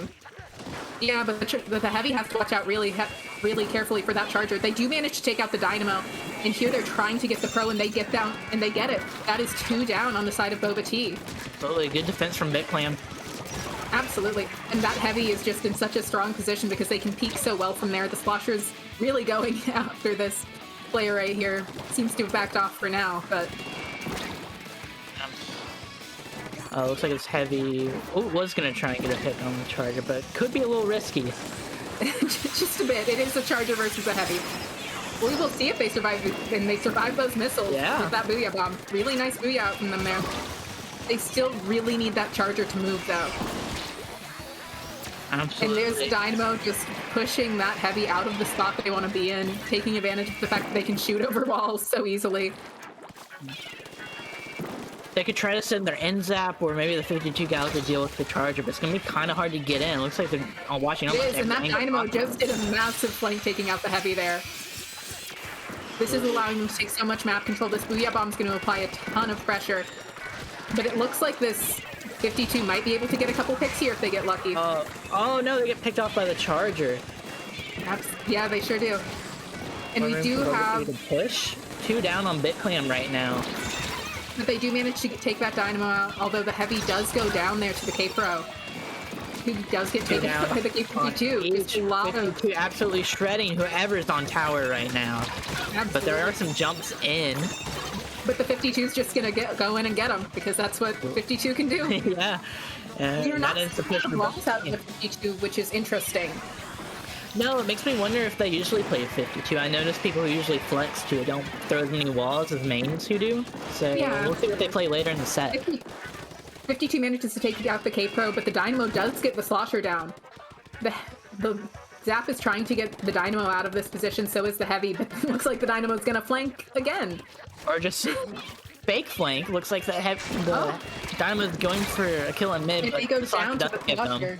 [SPEAKER 5] Yeah, but the heavy has to watch out really carefully for that Charger. They do manage to take out the Dynamo, and here they're trying to get the Pro, and they get down, and they get it. That is 2 down on the side of Boba Tea.
[SPEAKER 4] Totally, good defense from BitClam.
[SPEAKER 5] Absolutely, and that heavy is just in such a strong position because they can peek so well from there. The Slosher's really going after this player right here. Seems to have backed off for now, but...
[SPEAKER 4] Looks like it's heavy. Oh, was going to try and get a hit on the Charger, but could be a little risky.
[SPEAKER 5] Just a bit. It is a Charger versus a heavy. We will see if they survive, and they survive those missiles with that Booyah Bomb. Really nice Booyah from them there. They still really need that Charger to move, though.
[SPEAKER 4] Absolutely.
[SPEAKER 5] And there's Dynamo just pushing that heavy out of the spot that they want to be in, taking advantage of the fact that they can shoot over walls so easily.
[SPEAKER 4] They could try to send their end zap, or maybe the 52 gals to deal with the Charger, but it's going to be kind of hard to get in. It looks like they're watching out.
[SPEAKER 5] It is, and that Dynamo just did a massive flank taking out the heavy there. This is allowing them to take so much map control. This Booyah Bomb's going to apply a ton of pressure. But it looks like this 52 might be able to get a couple picks here if they get lucky.
[SPEAKER 4] Oh no, they get picked off by the Charger.
[SPEAKER 5] Yeah, they sure do. And we do have...
[SPEAKER 4] push. 2 down on BitClam right now.
[SPEAKER 5] But they do manage to take that Dynamo out, although the heavy does go down there to the K-Pro. Who does get taken out by the K-52. It's a lot of...
[SPEAKER 4] absolutely shredding whoever's on tower right now.
[SPEAKER 5] Absolutely.
[SPEAKER 4] But there are some jumps in.
[SPEAKER 5] But the 52's just going to go in and get them, because that's what 52 can do.
[SPEAKER 4] Yeah.
[SPEAKER 5] You're not
[SPEAKER 4] seeing
[SPEAKER 5] walls out of the 52, which is interesting.
[SPEAKER 4] No, it makes me wonder if they usually play 52. I notice people who usually flex to don't throw as many walls as mains who do. So
[SPEAKER 5] yeah.
[SPEAKER 4] We'll see what they play later in the set.
[SPEAKER 5] 52 manages to take out the K-Pro, but the Dynamo does get the Slosher down. The Zap is trying to get the Dynamo out of this position, so is the Heavy, but it looks like the Dynamo's gonna flank again.
[SPEAKER 4] Or just fake flank. Looks like the Dynamo's going for a kill in mid,
[SPEAKER 5] If
[SPEAKER 4] but
[SPEAKER 5] he goes down to the
[SPEAKER 4] doesn't give them.
[SPEAKER 5] flusher,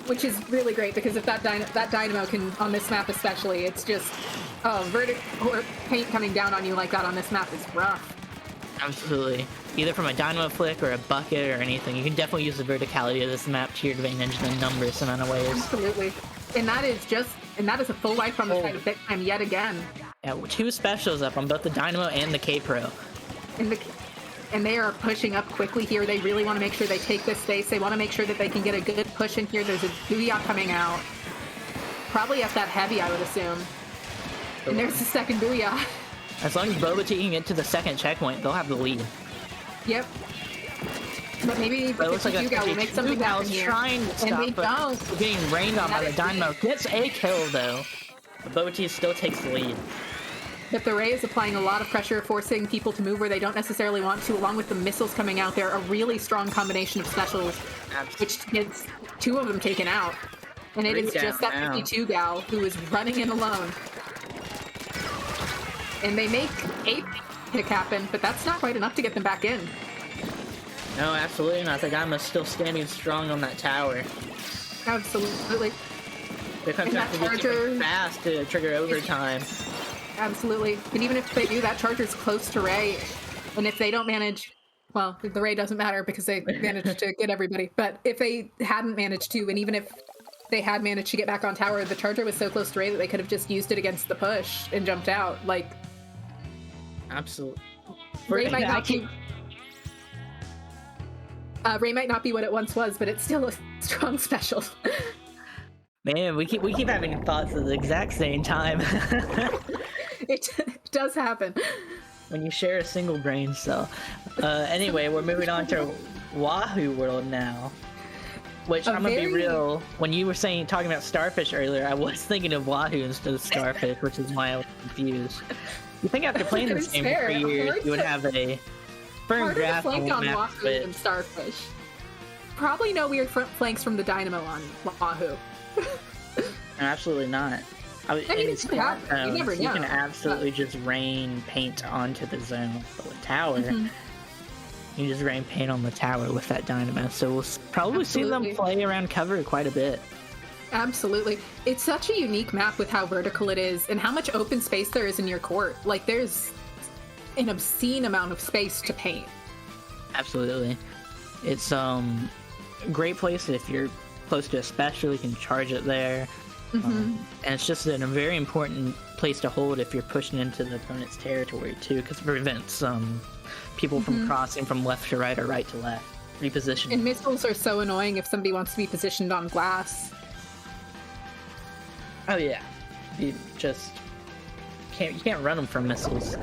[SPEAKER 5] which is really great because if that Dynamo can, on this map especially, it's just, vertical or paint coming down on you like that on this map is rough.
[SPEAKER 4] Absolutely. Either from a Dynamo flick or a bucket or anything. You can definitely use the verticality of this map to your advantage in a numerous amount of ways.
[SPEAKER 5] Absolutely. And that is a full wipe on the side of Bitclam yet again.
[SPEAKER 4] Yeah, 2 specials up on both the Dynamo and the K-Pro.
[SPEAKER 5] And they are pushing up quickly here. They really want to make sure they take this space. They want to make sure that they can get a good push in here. There's a Booyah coming out. Probably at that Heavy, I would assume. And there's the second Booyah.
[SPEAKER 4] As long as Boba Tea can get to the second checkpoint, they'll have the lead.
[SPEAKER 5] Yep. But maybe
[SPEAKER 4] But it looks like
[SPEAKER 5] Yuga will make something happen here.
[SPEAKER 4] trying to stop,
[SPEAKER 5] and they
[SPEAKER 4] but
[SPEAKER 5] don't.
[SPEAKER 4] getting rained on by the Dynamo. Gets a kill, though. But Boba Tea still takes the lead.
[SPEAKER 5] But the Ray is applying a lot of pressure, forcing people to move where they don't necessarily want to, along with the missiles coming out there. A really strong combination of specials, which gets 2 of them taken out. And it is just that 52 gal who is running in alone. And they make a pick happen, but that's not quite enough to get them back in.
[SPEAKER 4] No, absolutely not. The Dynamo's still standing strong on that tower.
[SPEAKER 5] Absolutely.
[SPEAKER 4] They come
[SPEAKER 5] And
[SPEAKER 4] back
[SPEAKER 5] that
[SPEAKER 4] to get
[SPEAKER 5] charger
[SPEAKER 4] fast to trigger overtime.
[SPEAKER 5] Absolutely. And even if they do, that charger's close to Ray. And if they don't manage, well, the Ray doesn't matter because they managed to get everybody. But if they hadn't managed to, and even if they had managed to get back on tower, the charger was so close to Ray that they could have just used it against the push and jumped out. Like,
[SPEAKER 4] Absolutely.
[SPEAKER 5] Ray might not be... Ray might not be what it once was, but it's still a strong special.
[SPEAKER 4] Man, we keep having thoughts at the exact same time.
[SPEAKER 5] It does happen.
[SPEAKER 4] When you share a single brain cell. Anyway, we're moving on to Wahoo World now. Which, I'm gonna be real, when you were talking about Starfish earlier, I was thinking of Wahoo instead of Starfish, which is why I was confused. You think after playing this game for 3 years, you would have a firm grasp on
[SPEAKER 5] on
[SPEAKER 4] map,
[SPEAKER 5] Wahoo
[SPEAKER 4] but
[SPEAKER 5] and Starfish. Probably no weird flanks from the Dynamo on Wahoo.
[SPEAKER 4] absolutely not.
[SPEAKER 5] I mean,
[SPEAKER 4] it's flat
[SPEAKER 5] you never
[SPEAKER 4] zones, you can
[SPEAKER 5] know.
[SPEAKER 4] absolutely just rain paint onto the zone. But with tower, you just rain paint on the tower with that Dynamo. So we'll probably see them play around cover quite a bit.
[SPEAKER 5] Absolutely. It's such a unique map with how vertical it is and how much open space there is in your court. Like, there's an obscene amount of space to paint.
[SPEAKER 4] Absolutely. It's a great place if you're close to a special, you can charge it there. And it's just a very important place to hold if you're pushing into the opponent's territory too, because it prevents people from crossing from left to right or right to left. Repositioning.
[SPEAKER 5] And missiles are so annoying if somebody wants to be positioned on glass.
[SPEAKER 4] Oh yeah, you just can't run them from missiles.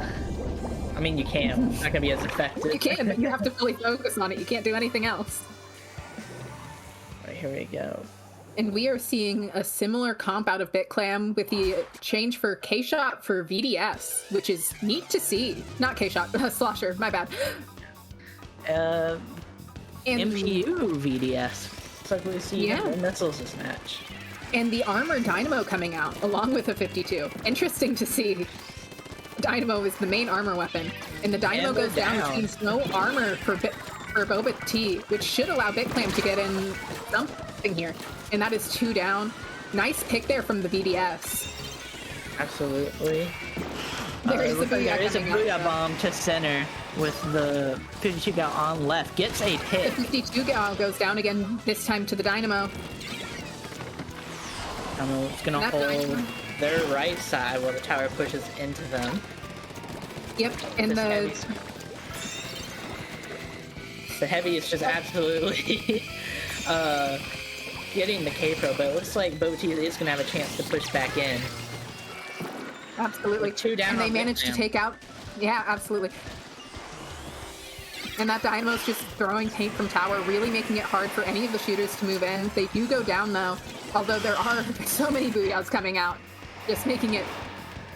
[SPEAKER 4] I mean, you can. It's not gonna be as effective.
[SPEAKER 5] You can, but you have to really focus on it. You can't do anything else.
[SPEAKER 4] Right, here we go.
[SPEAKER 5] And we are seeing a similar comp out of BitClam with the change for K-Shot for VDS, which is neat to see. Not K-Shot, Slosher, my bad.
[SPEAKER 4] And
[SPEAKER 5] the-
[SPEAKER 4] MPU VDS. It's like we see missiles this match.
[SPEAKER 5] And the Armor Dynamo coming out, along with a 52. Interesting to see. Dynamo is the main armor weapon. And the Dynamo goes down, which means no armor for Boba T, which should allow BitClam to get in something here. And that is 2 down. Nice pick there from the VDS.
[SPEAKER 4] Absolutely.
[SPEAKER 5] There is a
[SPEAKER 4] Booyah bomb to center with the 52 gal on left. Gets a
[SPEAKER 5] The
[SPEAKER 4] hit.
[SPEAKER 5] 52 gal goes down again, this time to the Dynamo.
[SPEAKER 4] It's gonna
[SPEAKER 5] That
[SPEAKER 4] hold
[SPEAKER 5] Dynamo.
[SPEAKER 4] their right side while the tower pushes into them.
[SPEAKER 5] Yep, and the
[SPEAKER 4] heavy is just absolutely getting the K-Pro, but it looks like Boba is gonna have a chance to push back in.
[SPEAKER 5] absolutely
[SPEAKER 4] With 2 down
[SPEAKER 5] and they
[SPEAKER 4] on
[SPEAKER 5] managed to
[SPEAKER 4] Bitclam.
[SPEAKER 5] take out. Yeah, absolutely. And that Dynamo's just throwing paint from tower, really making it hard for any of the shooters to move in. They do go down though, although there are so many Booyahs coming out, just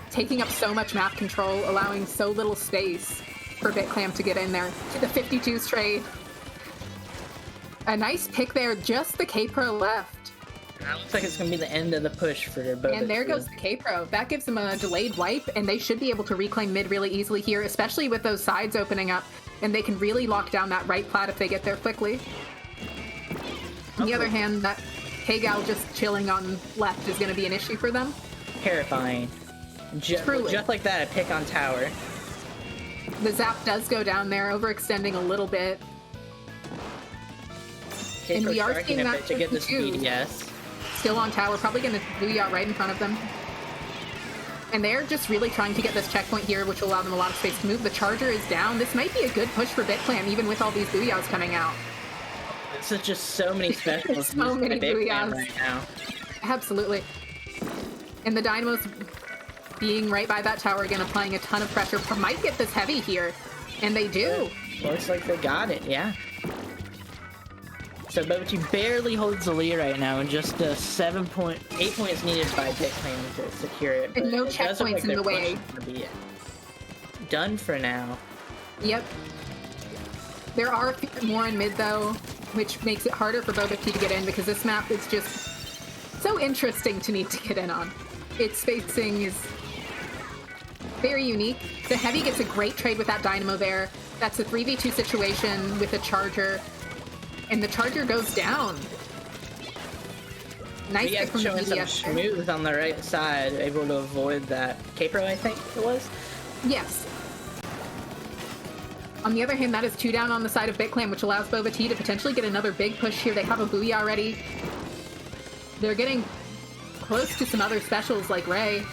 [SPEAKER 5] taking up so much map control, allowing so little space for BitClam to get in there. To the 52's trade. A nice pick there, just the K-Pro left.
[SPEAKER 4] That looks like it's going to be the end of the push for Boba.
[SPEAKER 5] And there goes the K-Pro. That gives them a delayed wipe, and they should be able to reclaim mid really easily here, especially with those sides opening up, and they can really lock down that right plat if they get there quickly. On the other hand, that K-Gal just chilling on left is going to be an issue for them.
[SPEAKER 4] Terrifying. Just like that, a pick on tower.
[SPEAKER 5] The zap does go down there, overextending a little bit. And we are seeing that
[SPEAKER 4] to get this BDS.
[SPEAKER 5] Still on tower, probably going to booyah right in front of them. And they're just really trying to get this checkpoint here, which will allow them a lot of space to move. The charger is down. This might be a good push for BitClam, even with all these booyahs coming out.
[SPEAKER 4] It's just so many specials.
[SPEAKER 5] So many booyahs
[SPEAKER 4] right now.
[SPEAKER 5] Absolutely. And the Dynamos being right by that tower again, applying a ton of pressure, might get this heavy here. And they do.
[SPEAKER 4] Looks like they got it, yeah. So Boba barely holds the lead right now, and just 8 points needed by BitClam to secure it.
[SPEAKER 5] And no checkpoints in the way.
[SPEAKER 4] Be done for now.
[SPEAKER 5] Yep. There are a few more in mid though, which makes it harder for Boba to get in because this map is just so interesting to need to get in on. Its spacing is very unique. The Heavy gets a great trade with that Dynamo there. That's a 3v2 situation with a Charger. And the Charger goes down. Nice pick from the BDS.
[SPEAKER 4] Smooth on the right side, able to avoid that K-Pro, I think it was.
[SPEAKER 5] Yes. On the other hand, that is 2 down on the side of BitClam, which allows Boba T to potentially get another big push here. They have a booyah already. They're getting close to some other specials like Ray,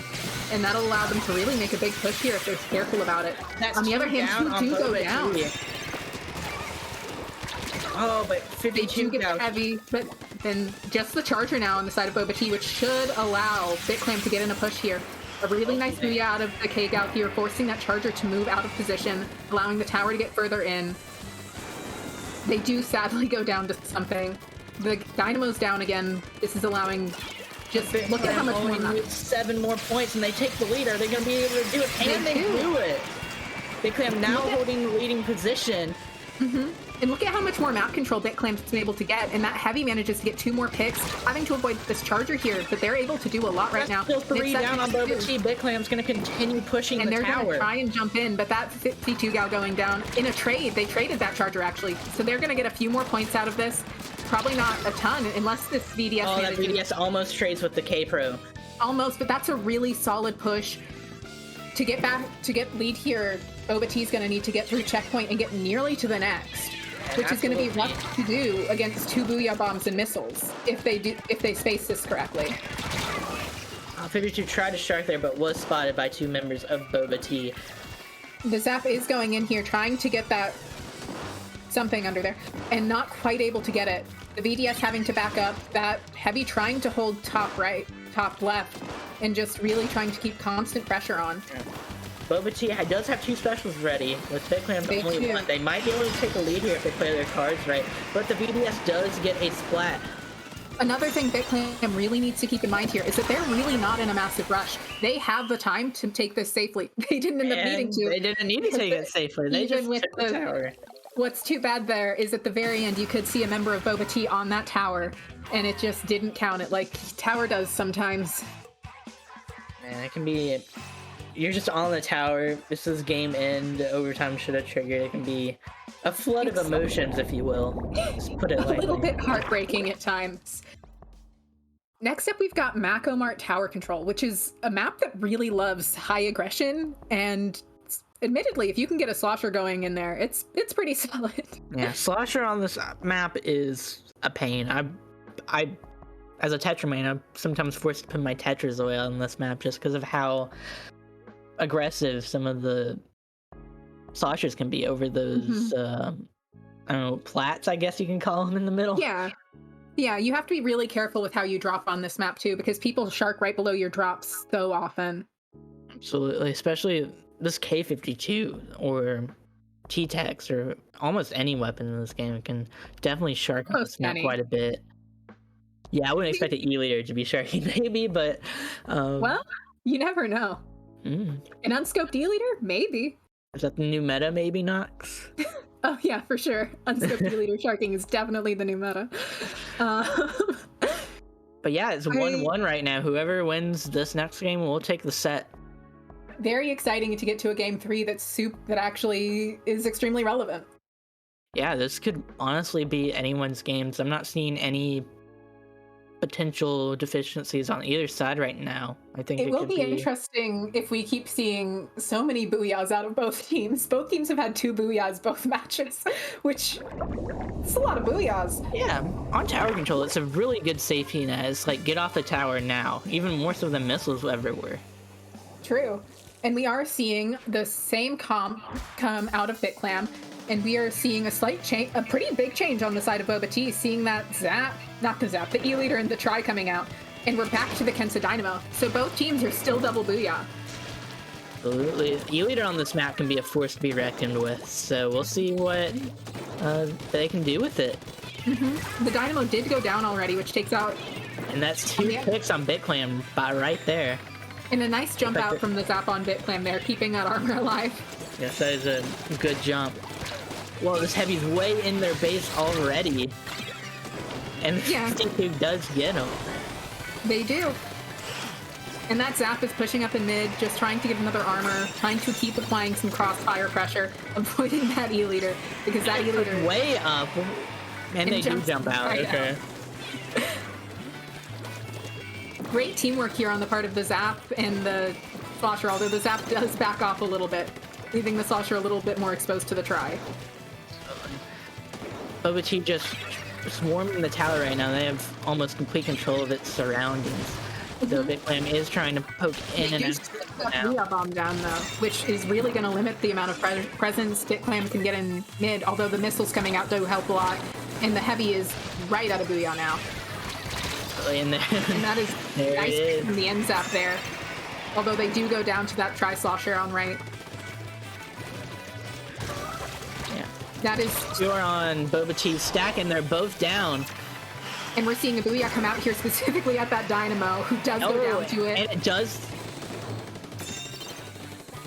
[SPEAKER 5] and that'll allow them to really make a big push here if they're careful about it. On the other hand, 2 do go down.
[SPEAKER 4] Oh, but 52
[SPEAKER 5] they do get heavy, but then just the Charger now on the side of Boba T, which should allow BitClam to get in a push here. A really nice booyah out of the K-Gal here, forcing that Charger to move out of position, allowing the tower to get further in. They do sadly go down to something. The Dynamo's down again. This is allowing... Just look at how much more...
[SPEAKER 4] 7 more points, and they take the lead. Are they going to be able to do it? And they do it! BitClam now holding the leading position.
[SPEAKER 5] Mm-hmm. And look at how much more map control BitClam's been able to get, and that Heavy manages to get 2 more picks, having to avoid this Charger here, but they're able to do a lot right now.
[SPEAKER 4] Still 3 down on Boba T. BitClam's going to continue pushing
[SPEAKER 5] and
[SPEAKER 4] the tower.
[SPEAKER 5] And they're going to try and jump in, but that 52 gal going down in a trade. They traded that Charger, actually. So they're going to get a few more points out of this. Probably not a ton, unless this VDS
[SPEAKER 4] manages. That VDS almost trades with the K-Pro.
[SPEAKER 5] Almost, but that's a really solid push. To get lead here, Boba T's going to need to get through checkpoint and get nearly to the next. Which is going to be rough to do against 2 booyah bombs and missiles if they space this correctly.
[SPEAKER 4] 52 tried to shark there, but was spotted by 2 members of Boba T.
[SPEAKER 5] The Zap is going in here, trying to get that something under there, and not quite able to get it. The VDS having to back up, that Heavy trying to hold top right, top left, and just really trying to keep constant pressure on.
[SPEAKER 4] Yeah. Boba T does have 2 specials ready, with BitClam only 1. They might be able to take a lead here if they play their cards right, but the VDS does get a splat.
[SPEAKER 5] Another thing BitClam really needs to keep in mind here is that they're really not in a massive rush. They have the time to take this safely. They didn't end up needing to.
[SPEAKER 4] They didn't need to take it safely. They just took the tower.
[SPEAKER 5] What's too bad there is at the very end you could see a member of Boba T on that tower, and it just didn't count it like tower does sometimes.
[SPEAKER 4] Man, it can be... You're just on the tower. This is game end. Overtime should have triggered. It can be a flood of emotions, if you will. Just put it lightly.
[SPEAKER 5] A little bit heartbreaking at times. Next up, we've got Macomart Tower Control, which is a map that really loves high aggression. And admittedly, if you can get a slosher going in there, it's pretty solid.
[SPEAKER 4] Yeah, slosher on this map is a pain. I as a Tetra main, I'm sometimes forced to put my Tetras away on this map just because of how aggressive some of the sloshers can be over those I don't know, plats, I guess you can call them, in the middle.
[SPEAKER 5] Yeah, you have to be really careful with how you drop on this map too, because people shark right below your drops so often.
[SPEAKER 4] Absolutely, especially this K52 or T-Tex or almost any weapon in this game can definitely shark on this map quite a bit. Yeah, I wouldn't expect an E-leader to be sharking maybe, but
[SPEAKER 5] well, you never know. An unscoped E-leader? Maybe.
[SPEAKER 4] Is that the new meta, maybe, Nox?
[SPEAKER 5] Oh, yeah, for sure. Unscoped E-leader sharking is definitely the new meta.
[SPEAKER 4] But yeah, it's 1-1 right now. Whoever wins this next game will take the set.
[SPEAKER 5] Very exciting to get to a game 3 that actually is extremely relevant.
[SPEAKER 4] Yeah, this could honestly be anyone's games. I'm not seeing any potential deficiencies on either side right now. I think
[SPEAKER 5] It will
[SPEAKER 4] could
[SPEAKER 5] be interesting if we keep seeing so many booyahs out of both teams. Both teams have had 2 booyahs both matches, which it's a lot of booyahs.
[SPEAKER 4] Yeah, on tower control, it's a really good safety net. It's like, get off the tower now, even more so than missiles ever were.
[SPEAKER 5] True. And we are seeing the same comp come out of BitClam, and we are seeing a slight change, a pretty big change on the side of Boba T, seeing that the E-Leader and the Tri coming out, and we're back to the Kensa Dynamo. So both teams are still double booyah.
[SPEAKER 4] Absolutely. E-Leader on this map can be a force to be reckoned with, so we'll see what they can do with it.
[SPEAKER 5] Mm-hmm. The Dynamo did go down already, which takes out...
[SPEAKER 4] And that's 2 picks on BitClam right there.
[SPEAKER 5] And a nice jump out from the Zap on BitClam there, keeping that armor alive.
[SPEAKER 4] Yes, that is a good jump. Well, this Heavy's way in their base already. And the 52 does get him.
[SPEAKER 5] They do. And that Zap is pushing up in mid, just trying to get another armor, trying to keep applying some crossfire pressure, avoiding that E-Leader, because that E-Leader...
[SPEAKER 4] way up. And they do jump out.
[SPEAKER 5] Right
[SPEAKER 4] okay.
[SPEAKER 5] out. Great teamwork here on the part of the Zap and the Slosher, although the Zap does back off a little bit, leaving the Slosher a little bit more exposed to the Tri.
[SPEAKER 4] Boba T just swarming the tower right now. They have almost complete control of its surroundings. So BitClam is trying to poke in and out.
[SPEAKER 5] Booyah bomb down though, which is really going to limit the amount of presence BitClam can get in mid, although the missiles coming out do help a lot, and the Heavy is right out of Booyah now.
[SPEAKER 4] In there.
[SPEAKER 5] And that is nice from the end Zap there. Although they do go down to that Tri-Slosher on right.
[SPEAKER 4] Yeah.
[SPEAKER 5] That is...
[SPEAKER 4] 2 are on Boba T's stack, and they're both down.
[SPEAKER 5] And we're seeing a Booyah come out here specifically at that Dynamo, who does go down to it.
[SPEAKER 4] And it does.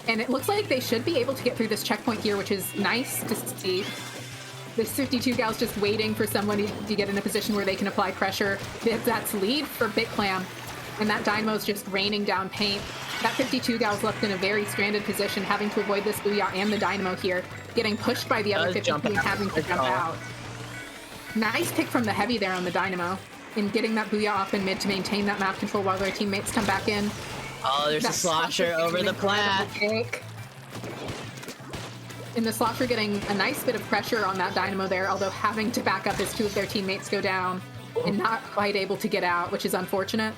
[SPEAKER 5] And it looks like they should be able to get through this checkpoint here, which is nice to see. This 52 gal's just waiting for somebody to get in a position where they can apply pressure. That's lead for BitClam, and that Dynamo's just raining down paint. That 52 gal's left in a very stranded position, having to avoid this Booyah and the Dynamo here, getting pushed by the other 52 and having to jump out. Nice pick from the Heavy there on the Dynamo, in getting that Booyah off in mid to maintain that map control while their teammates come back in.
[SPEAKER 4] Oh, there's a Slosher over the plat.
[SPEAKER 5] And the Slosher getting a nice bit of pressure on that Dynamo there, although having to back up as 2 of their teammates go down and not quite able to get out, which is unfortunate.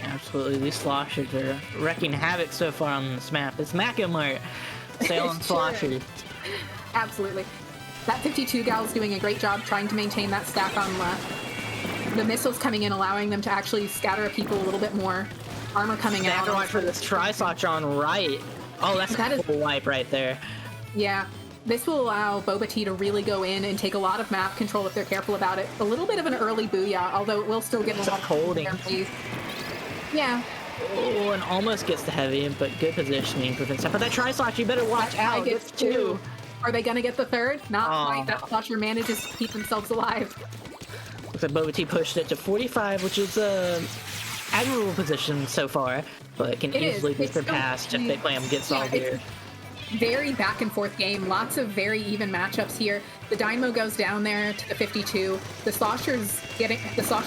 [SPEAKER 4] Absolutely, these Sloshers are wrecking havoc so far on this map. It's Macklemore, Salem Sloshers.
[SPEAKER 5] Absolutely. That 52 gal's doing a great job trying to maintain that stack on left. The missiles coming in, allowing them to actually scatter people a little bit more. Armor coming out.
[SPEAKER 4] They have to watch for this Tri-Slosher on right. Oh, that's a full wipe right there.
[SPEAKER 5] Yeah, this will allow Boba T to really go in and take a lot of map control if they're careful about it. A little bit of an early Booyah, although it will still get a lot of
[SPEAKER 4] holding.
[SPEAKER 5] Yeah.
[SPEAKER 4] Oh, and almost gets the Heavy, but good positioning for Vincent. But that Tri-Slosher, you better watch out.
[SPEAKER 5] Gets 2. Are they going to get the 3rd? Not quite. That Slosher manages to keep themselves alive.
[SPEAKER 4] Looks like Boba T pushed it to 45, which is a admirable position so far, but it can easily be surpassed if BitClam gets all here.
[SPEAKER 5] Very back and forth game. Lots of very even matchups here. The Dynamo goes down there to the 52. The Slosher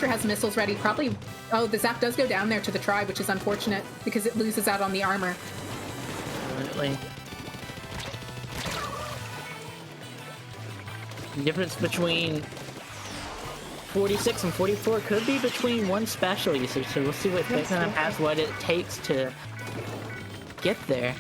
[SPEAKER 5] has missiles ready. Probably. Oh, the Zap does go down there to the Tribe, which is unfortunate because it loses out on the armor.
[SPEAKER 4] Definitely. The difference between 46 and 44 could be between one special usage, so we'll see what BitClam has, what it takes to get there.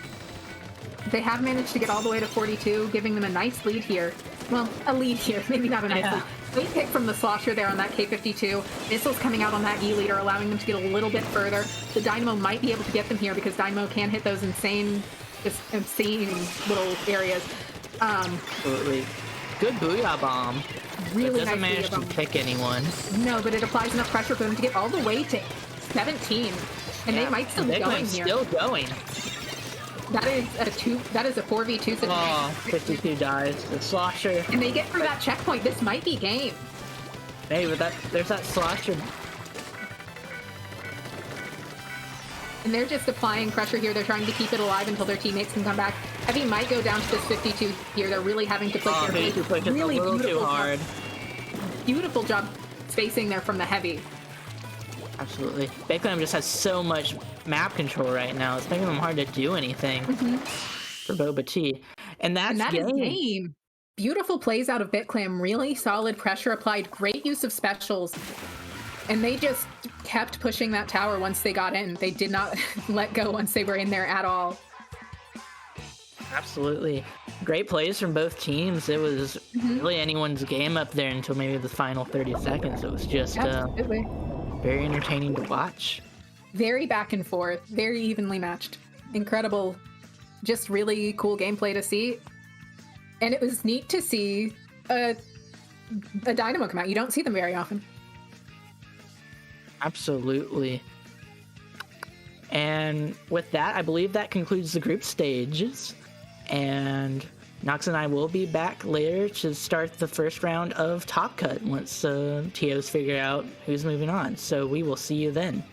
[SPEAKER 5] They have managed to get all the way to 42, giving them a nice lead here. Well, a lead here, maybe not a nice lead. Great pick from the Slosher there on that K-52. Missiles coming out on that E-Leader, allowing them to get a little bit further. The Dynamo might be able to get them here because Dynamo can hit those insane little areas.
[SPEAKER 4] Absolutely. Good Booyah bomb.
[SPEAKER 5] Really
[SPEAKER 4] it doesn't
[SPEAKER 5] nice
[SPEAKER 4] manage to pick anyone.
[SPEAKER 5] No, but it applies enough pressure for them to get all the way to 17. And they might still be going here.
[SPEAKER 4] Still going.
[SPEAKER 5] That is a 4v2 situation.
[SPEAKER 4] Oh, 52 dies. The Slosher.
[SPEAKER 5] And they get through that checkpoint. This might be game.
[SPEAKER 4] Hey, but there's that Slosher
[SPEAKER 5] And they're just applying pressure here. They're trying to keep it alive until their teammates can come back. Heavy might go down to this 52 here. They're really having to play carefully.
[SPEAKER 4] Really too hard.
[SPEAKER 5] Beautiful job spacing there from the Heavy.
[SPEAKER 4] Absolutely. Backlam just has so much map control right now. It's making them hard to do anything for Boba T. And that's
[SPEAKER 5] And that is
[SPEAKER 4] game.
[SPEAKER 5] game. Beautiful plays out of BitClam. Really solid pressure applied. Great use of specials. And they just kept pushing that tower once they got in. They did not let go once they were in there at all.
[SPEAKER 4] Absolutely. Great plays from both teams. It was really anyone's game up there until maybe the final 30 seconds. It was just very entertaining to watch.
[SPEAKER 5] Very back and forth. Very evenly matched. Incredible. Just really cool gameplay to see. And it was neat to see a Dynamo come out. You don't see them very often.
[SPEAKER 4] Absolutely. And with that, I believe that concludes the group stages. And Nox and I will be back later to start the first round of Top Cut once TOs figure out who's moving on. So we will see you then.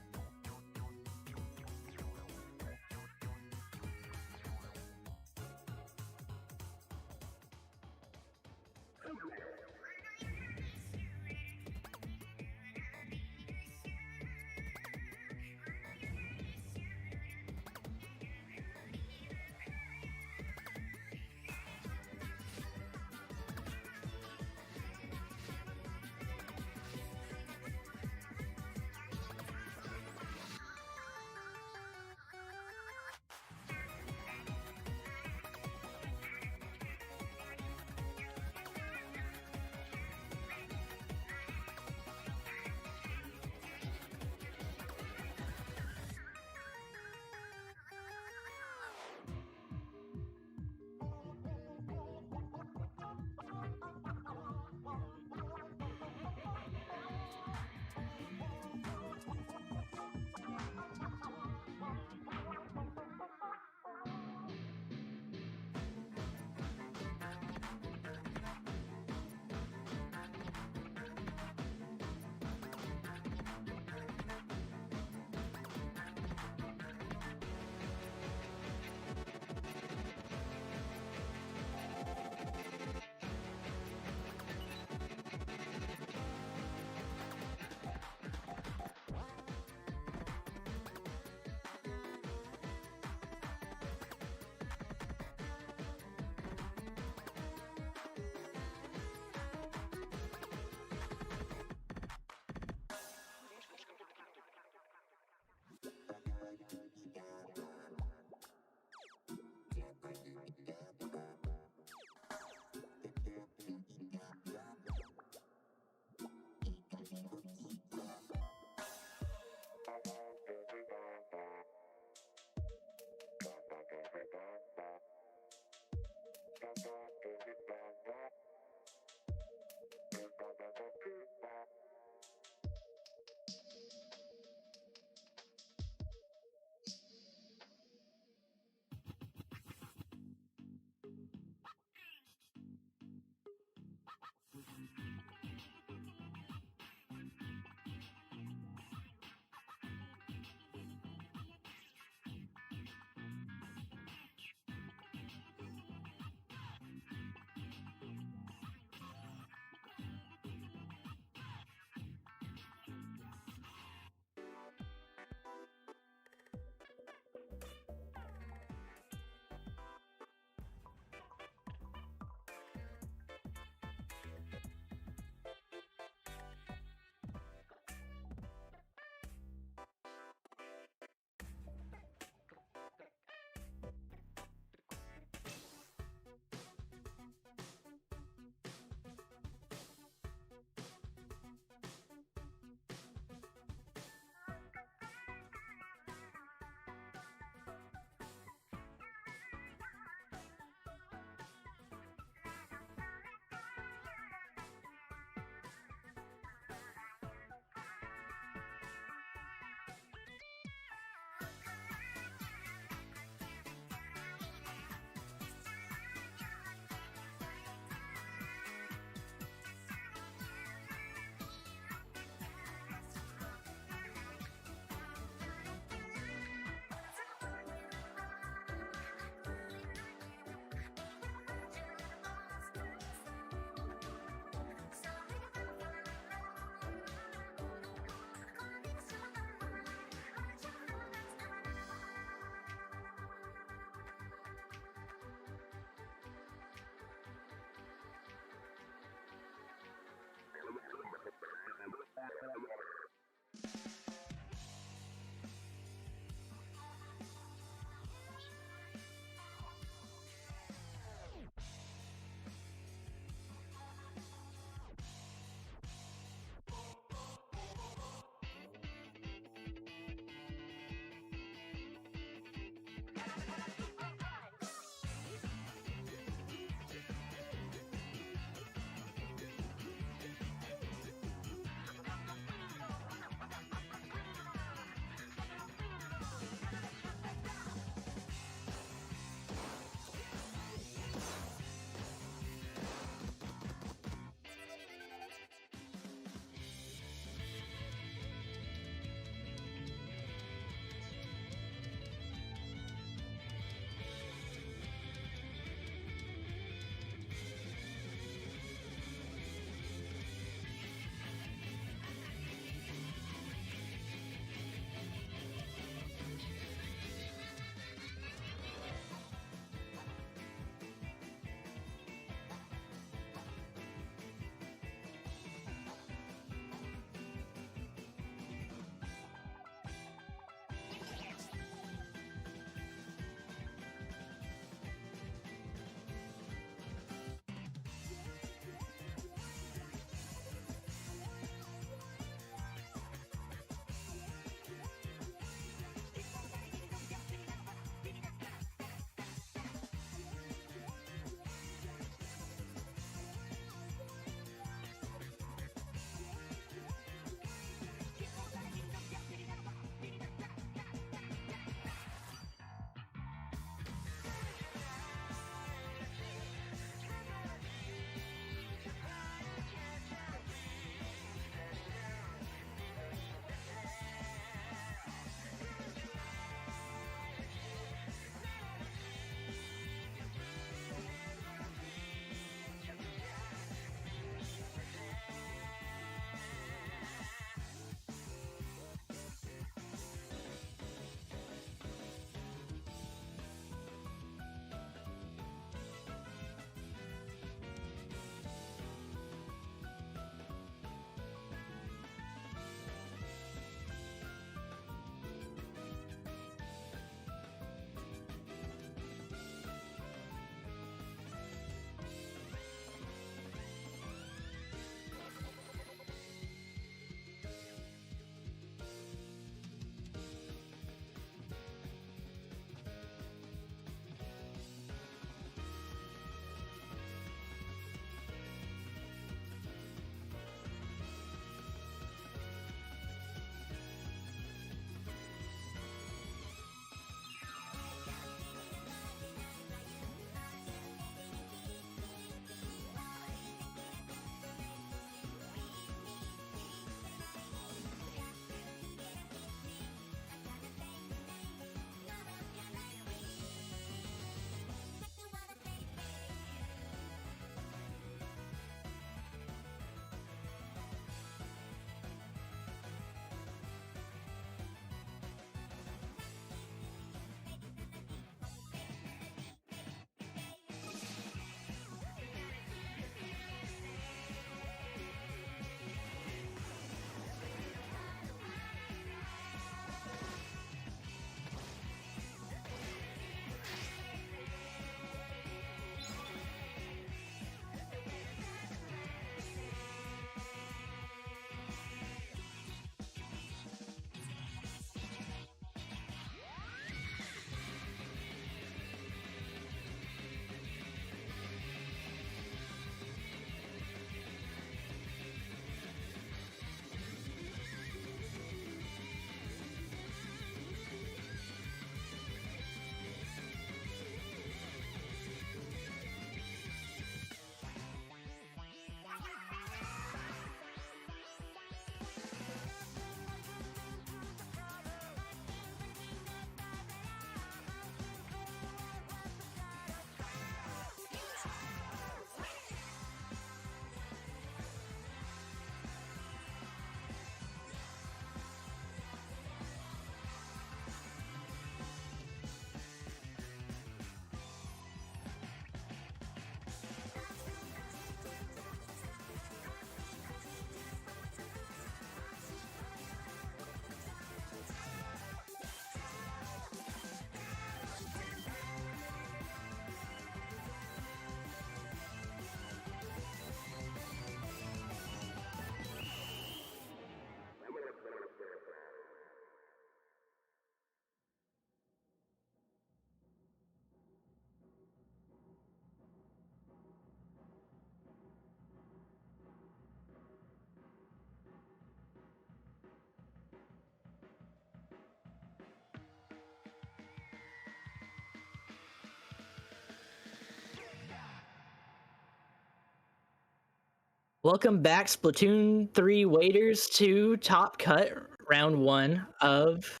[SPEAKER 4] Welcome back, Splatoon 3 waiters, to Top Cut, round 1 of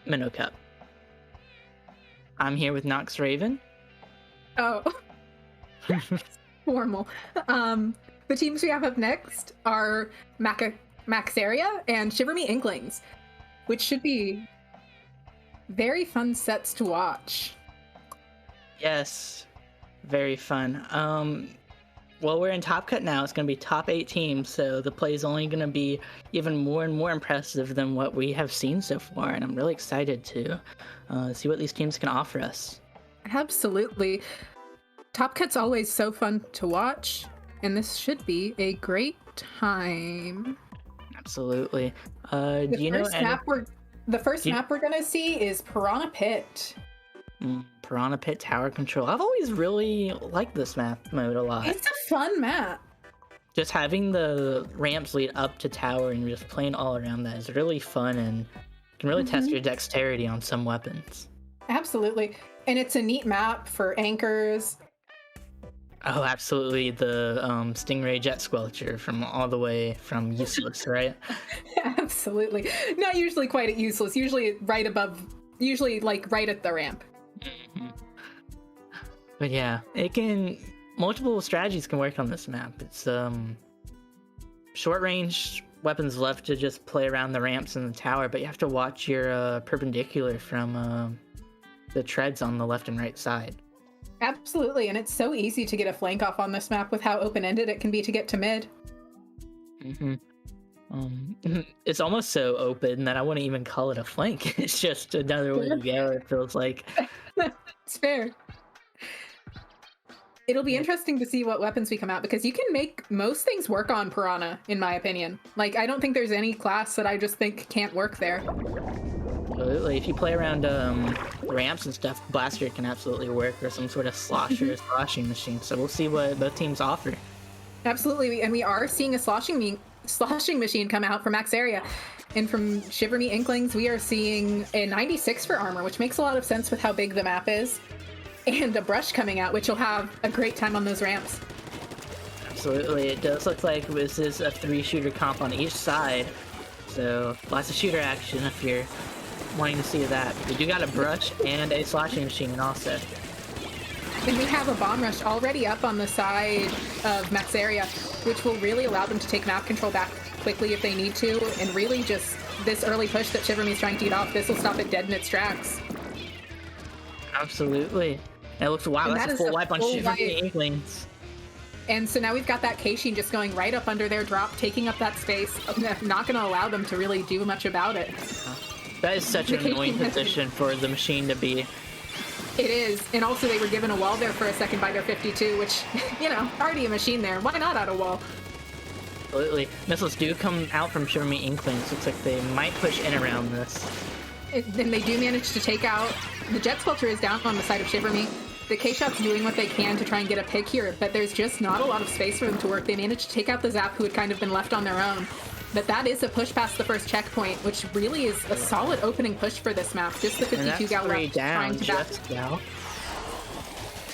[SPEAKER 4] Minnow Cup. I'm here with Nox Raven.
[SPEAKER 5] Oh, formal. The teams we have up next are Maxaria and Shiver Me Inklings, which should be very fun sets to watch.
[SPEAKER 4] Yes, very fun. Well, we're in Top Cut now. It's going to be top 8 teams, so the play is only going to be even more and more impressive than what we have seen so far, and I'm really excited to see what these teams can offer us.
[SPEAKER 5] Absolutely. Top Cut's always so fun to watch, and this should be a great time.
[SPEAKER 4] Absolutely.
[SPEAKER 5] The
[SPEAKER 4] do you know
[SPEAKER 5] first map we're gonna see is Piranha Pit.
[SPEAKER 4] Piranha Pit Tower Control. I've always really liked this map mode a lot.
[SPEAKER 5] It's a fun map.
[SPEAKER 4] Just having the ramps lead up to tower and just playing all around that is really fun and can really test your dexterity on some weapons.
[SPEAKER 5] Absolutely. And it's a neat map for anchors.
[SPEAKER 4] Oh, absolutely. The Stingray Jet Squelcher from all the way from useless, right?
[SPEAKER 5] Absolutely. Not usually quite at useless, usually right above, usually like right at the ramp.
[SPEAKER 4] But yeah, multiple strategies can work on this map. It's short range weapons left to just play around the ramps and the tower, but you have to watch your perpendicular from the treads on the left and right side.
[SPEAKER 5] Absolutely, and it's so easy to get a flank off on this map with how open-ended it can be to get to mid.
[SPEAKER 4] It's almost so open that I wouldn't even call it a flank. It's just another way to go, it feels like.
[SPEAKER 5] It's fair. It'll be interesting to see what weapons we come out, because you can make most things work on Piranha, in my opinion. Like, I don't think there's any class that I just think can't work there.
[SPEAKER 4] Absolutely. If you play around ramps and stuff, Blaster can absolutely work, or some sort of slosher or sloshing machine. So we'll see what both teams offer.
[SPEAKER 5] Absolutely, and we are seeing a sloshing machine come out from Maxaria. And from Shiver Me Inklings, we are seeing a 96 for armor, which makes a lot of sense with how big the map is. And a brush coming out, which will have a great time on those ramps.
[SPEAKER 4] Absolutely. It does look like this is a 3-shooter comp on each side. So lots of shooter action if you're wanting to see that. We do got a brush and a sloshing machine also.
[SPEAKER 5] And we have a bomb rush already up on the side of Maxaria, which will really allow them to take map control back quickly if they need to. And really just this early push that Shiver Me's trying to get off, this will stop it dead in its tracks.
[SPEAKER 4] Absolutely. And it looks, wow, that's a full wipe on Shiver Me Inklings.
[SPEAKER 5] And so now we've got that K-Sheen just going right up under their drop, taking up that space, not going to allow them to really do much about it.
[SPEAKER 4] That is such an annoying position for the machine to be.
[SPEAKER 5] It is. And also they were given a wall there for a second by their 52, which, you know, already a machine there. Why not add a wall?
[SPEAKER 4] Absolutely. Missiles do come out from Shiver Me Inklings. Looks like they might push in around this.
[SPEAKER 5] Then they do manage to take out... The Jet Squelcher is down on the side of Shiver Me. The K-Shot's doing what they can to try and get a pick here, but there's just not a lot of space for them to work. They managed to take out the Zap, who had kind of been left on their own. But that is a push past the first checkpoint, which really is a solid opening push for this map. Just the 52 gal left trying to back.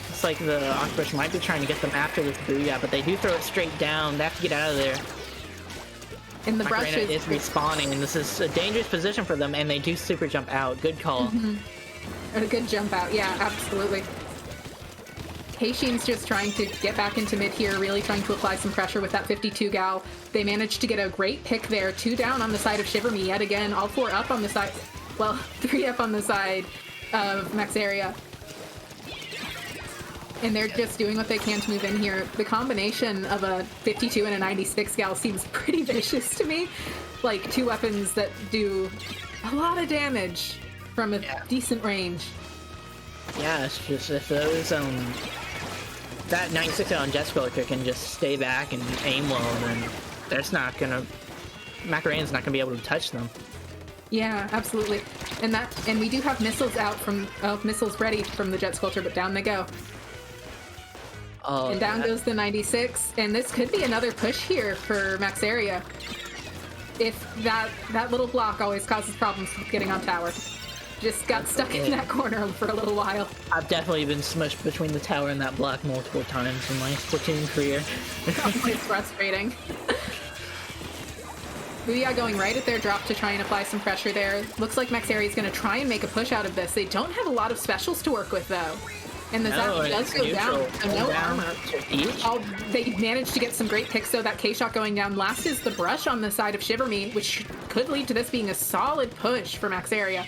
[SPEAKER 4] It's like the Octopus might be trying to get them after this Booyah, but they do throw it straight down. They have to get out of there.
[SPEAKER 5] And the brush
[SPEAKER 4] is respawning, and this is a dangerous position for them, and they do super jump out. Good call.
[SPEAKER 5] A good jump out, yeah, absolutely. K-Sheen's just trying to get back into mid here, really trying to apply some pressure with that 52 gal. They managed to get a great pick there. 2 down on the side of Shiver Me yet again. All 4 up on the side. Well, 3 up on the side of Maxaria. And they're just doing what they can to move in here. The combination of a 52 and a 96 gal seems pretty vicious to me. Like 2 weapons that do a lot of damage from a decent range.
[SPEAKER 4] Yeah, it's just if those that 96 on Jet Squelcher can just stay back and aim well, then there's not gonna Macarena's not gonna be able to touch them.
[SPEAKER 5] Yeah, absolutely. And we do have missiles out from missiles ready from the Jet Squelcher, but down they go.
[SPEAKER 4] Oh,
[SPEAKER 5] and down goes the 96, and this could be another push here for Maxaria. If that little block always causes problems with getting on tower. just got stuck in that corner for a little while.
[SPEAKER 4] I've definitely been smushed between the tower and that block multiple times in my Splatoon career.
[SPEAKER 5] It's frustrating. Booyah going right at their drop to try and apply some pressure there. Looks like Maxaria is going to try and make a push out of this. They don't have a lot of specials to work with, though. And the Zap does go down, so no armor. They managed to get some great picks, though. That K-Shot going down. Last is the brush on the side of Shiver Me, which could lead to this being a solid push for Maxaria.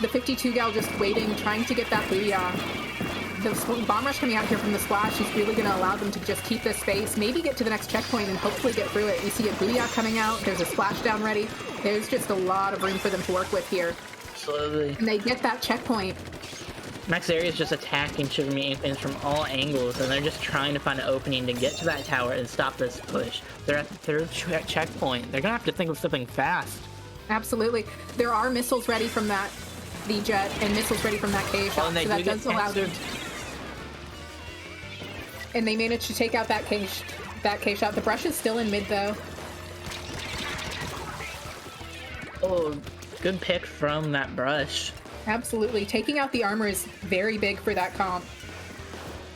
[SPEAKER 5] The 52 gal just waiting, trying to get that Booyah. The bomb rush coming out here from the splash is really going to allow them to just keep this space, maybe get to the next checkpoint and hopefully get through it. We see a Booyah coming out. There's a splashdown ready. There's just a lot of room for them to work with here.
[SPEAKER 4] Absolutely.
[SPEAKER 5] And they get that checkpoint.
[SPEAKER 4] Maxaria is just attacking Shiver Me Inklings from all angles, and they're just trying to find an opening to get to that tower and stop this push. They're at the third checkpoint. They're going to have to think of something fast.
[SPEAKER 5] Absolutely. There are missiles ready from that V-Jet and missiles ready from that K-Shot, so that does allow them. And they managed to take out that K-Shot. The brush is still in mid, though.
[SPEAKER 4] Oh, good pick from that brush.
[SPEAKER 5] Absolutely. Taking out the armor is very big for that comp.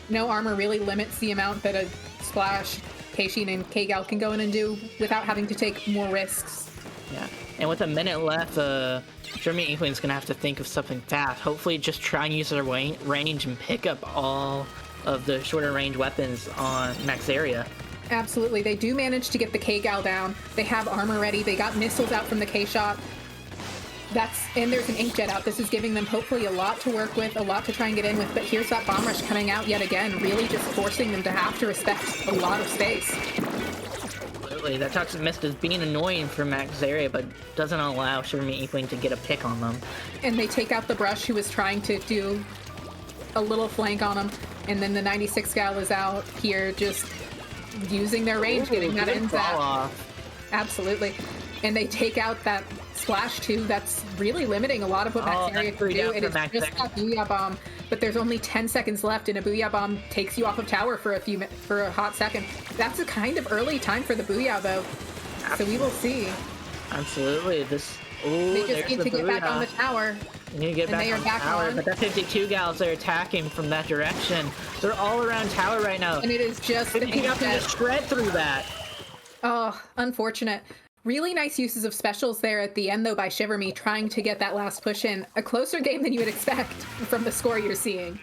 [SPEAKER 5] No armor really limits the amount that a Splash, K-Sheen, and K-Gal can go in and do without having to take more risks.
[SPEAKER 4] Yeah. And with a minute left, Shiver Me Inkling's going to have to think of something fast. Hopefully just try and use their range and pick up all of the shorter range weapons on Maxaria.
[SPEAKER 5] Absolutely. They do manage to get the K-Gal down. They have armor ready. They got missiles out from the K-Shot. And there's an Inkjet out. This is giving them hopefully a lot to work with, a lot to try and get in with, but here's that bomb rush coming out yet again, really just forcing them to have to respect a lot of space.
[SPEAKER 4] Absolutely. That Toxic Mist is being annoying for Maxaria, but doesn't allow Shiver Me Inkling to get a pick on them.
[SPEAKER 5] And they take out the brush who was trying to do a little flank on them, and then the 96 gal is out here just using their range, getting that end zap. Absolutely. And they take out that Splash too. That's really limiting a lot of what Maxaria can do. It is just that Booyah Bomb, but there's only 10 seconds left, and a Booyah Bomb takes you off of tower for a hot second. That's a kind of early time for the Booyah, though. So we will see.
[SPEAKER 4] Absolutely. They
[SPEAKER 5] just need to get back on the tower.
[SPEAKER 4] You need to get back on the tower, but that 52 gals are attacking from that direction. They're all around tower right now.
[SPEAKER 5] And it is just
[SPEAKER 4] the up and just shred through that.
[SPEAKER 5] Oh, unfortunate. Really nice uses of specials there at the end, though, by Shiver Me, trying to get that last push in. A closer game than you would expect from the score you're seeing.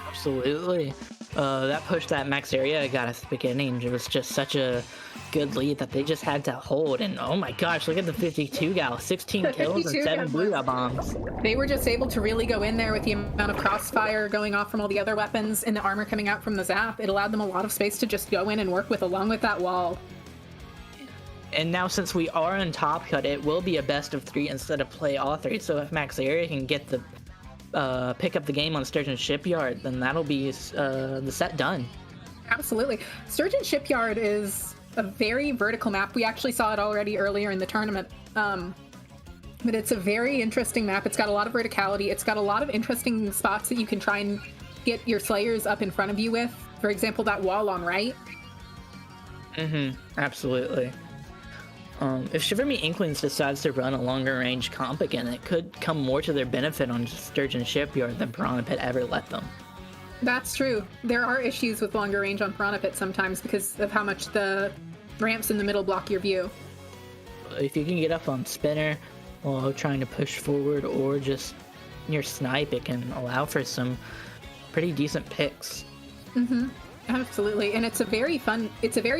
[SPEAKER 4] Absolutely. That push that Maxaria got at the beginning, it was just such a good lead that they just had to hold. And oh my gosh, look at the 52 gal, 16 kills and 7 Booyah bombs.
[SPEAKER 5] They were just able to really go in there with the amount of crossfire going off from all the other weapons and the armor coming out from the Zap. It allowed them a lot of space to just go in and work with along with that wall.
[SPEAKER 4] And now since we are in Top Cut, it will be a best of 3 instead of play all 3. So if Maxaria can get the pick up the game on Sturgeon Shipyard, then that'll be the set done.
[SPEAKER 5] Absolutely. Sturgeon Shipyard is a very vertical map. We actually saw it already earlier in the tournament. But it's a very interesting map. It's got a lot of verticality. It's got a lot of interesting spots that you can try and get your Slayers up in front of you with. For example, that wall on right.
[SPEAKER 4] Absolutely. If Shiver Me Inklings decides to run a longer range comp again, it could come more to their benefit on Sturgeon Shipyard than Piranha Pit ever let them.
[SPEAKER 5] That's true. There are issues with longer range on Piranha Pit sometimes because of how much the ramps in the middle block your view.
[SPEAKER 4] If you can get up on Spinner while trying to push forward or just near snipe, it can allow for some pretty decent picks.
[SPEAKER 5] Absolutely, and it's a very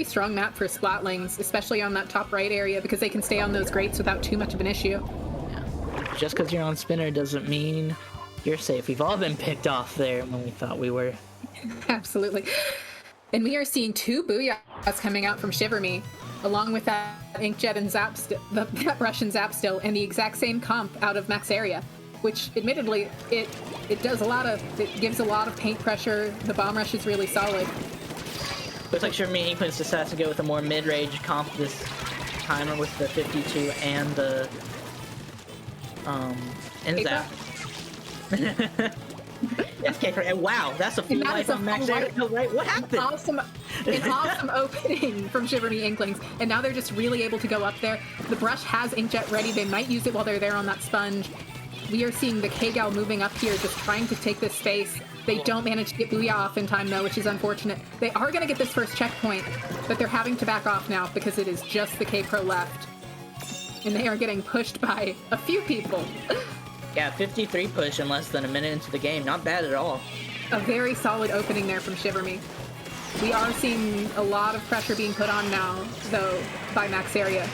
[SPEAKER 5] strong map for Splatlings, especially on that top right area, because they can stay on those grates without too much of an issue.
[SPEAKER 4] Yeah. Just because you're on Spinner doesn't mean you're safe. We've all been picked off there when we thought we were.
[SPEAKER 5] Absolutely. And we are seeing 2 Booyahs coming out from Shiver Me, along with that Inkjet and that Russian Zap still, and the exact same comp out of Maxaria, which admittedly it gives a lot of paint pressure. The bomb rush is really solid.
[SPEAKER 4] Looks like Shiver Me Inklings decides to go with a more mid-range comp this time with the 52 and the Zap. Yes, K-Crack. Wow, that's a full life on Max Airfield, right? What happened?
[SPEAKER 5] An awesome opening from Shiver Me Inklings, and now they're just really able to go up there. The brush has Inkjet ready. They might use it while they're there on that sponge. We are seeing the K-Gal moving up here, just trying to take this space. They don't manage to get Booyah off in time, though, which is unfortunate. They are going to get this first checkpoint, but they're having to back off now because it is just the K-Pro left. And they are getting pushed by a few people.
[SPEAKER 4] Yeah, 53 push in less than a minute into the game. Not bad at all.
[SPEAKER 5] A very solid opening there from Shiver Me. We are seeing a lot of pressure being put on now, though, by Maxaria.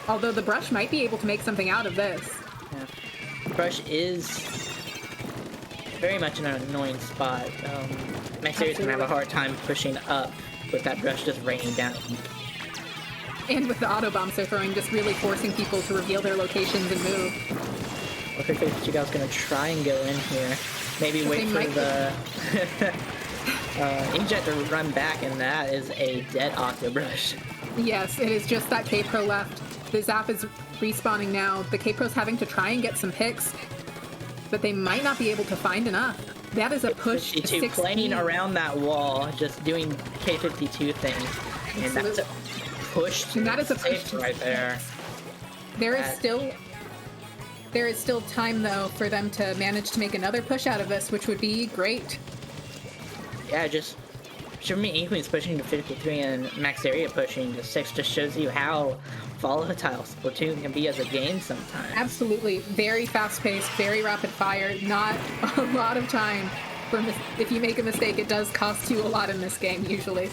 [SPEAKER 5] Although the Brush might be able to make something out of this.
[SPEAKER 4] Yeah. Brush is very much in an annoying spot. Maxaria's gonna have a hard time pushing up with that Brush just raining down.
[SPEAKER 5] And with the auto bombs they're throwing, just really forcing people to reveal their locations and move.
[SPEAKER 4] Looks like Chigal's gonna try and go in here. Maybe wait for the Inkjet to run back, and that is a dead Octo Brush.
[SPEAKER 5] Yes, it is just that K-Pro left. The Zap is respawning now. The K-Pro's having to try and get some picks, but they might not be able to find enough. That is a push to
[SPEAKER 4] 52 playing around that wall, just doing K52 things. And that's a push to
[SPEAKER 5] and that is a push
[SPEAKER 4] right there.
[SPEAKER 5] There is still time, though, for them to manage to make another push out of this, which would be great.
[SPEAKER 4] Yeah, just Shiver Me Inkling's pushing to 53 and Maxaria pushing to 6 just shows you how volatile Splatoon can be as a game sometimes.
[SPEAKER 5] Absolutely. Very fast-paced, very rapid-fire, not a lot of time. If you make a mistake, it does cost you a lot in this game, usually.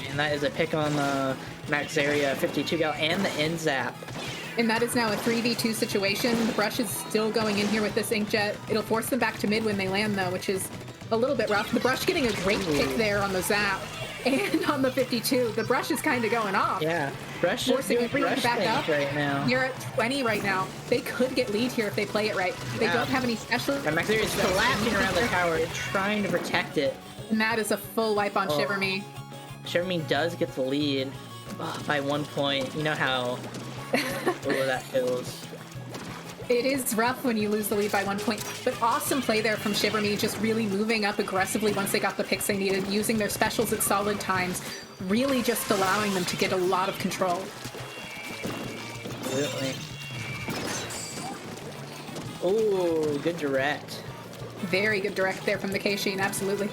[SPEAKER 4] And that is a pick on the Maxaria 52 gal and the end zap.
[SPEAKER 5] And that is now a 3v2 situation. The Brush is still going in here with this Inkjet. It'll force them back to mid when they land, though, which is a little bit rough. The Brush getting a great pick there on the zap. And on the 52, the Brush is kind of going off.
[SPEAKER 4] Yeah, Brush is doing Brush back up right now.
[SPEAKER 5] You're at 20 right now. They could get lead here if they play it right. They don't have any special...
[SPEAKER 4] And Maxaria is collapsing around the tower, trying to protect it.
[SPEAKER 5] And that is a full wipe on Shiver Me.
[SPEAKER 4] Shiver Me does get the lead by 1 point. You know how that feels.
[SPEAKER 5] It is rough when you lose the lead by 1 point, but awesome play there from Shiver Me, just really moving up aggressively once they got the picks they needed, using their specials at solid times, really just allowing them to get a lot of control.
[SPEAKER 4] Absolutely. Oh, good direct.
[SPEAKER 5] Very good direct there from the K-Sheen, absolutely.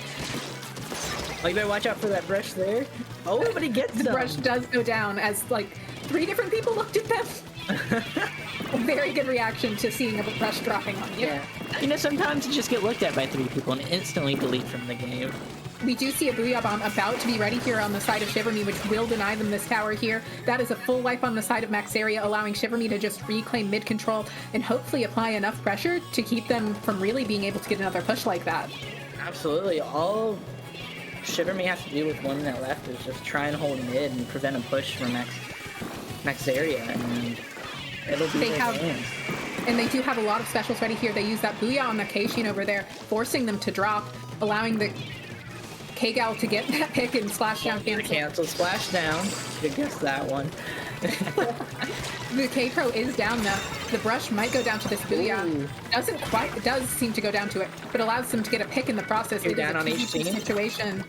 [SPEAKER 4] Oh, you better watch out for that Brush there. Oh, but he gets
[SPEAKER 5] the Brush does go down as, like, 3 different people looked at them. A very good reaction to seeing a Brush dropping on you.
[SPEAKER 4] Yeah. You know, sometimes you just get looked at by 3 people and instantly delete from the game.
[SPEAKER 5] We do see a Booyah Bomb about to be ready here on the side of Shiver Me, which will deny them this tower here. That is a full wipe on the side of Maxaria, allowing Shiver Me to just reclaim mid-control and hopefully apply enough pressure to keep them from really being able to get another push like that.
[SPEAKER 4] Absolutely. All Shiver Me has to do with 1 minute left is just try and hold mid and prevent a push from Maxaria, and it'll be their game.
[SPEAKER 5] And they do have a lot of specials ready here. They use that Booyah on the K-Sheen over there, forcing them to drop, allowing the K-Gal to get that pick and splash down
[SPEAKER 4] cancel. Splash down. Should guess that one.
[SPEAKER 5] The K-Pro is down though. The Brush might go down to this Booyah.
[SPEAKER 4] Ooh.
[SPEAKER 5] It does seem to go down to it, but allows them to get a pick in the process.
[SPEAKER 4] You're
[SPEAKER 5] it is
[SPEAKER 4] down
[SPEAKER 5] a
[SPEAKER 4] on each team
[SPEAKER 5] situation.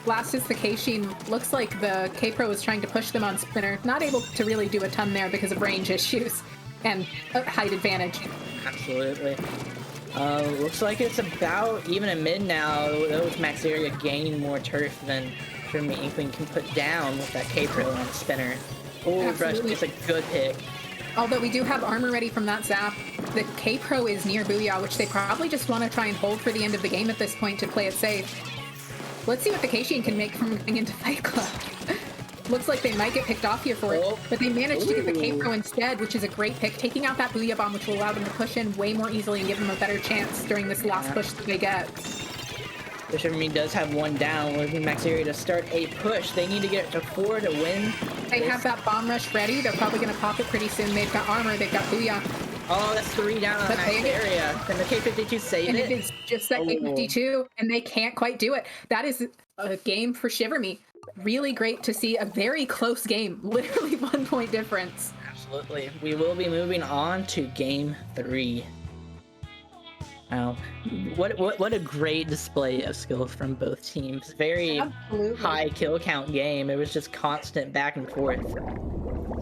[SPEAKER 5] Last is the K-Sheen. Looks like the K-Pro is trying to push them on Spinner. Not able to really do a ton there because of range issues and height advantage.
[SPEAKER 4] Absolutely. Looks like it's about even in mid now. Those Maxaria gaining more turf than Shiver Me Inkling can put down with that K-Pro on Spinner. Oh, Brush gets a good pick.
[SPEAKER 5] Although we do have armor ready from that zap, the K-Pro is near Booyah, which they probably just want to try and hold for the end of the game at this point to play it safe. Let's see what the K-Sheen can make from going into Fight Club. Looks like they might get picked off here for it, but they managed to get the K-Pro instead, which is a great pick, taking out that Booyah Bomb, which will allow them to push in way more easily and give them a better chance during this last push that they get.
[SPEAKER 4] The Shiver Me does have 1 down, looking Maxaria to start a push. They need to get to 4 to win.
[SPEAKER 5] They have that bomb rush ready. They're probably going to pop it pretty soon. They've got armor. They've got Booyah.
[SPEAKER 4] Oh, that's 3 down on Maxaria. Can the K-52 save
[SPEAKER 5] and
[SPEAKER 4] it?
[SPEAKER 5] And it is just that K-52, and they can't quite do it. That is a game for Shiver Me. Really great to see a very close game. Literally 1 point difference.
[SPEAKER 4] Absolutely. We will be moving on to Game 3. Wow. What a great display of skills from both teams. Very high kill count game. It was just constant back and forth.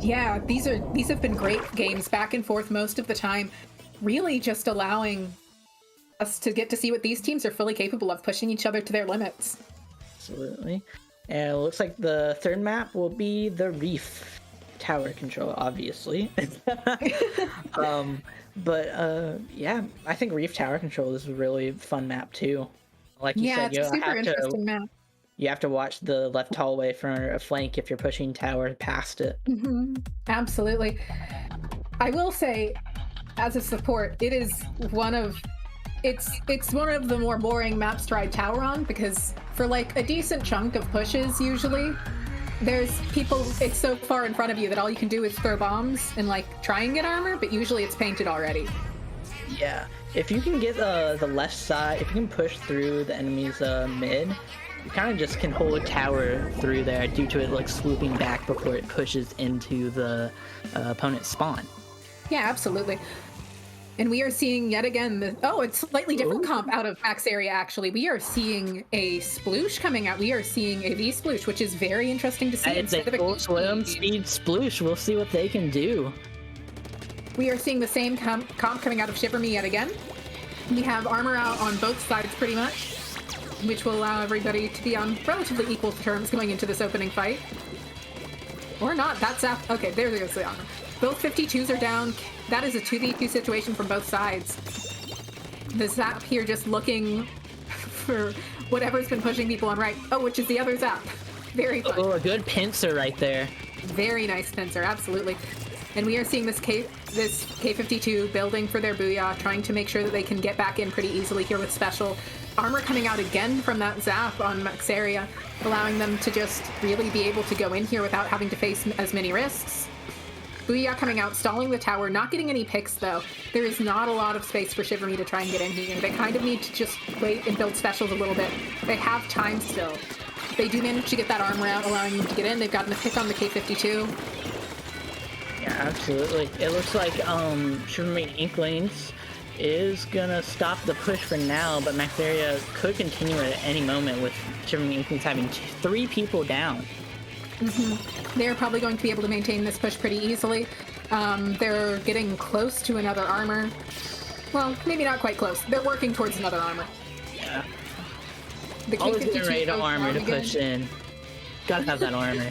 [SPEAKER 5] Yeah, these have been great games, back and forth most of the time, really just allowing us to get to see what these teams are fully capable of, pushing each other to their limits.
[SPEAKER 4] Absolutely. And it looks like the third map will be the Reef tower control, obviously. Yeah, I think Reef tower control is a really fun map too. Like you said,
[SPEAKER 5] it's a super interesting map.
[SPEAKER 4] You have to watch the left hallway for a flank if you're pushing tower past it.
[SPEAKER 5] Absolutely. I will say, as a support, it is one of the more boring maps to ride tower on, because for like a decent chunk of pushes, usually there's people, it's so far in front of you that all you can do is throw bombs and like try and get armor, but usually it's painted already.
[SPEAKER 4] Yeah, if you can get the left side, if you can push through the enemy's mid, you kind of just can hold a tower through there due to it like swooping back before it pushes into the opponent's spawn.
[SPEAKER 5] Yeah, absolutely. And we are seeing yet again it's slightly different comp out of max area, actually. We are seeing a sploosh coming out. We are seeing a V sploosh, which is very interesting to see.
[SPEAKER 4] It's a full swim speed sploosh. We'll see what they can do.
[SPEAKER 5] We are seeing the same comp coming out of Shiver Me yet again. We have armor out on both sides pretty much, which will allow everybody to be on relatively equal terms going into this opening fight. Or not. That's okay, there goes the armor. Both 52s are down. That is a 2v2 situation from both sides. The Zap here just looking for whatever's been pushing people on right. Oh, which is the other Zap. Very fun.
[SPEAKER 4] Oh, a good pincer right there.
[SPEAKER 5] Very nice pincer, absolutely. And we are seeing this K52 building for their Booyah, trying to make sure that they can get back in pretty easily here with special. Armor coming out again from that Zap on max area, allowing them to just really be able to go in here without having to face as many risks. Booyah coming out, stalling the tower, not getting any picks though. There is not a lot of space for Shiver Me to try and get in here. They kind of need to just wait and build specials a little bit. They have time still. They do manage to get that armor out, allowing them to get in. They've gotten a pick on the K52.
[SPEAKER 4] Yeah, absolutely. It looks like Shiver Me Inklings is gonna stop the push for now, but Max Area could continue at any moment with Shiver Me Inklings having 3 people down.
[SPEAKER 5] They're probably going to be able to maintain this push pretty easily. They're getting close to another armor. Well, maybe not quite close. They're working towards another armor.
[SPEAKER 4] Yeah.
[SPEAKER 5] The
[SPEAKER 4] Always getting
[SPEAKER 5] K52
[SPEAKER 4] ready to
[SPEAKER 5] goes
[SPEAKER 4] armor
[SPEAKER 5] down
[SPEAKER 4] to push in. Gotta have that armor.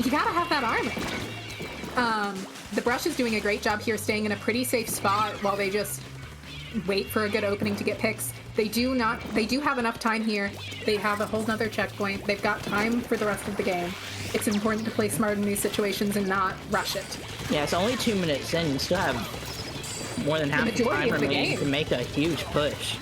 [SPEAKER 5] You gotta have that armor. The Brush is doing a great job here, staying in a pretty safe spot while they just wait for a good opening to get picks. They do have enough time here. They have a whole nother checkpoint. They've got time for the rest of the game. It's important to play smart in these situations and not rush it.
[SPEAKER 4] Yeah, it's only 2 minutes in. You still have more than half the time remaining to make a huge push.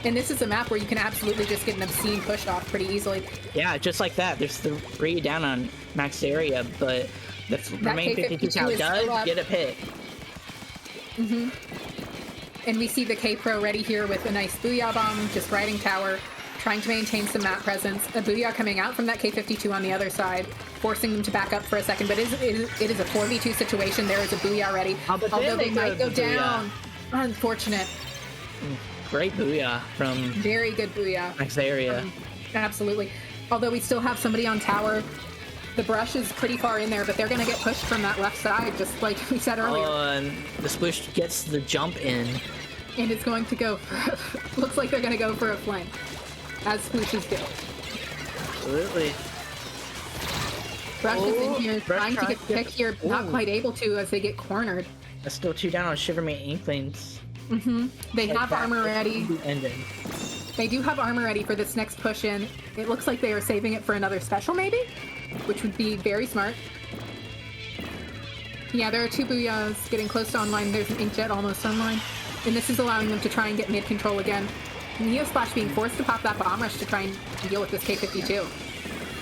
[SPEAKER 5] And this is a map where you can absolutely just get an obscene push off pretty easily.
[SPEAKER 4] Yeah, just like that. There's 3 down on max area, but the remaining 52 count does get a pick.
[SPEAKER 5] And we see the K-Pro ready here with a nice Booyah bomb, just riding tower, trying to maintain some map presence. A Booyah coming out from that K-52 on the other side, forcing them to back up for a second. But it is a 4v2 situation. There is a Booyah ready, although they might go down. Unfortunate.
[SPEAKER 4] Great Booyah from
[SPEAKER 5] very good Booyah.
[SPEAKER 4] Max area.
[SPEAKER 5] Absolutely. Although we still have somebody on tower. The Brush is pretty far in there, but they're going to get pushed from that left side, just like we said earlier.
[SPEAKER 4] And the Splish gets the jump in.
[SPEAKER 5] And it's going to go for, looks like they're going to go for a flank, as Splishes do.
[SPEAKER 4] Absolutely.
[SPEAKER 5] Brush is in here, trying to get pick here, not quite able to as they get cornered.
[SPEAKER 4] That's still 2 down on Shiver Me Inklings.
[SPEAKER 5] They have armor ready. They do have armor ready for this next push in. It looks like they are saving it for another special, maybe? Which would be very smart. Yeah, there are 2 Booyahs getting close to online. There's an Inkjet almost online. And this is allowing them to try and get mid control again. Neo Splash being forced to pop that bomb rush to try and deal with this K-52.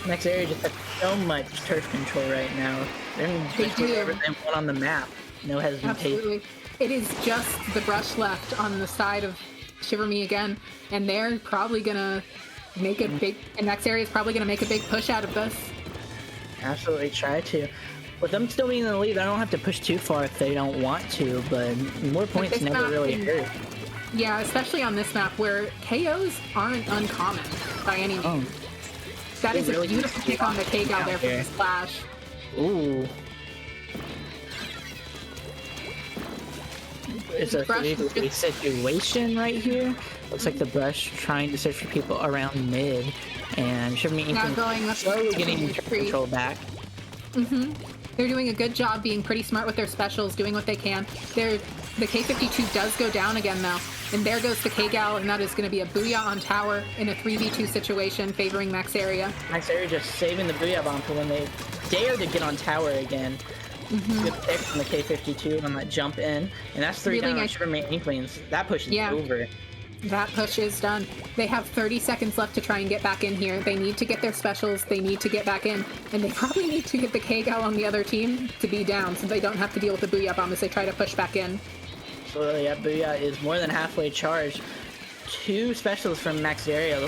[SPEAKER 4] Next area just has so much turf control right now. They do whatever they want on the map. No hesitation.
[SPEAKER 5] Absolutely. It is just the Brush left on the side of Shiver Me again, and they're probably gonna make a big. And Next area is probably gonna make a big push out of this.
[SPEAKER 4] Absolutely try to. With them still being in the lead, I don't have to push too far if they don't want to, but more points never really hurt.
[SPEAKER 5] Yeah, especially on this map where KOs aren't uncommon by any means. That is a beautiful pick on the K-Gal there from the Splash.
[SPEAKER 4] Ooh. It's a
[SPEAKER 5] Brush
[SPEAKER 4] 3v3
[SPEAKER 5] just-
[SPEAKER 4] situation right here. Looks like the Brush trying to search for people around mid, and Shiver Me
[SPEAKER 5] Now
[SPEAKER 4] Inkling
[SPEAKER 5] going up
[SPEAKER 4] slowly getting
[SPEAKER 5] to three.
[SPEAKER 4] control back.
[SPEAKER 5] They're doing a good job being pretty smart with their specials, doing what they can. The K-52 does go down again, though. And there goes the K-Gal, and that is going to be a Booyah on tower in a 3v2 situation, favoring Max Area.
[SPEAKER 4] Max Area just saving the Booyah Bomb for when they dare to get on tower again. Good pick from the K-52 on that jump in. And that's 3
[SPEAKER 5] Really
[SPEAKER 4] down on
[SPEAKER 5] nice.
[SPEAKER 4] Shiver Me Inklings. That push is
[SPEAKER 5] Yeah.
[SPEAKER 4] over.
[SPEAKER 5] That push is done. They have 30 seconds left to try and get back in here. They need to get their specials. They need to get back in. And they probably need to get the K-Gal on the other team to be down so they don't have to deal with the Booyah Bomb as they try to push back in.
[SPEAKER 4] So yeah, Booyah is more than halfway charged. 2 specials from Max Area.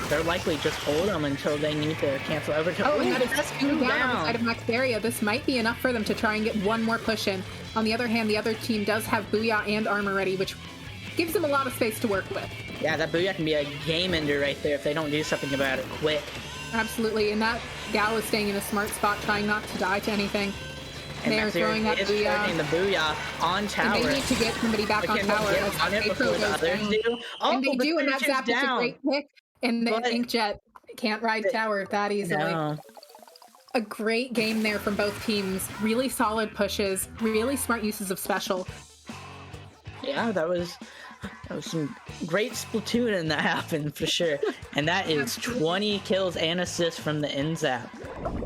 [SPEAKER 4] They're likely just hold them until they need to cancel overtime.
[SPEAKER 5] Oh, and that is
[SPEAKER 4] that's
[SPEAKER 5] 2 down on the side of Max Area. This might be enough for them to try and get one more push in. On the other hand, the other team does have Booyah and armor ready, which gives them a lot of space to work with.
[SPEAKER 4] Yeah, that Booyah can be a game ender right there if they don't do something about it quick.
[SPEAKER 5] Absolutely, and that Gal is staying in a smart spot, trying not to die to anything.
[SPEAKER 4] And
[SPEAKER 5] They're
[SPEAKER 4] Max Area
[SPEAKER 5] throwing that
[SPEAKER 4] is charging
[SPEAKER 5] Booyah,
[SPEAKER 4] the Booyah on tower.
[SPEAKER 5] and they need to get somebody back on
[SPEAKER 4] Can
[SPEAKER 5] tower.
[SPEAKER 4] they get
[SPEAKER 5] as
[SPEAKER 4] on it
[SPEAKER 5] April
[SPEAKER 4] before the
[SPEAKER 5] goes
[SPEAKER 4] others
[SPEAKER 5] down.
[SPEAKER 4] do? Oh,
[SPEAKER 5] And they
[SPEAKER 4] but
[SPEAKER 5] do, and that
[SPEAKER 4] Surge is
[SPEAKER 5] Zap is a
[SPEAKER 4] down.
[SPEAKER 5] great pick. And the
[SPEAKER 4] But-
[SPEAKER 5] Inkjet can't ride tower that easily.
[SPEAKER 4] No.
[SPEAKER 5] A great game there from both teams. Really solid pushes, really smart uses of special.
[SPEAKER 4] Yeah, that was some great Splatooning that happened for sure. And that is 20 kills and assists from the end Zap.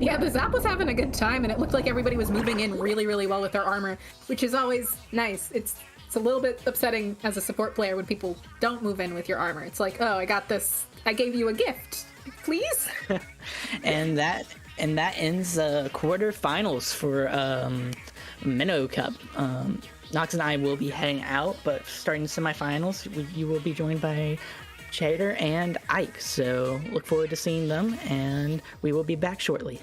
[SPEAKER 5] Yeah, the Zap was having a good time, and it looked like everybody was moving in really, really well with their armor, which is always nice. It's a little bit upsetting as a support player when people don't move in with your armor. It's like, oh, I got this. I gave you a gift. Please?
[SPEAKER 4] And that ends quarterfinals for Minnow Cup. Nox and I will be heading out, but starting the semifinals, you will be joined by Chater and Ike. So look forward to seeing them, and we will be back shortly.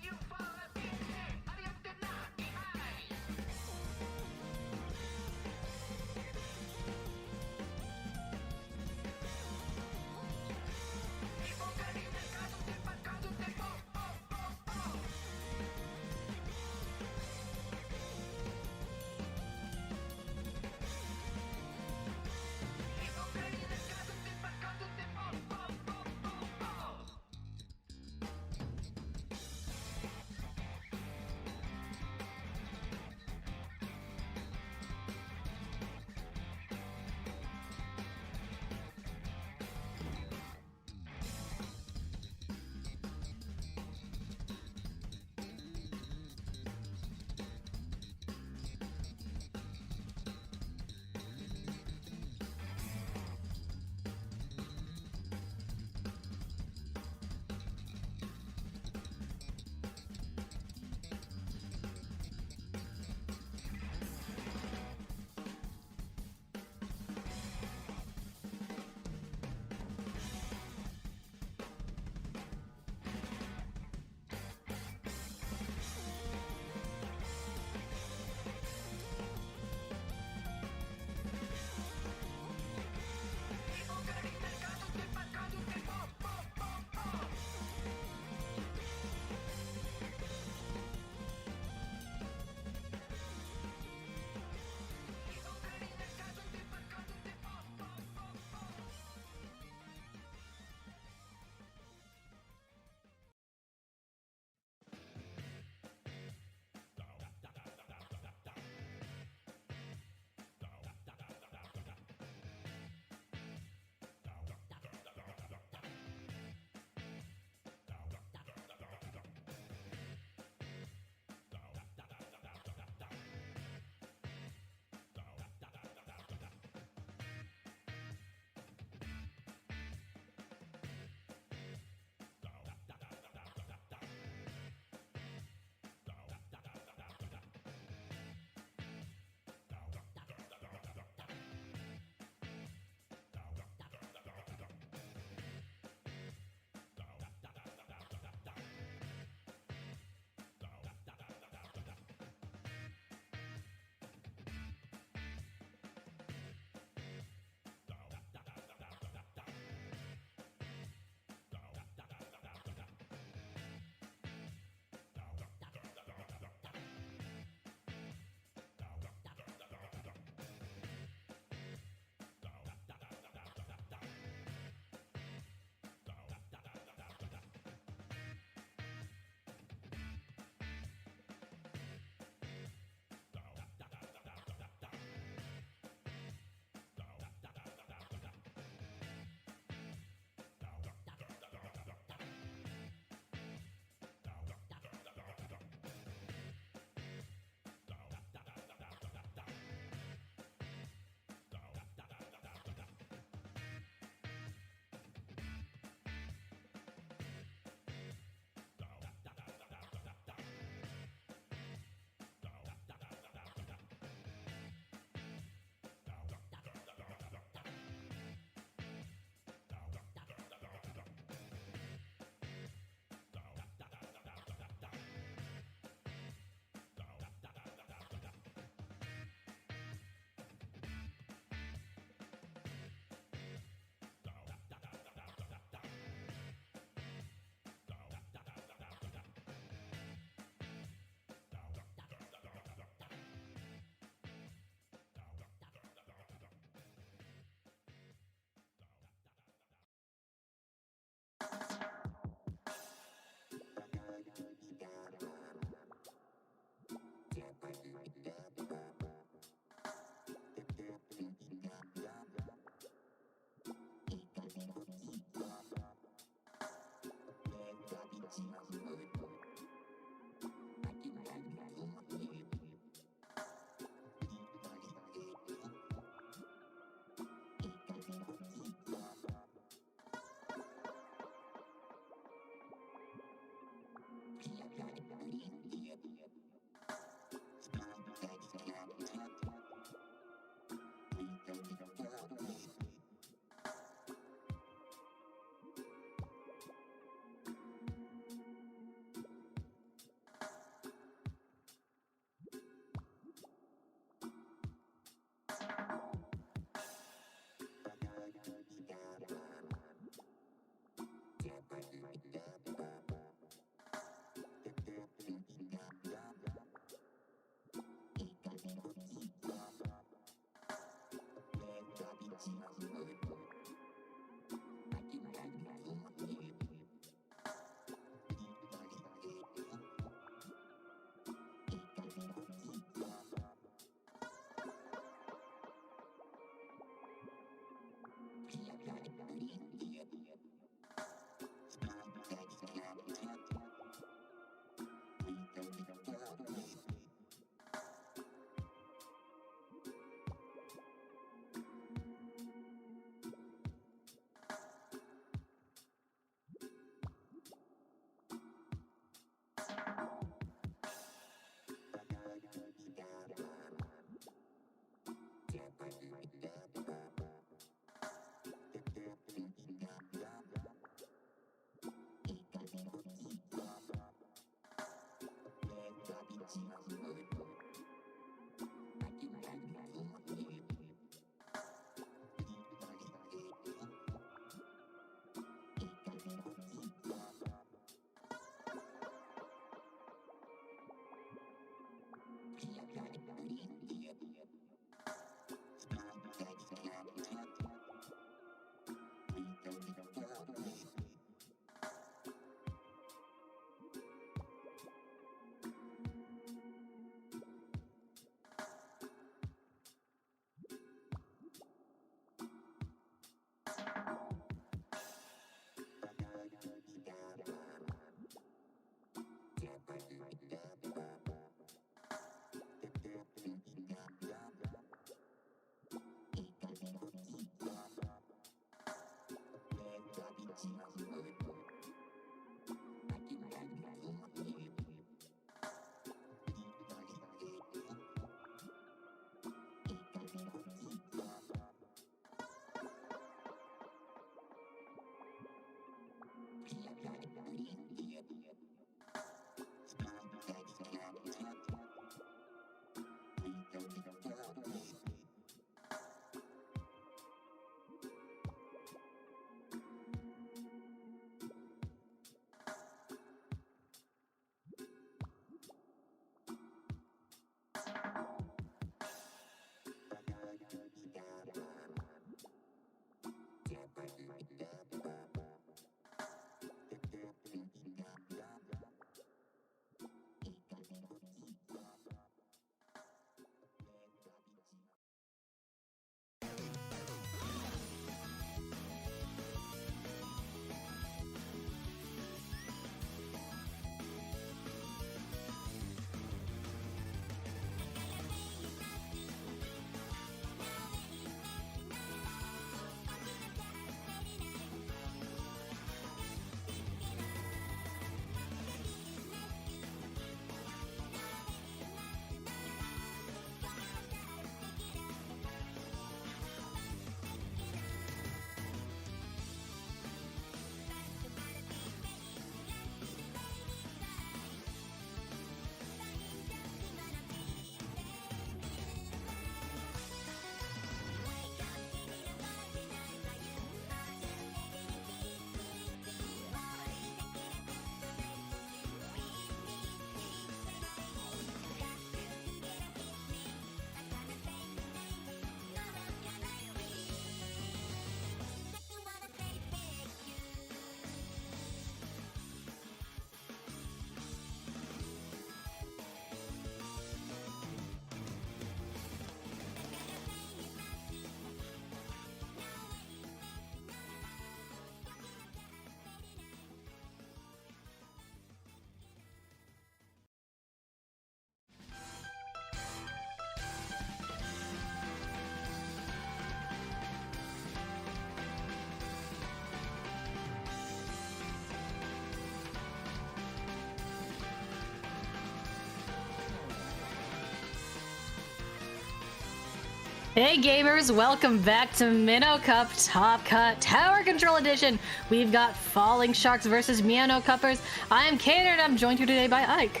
[SPEAKER 6] Hey gamers, welcome back to Minnow Cup Top Cut Tower Control Edition. We've got Falling Sharks versus Minnow Cuppers. I'm Kaner and I'm joined here today by Ike.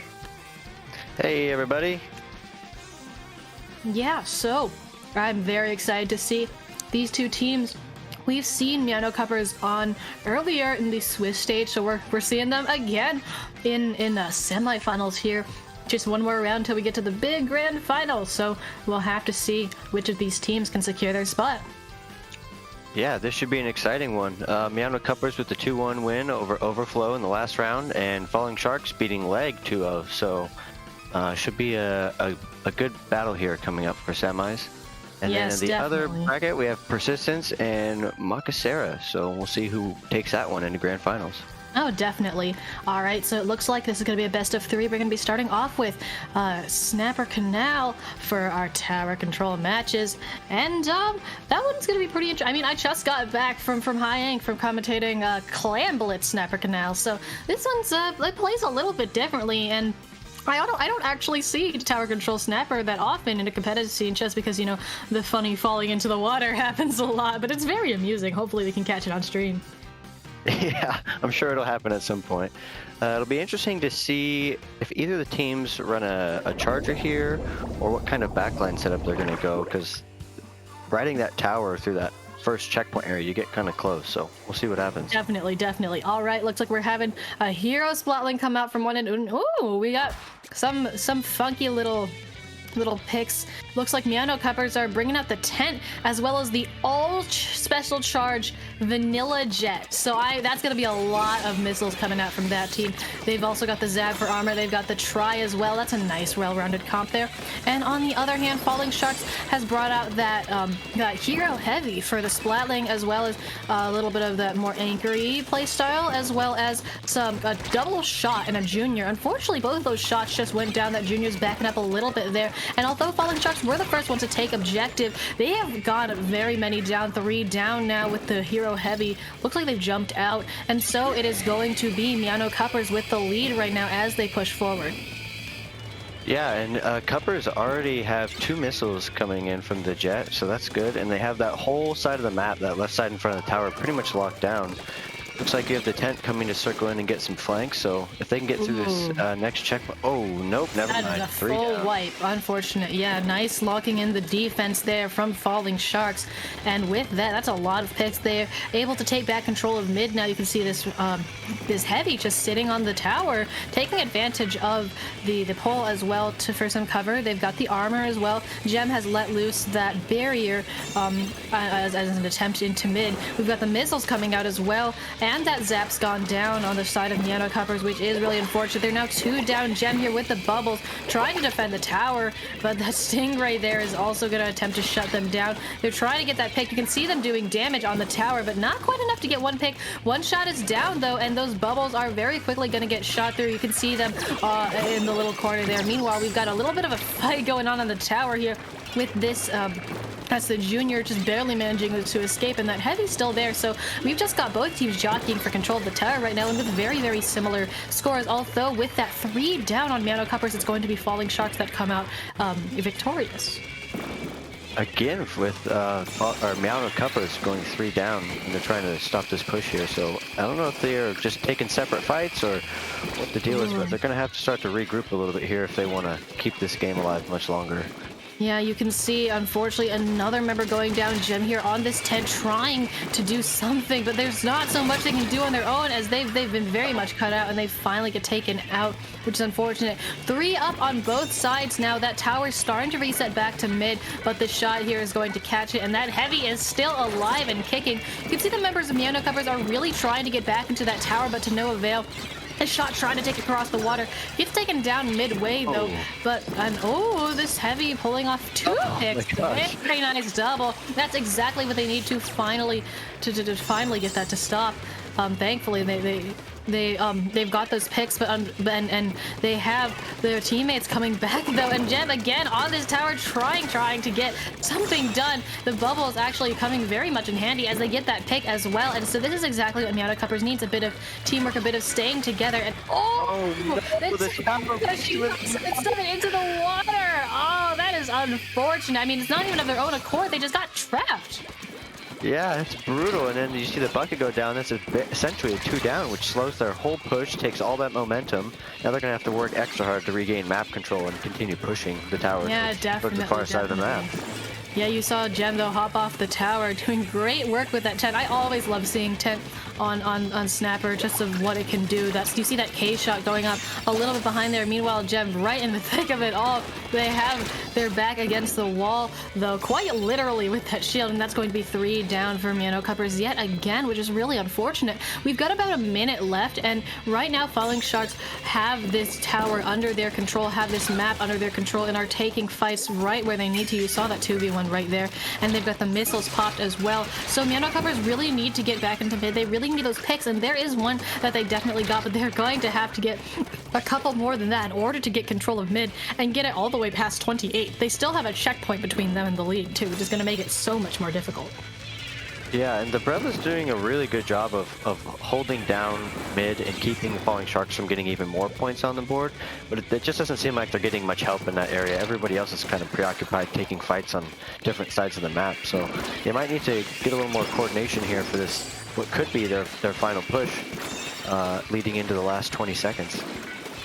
[SPEAKER 7] Hey everybody.
[SPEAKER 6] Yeah, so I'm very excited to see these two teams. We've seen Minnow Cuppers on earlier in the Swiss stage, so we're seeing them again in the semifinals here. Just one more round till we get to the big grand final, so we'll have to see which of these teams can secure their spot.
[SPEAKER 7] Yeah, this should be an exciting one. Minnow Cuppers with the 2-1 win over Overflow in the last round, and Falling Sharks beating Leg 2-0. So should be a good battle here coming up for semis. And
[SPEAKER 6] Yes,
[SPEAKER 7] then in the other
[SPEAKER 6] definitely.
[SPEAKER 7] bracket, we have Persistence and Makasera. So we'll see who takes that one into Grand Finals.
[SPEAKER 6] Oh, definitely. All right, so it looks like this is going to be a best of 3. We're going to be starting off with Snapper Canal for our tower control matches. And that one's going to be pretty interesting. I mean, I just got back from High Ink from commentating Clam Blitz Snapper Canal. So this one's it plays a little bit differently, and I don't actually see tower control snapper that often in a competitive scene, just because, you know, the funny falling into the water happens a lot, but it's very amusing. Hopefully we can catch it on stream.
[SPEAKER 7] Yeah, I'm sure it'll happen at some point. It'll be interesting to see if either of the teams run a charger here or what kind of backline setup they're going to go, because riding that tower through that first checkpoint area, you get kind of close, so we'll see what happens.
[SPEAKER 6] Definitely. All right, looks like we're having a hero splatling come out from one end. Ooh, we got some funky little picks. Looks like Minnow Cuppers are bringing out the tent as well as the all special charge Vanilla Jet. So that's going to be a lot of missiles coming out from that team. They've also got the Zab for armor. They've got the Try as well. That's a nice well-rounded comp there. And on the other hand, Falling Sharks has brought out that Hero Heavy for the Splatling, as well as a little bit of that more anchory playstyle, as well as a double shot and a Junior. Unfortunately, both of those shots just went down. That Junior's backing up a little bit there. And although Falling Sharks were the first one to take objective, they have got very many down. 3 down now with the Hero Heavy. Looks like they've jumped out. And so it is going to be Minnow Cuppers with the lead right now as they push forward.
[SPEAKER 7] Yeah, and Cuppers already have 2 missiles coming in from the jet, so that's good. And they have that whole side of the map, that left side in front of the tower, pretty much locked down. Looks like you have the tent coming to circle in and get some flanks, so if they can get through this next checkpoint... Oh, nope, never mind.
[SPEAKER 6] That is a
[SPEAKER 7] 3
[SPEAKER 6] full
[SPEAKER 7] down.
[SPEAKER 6] wipe. Unfortunate. Yeah, nice locking in the defense there from Falling Sharks. And with that, that's a lot of picks there. Able to take back control of mid. Now you can see this Heavy just sitting on the tower, taking advantage of the pole as well for some cover. They've got the armor as well. Gem has let loose that barrier as an attempt into mid. We've got the missiles coming out as well. And that Zap's gone down on the side of Minnow Cuppers, which is really unfortunate. They're now 2 down. Gem here with the bubbles, trying to defend the tower, but that Stingray there is also going to attempt to shut them down. They're trying to get that pick. You can see them doing damage on the tower, but not quite enough to get one pick. One shot is down, though, and those bubbles are very quickly going to get shot through. You can see them in the little corner there. Meanwhile, we've got a little bit of a fight going on the tower here with this... That's the Junior just barely managing to escape, and that Heavy's still there. So we've just got both teams jockeying for control of the tower right now, and with very, very similar scores. Although with that 3 down on Minnow Cuppers, it's going to be Falling Sharks that come out victorious.
[SPEAKER 7] Again, with Minnow Cuppers going 3 down, and they're trying to stop this push here. So I don't know if they're just taking separate fights or what the deal is, but they're going to have to start to regroup a little bit here if they want to keep this game alive much longer.
[SPEAKER 6] Yeah, you can see, unfortunately, another member going down. Gem here on this tent trying to do something, but there's not so much they can do on their own, as they've been very much cut out, and they finally get taken out, which is unfortunate. 3 up on both sides now. That tower's starting to reset back to mid, but the shot here is going to catch it, and that Heavy is still alive and kicking. You can see the members of Minnow Cuppers are really trying to get back into that tower, but to no avail. A shot trying to take it across the water. Gets taken down midway, though. But, this Heavy pulling off 2 picks. Very nice double. That's exactly what they need to finally finally get that to stop. Thankfully, they've got those picks, but and they have their teammates coming back, though. And Gem again on this tower trying to get something done. The bubble is actually coming very much in handy as they get that pick as well. And so this is exactly what Minnow Cuppers needs: a bit of teamwork, a bit of staying together. And it's into the water. Oh, that is unfortunate. I mean, it's not even of their own accord. They just got trapped.
[SPEAKER 7] Yeah, it's brutal, and then you see the bucket go down. That's essentially a 2 down, which slows their whole push, takes all that momentum. Now they're going to have to work extra hard to regain map control and continue pushing the tower towards the far side of the map.
[SPEAKER 6] Yeah, you saw Gem, though, hop off the tower, doing great work with that tent. I always love seeing tent on Snapper, just of what it can do. You see that K shot going up a little bit behind there. Meanwhile, Gem right in the thick of it all, They have their back against the wall, though, quite literally with that shield, and that's going to be 3 down for Minnow Cuppers yet again, which is really unfortunate. We've got about a minute left, and right now Falling Sharks have this tower under their control, have this map under their control, and are taking fights right where they need to. You saw that 2v1 right there, and they've got the missiles popped as well. So Minnow Cuppers really need to get back into mid. They really need those picks, and there is one that they definitely got, but they're going to have to get a couple more than that in order to get control of mid and get it all the way past 28. They still have a checkpoint between them and the league too, which is going to make it so much more difficult.
[SPEAKER 7] Yeah, and the Brella's doing a really good job of holding down mid and keeping Falling Sharks from getting even more points on the board, but it just doesn't seem like they're getting much help in that area. Everybody else is kind of preoccupied taking fights on different sides of the map, so they might need to get a little more coordination here for this, what could be their final push, leading into the last 20 seconds.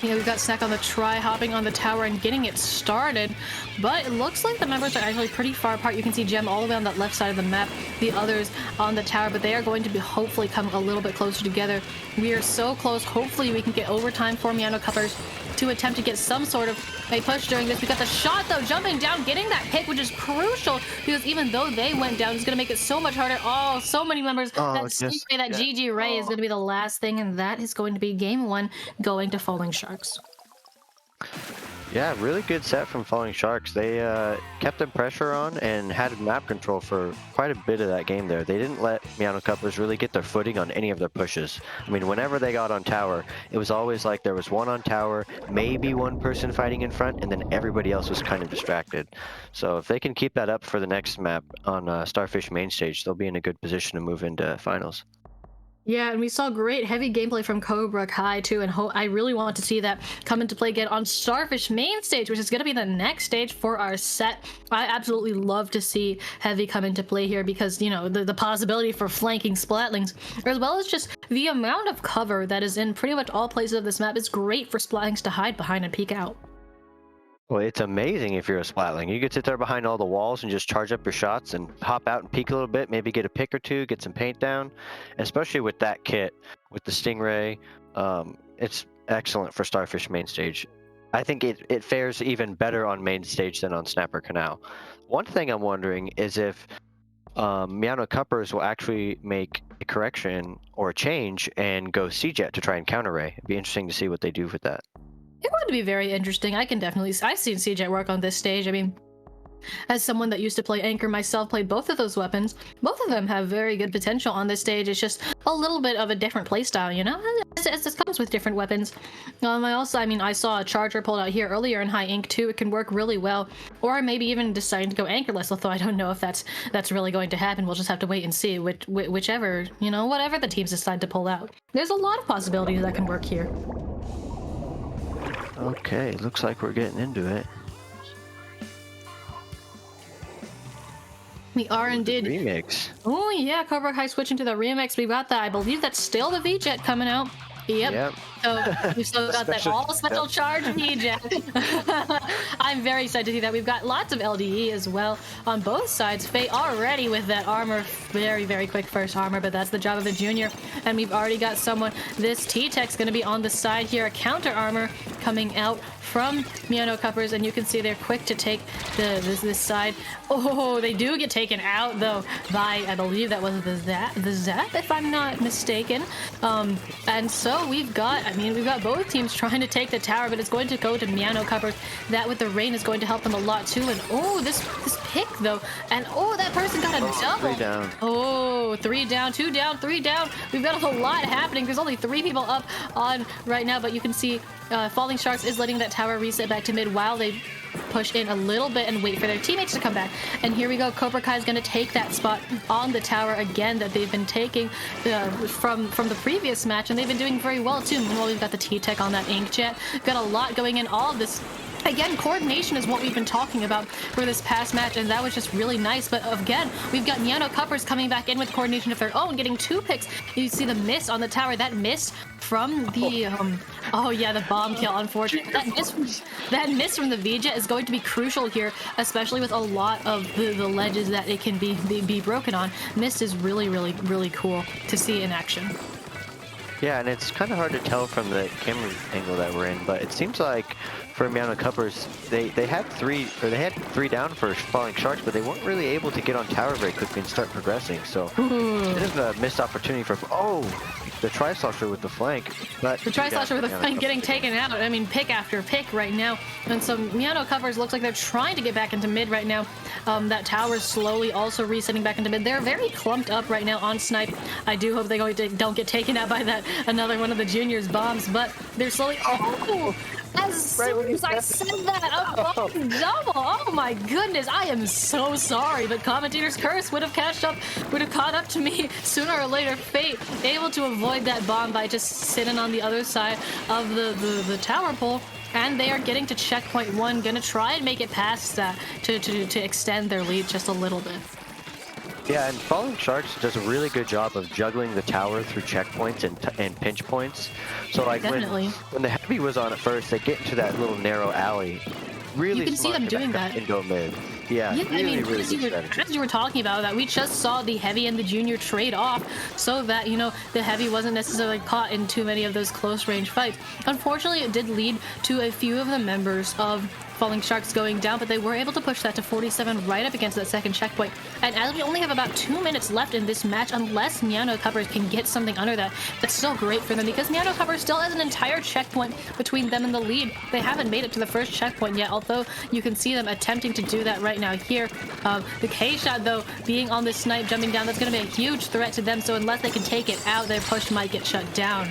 [SPEAKER 6] Yeah, we've got Snack on the try, hopping on the tower and getting it started, but it looks like the members are actually pretty far apart. You can see Gem all the way on that left side of the map, the others on the tower, but they are going to be hopefully coming a little bit closer together. We are so close. Hopefully we can get overtime for Minnow Cuppers to attempt to get some sort of a push during this. We got the shot though, jumping down, getting that pick, which is crucial because even though they went down, it's going to make it so much harder. Oh, so many members. That GG Ray is going to be the last thing, and that is going to be game 1 going to Falling Sharks.
[SPEAKER 7] Yeah, really good set from Falling Sharks. They kept the pressure on and had map control for quite a bit of that game there. They didn't let Minnow Cuppers really get their footing on any of their pushes. I mean, whenever they got on tower, it was always like there was one on tower, maybe one person fighting in front, and then everybody else was kind of distracted. So if they can keep that up for the next map on Starfish main stage, they'll be in a good position to move into finals.
[SPEAKER 6] Yeah, and we saw great heavy gameplay from Cobra Kai too, and I really want to see that come into play again on Starfish main stage, which is going to be the next stage for our set. I absolutely love to see heavy come into play here because, you know, the possibility for flanking Splatlings, as well as just the amount of cover that is in pretty much all places of this map is great for Splatlings to hide behind and peek out.
[SPEAKER 7] Well, it's amazing if you're a Splatling. You could sit there behind all the walls and just charge up your shots and hop out and peek a little bit, maybe get a pick or two, get some paint down. And especially with that kit, with the Stingray, it's excellent for Starfish main stage. I think it fares even better on main stage than on Snapper Canal. One thing I'm wondering is if Minnow Cuppers will actually make a correction or a change and go C-Jet to try and counter Ray. It'd be interesting to see what they do with that.
[SPEAKER 6] It's going to be very interesting. I've seen CJ work on this stage. I mean, as someone that used to play Anchor myself, played both of those weapons. Both of them have very good potential on this stage. It's just a little bit of a different playstyle, you know? As this comes with different weapons. I saw a Charger pulled out here earlier in High Ink too. It can work really well. Or maybe even deciding to go Anchorless, although I don't know if that's really going to happen. We'll just have to wait and see whichever, you know, whatever the teams decide to pull out. There's a lot of possibilities that can work here.
[SPEAKER 7] Okay, looks like we're getting into it.
[SPEAKER 6] We are indeed.
[SPEAKER 7] Remix.
[SPEAKER 6] Oh yeah, Cobra Kai switching to the remix. We got that. I believe that's still the V-Jet coming out. Yep. So we've still got that all special charge V-Jet. I'm very excited to see that. We've got lots of LDE as well on both sides. Faye already with that armor. Very, very quick first armor, but that's the job of a junior. And we've already got someone. This T-Tech's going to be on the side here. A counter armor coming out from Minnow Cuppers, and you can see they're quick to take this side. Oh, they do get taken out though by, I believe that was the Zap, if I'm not mistaken. And so we've got both teams trying to take the tower, but it's going to go to Minnow Cuppers. That with the rain is going to help them a lot too. And oh, this pick though, and oh, that person got a double.
[SPEAKER 7] 3 down.
[SPEAKER 6] Oh, 3 down, 2 down, 3 down. We've got a lot happening. There's only 3 people up on right now, but you can see Falling Sharks is letting that tower reset back to mid while they push in a little bit and wait for their teammates to come back. And here we go. Cobra Kai is going to take that spot on the tower again that they've been taking from the previous match, and they've been doing very well too. Meanwhile, we've got the T-Tech on that Inkjet. We've got a lot going in. All of this. Again, coordination is what we've been talking about for this past match, and that was just really nice. But again, we've got Minnow Cuppers coming back in with coordination of their own, getting 2 picks. You see the miss on the tower. That miss from the the bomb kill, unfortunately. That miss from the V-Jet is going to be crucial here, especially with a lot of the ledges that it can be broken on. Mist is really, really, really cool to see in action.
[SPEAKER 7] Yeah, and it's kind of hard to tell from the camera angle that we're in, but it seems like for Minnow Cuppers, they had three down for Falling Sharks, but they weren't really able to get on tower very quickly and start progressing. So a bit of a missed opportunity for the Tri-Slasher with the flank. But
[SPEAKER 6] The Tri-Slasher with the flank getting taken out. I mean, pick after pick right now. And so Minnow Cuppers looks like they're trying to get back into mid right now. That tower is slowly also resetting back into mid. They're very clumped up right now on snipe. I do hope they don't get taken out by another one of the juniors' bombs, but they're slowly. As soon as I said that, a fucking double. Oh my goodness, I am so sorry, but commentator's curse would have caught up to me sooner or later. Fate able to avoid that bomb by just sitting on the other side of the tower pole. And they are getting to checkpoint 1, gonna try and make it past that to extend their lead just a little bit.
[SPEAKER 7] Yeah, and Falling Sharks does a really good job of juggling the tower through checkpoints and pinch points. So like when the heavy was on at first, they get into that little narrow alley. Really,
[SPEAKER 6] you can see them doing that.
[SPEAKER 7] And go mid. Yeah,
[SPEAKER 6] yeah,
[SPEAKER 7] really,
[SPEAKER 6] I mean,
[SPEAKER 7] really
[SPEAKER 6] as you were talking about that, we just saw the heavy and the junior trade off so that, you know, the heavy wasn't necessarily caught in too many of those close range fights. Unfortunately, it did lead to a few of the members of Falling Sharks going down, but they were able to push that to 47 right up against that second checkpoint. And as we only have about 2 minutes left in this match, unless Minnow Cuppers can get something under that, that's still great for them because Minnow Cuppers still has an entire checkpoint between them and the lead. They haven't made it to the first checkpoint yet, although you can see them attempting to do that right now here. The K-shot, though, being on this snipe, jumping down, that's going to be a huge threat to them, so unless they can take it out, their push might get shut down.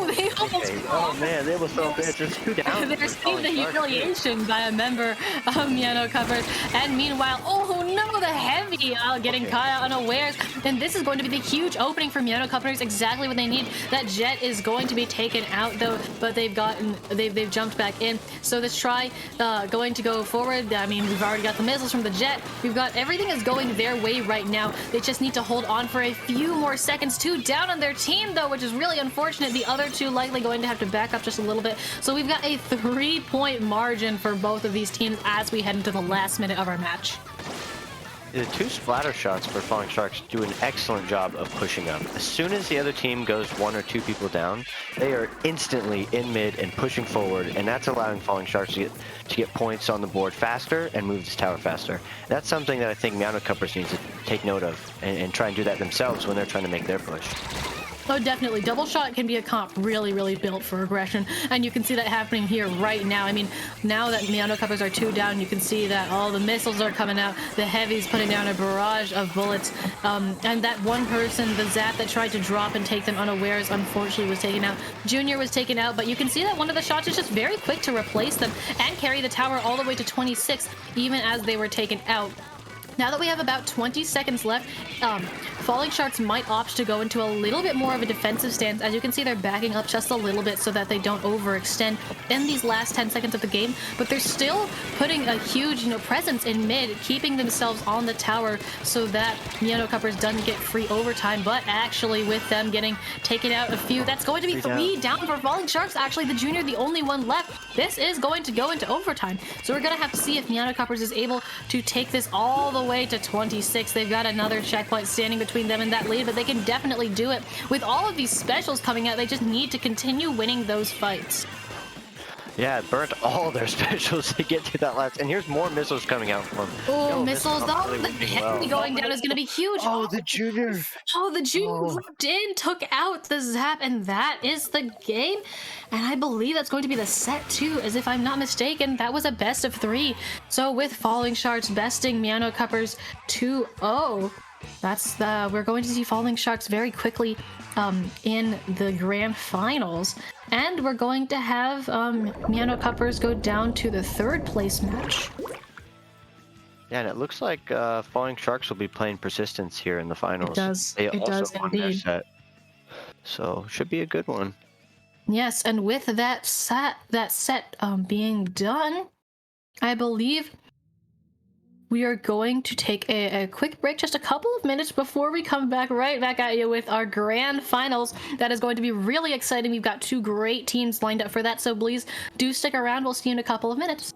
[SPEAKER 6] They almost
[SPEAKER 7] Oh man, they almost fell dead. Just 2 down.
[SPEAKER 6] They're seeing the humiliation by a member of Minnow Cuppers. And meanwhile, oh no, the heavy getting caught out unawares. And this is going to be the huge opening for Minnow Cuppers, exactly what they need. That jet is going to be taken out though, but they've jumped back in. So this try going to go forward. I mean, we've already got the missiles from the jet. We've got everything is going their way right now. They just need to hold on for a few more seconds. 2 down on their team though, which is really unfortunate. The other 2 likely going to have to back up just a little bit. So we've got a 3-point margin for both of these teams as we head into the last minute of our match.
[SPEAKER 7] The 2 splatter shots for Falling Sharks do an excellent job of pushing up. As soon as the other team goes 1 or 2 people down, they are instantly in mid and pushing forward, and that's allowing Falling Sharks to get points on the board faster and move this tower faster. That's something that I think Minnow Cuppers needs to take note of and try and do that themselves when they're trying to make their push.
[SPEAKER 6] Oh, definitely. Double shot can be a comp really built for aggression, and you can see that happening here right now. I mean, now that Minnow Cuppers are 2 down, you can see that all the missiles are coming out, the heavy's putting down a barrage of bullets, and that one person, the Zap that tried to drop and take them unawares, unfortunately was taken out. Junior was taken out, but you can see that one of the shots is just very quick to replace them and carry the tower all the way to 26, even as they were taken out. Now that we have about 20 seconds left, Falling Sharks might opt to go into a little bit more of a defensive stance. As you can see, they're backing up just a little bit so that they don't overextend in these last 10 seconds of the game, but they're still putting a huge, presence in mid, keeping themselves on the tower so that Minnow Cuppers doesn't get free overtime. But actually, with them getting taken out a few, that's going to be 3 down for Falling Sharks. Actually, the junior, the only one left. This is going to go into overtime. So we're going to have to see if Minnow Cuppers is able to take this all the way to 26. They've got another checkpoint standing between them and that lead, but they can definitely do it. With all of these specials coming out, they just need to continue winning those fights.
[SPEAKER 7] Yeah, it burnt all their specials to get to that last. And here's more missiles coming out from.
[SPEAKER 6] Oh, missiles! Oh, the heavy going down is going to be huge.
[SPEAKER 7] Oh, the junior!
[SPEAKER 6] Oh, the junior dropped in, took out the Zap, and that is the game. And I believe that's going to be the set too, as if I'm not mistaken. That was a best of 3. So with Falling Sharks besting Minnow Cuppers 2-0, we're going to see Falling Sharks very quickly in the grand finals, and we're going to have Minnow Cuppers go down to the 3rd place match.
[SPEAKER 7] Yeah, and it looks like Falling Sharks will be playing Persistence here in the finals.
[SPEAKER 6] It does.
[SPEAKER 7] They
[SPEAKER 6] it
[SPEAKER 7] also
[SPEAKER 6] does
[SPEAKER 7] won their
[SPEAKER 6] indeed.
[SPEAKER 7] set. So should be a good one.
[SPEAKER 6] Yes, and with that set being done, I believe we are going to take a quick break, just a couple of minutes before we come back right back at you with our grand finals. That is going to be really exciting. We've got 2 great teams lined up for that, so please do stick around. We'll see you in a couple of minutes.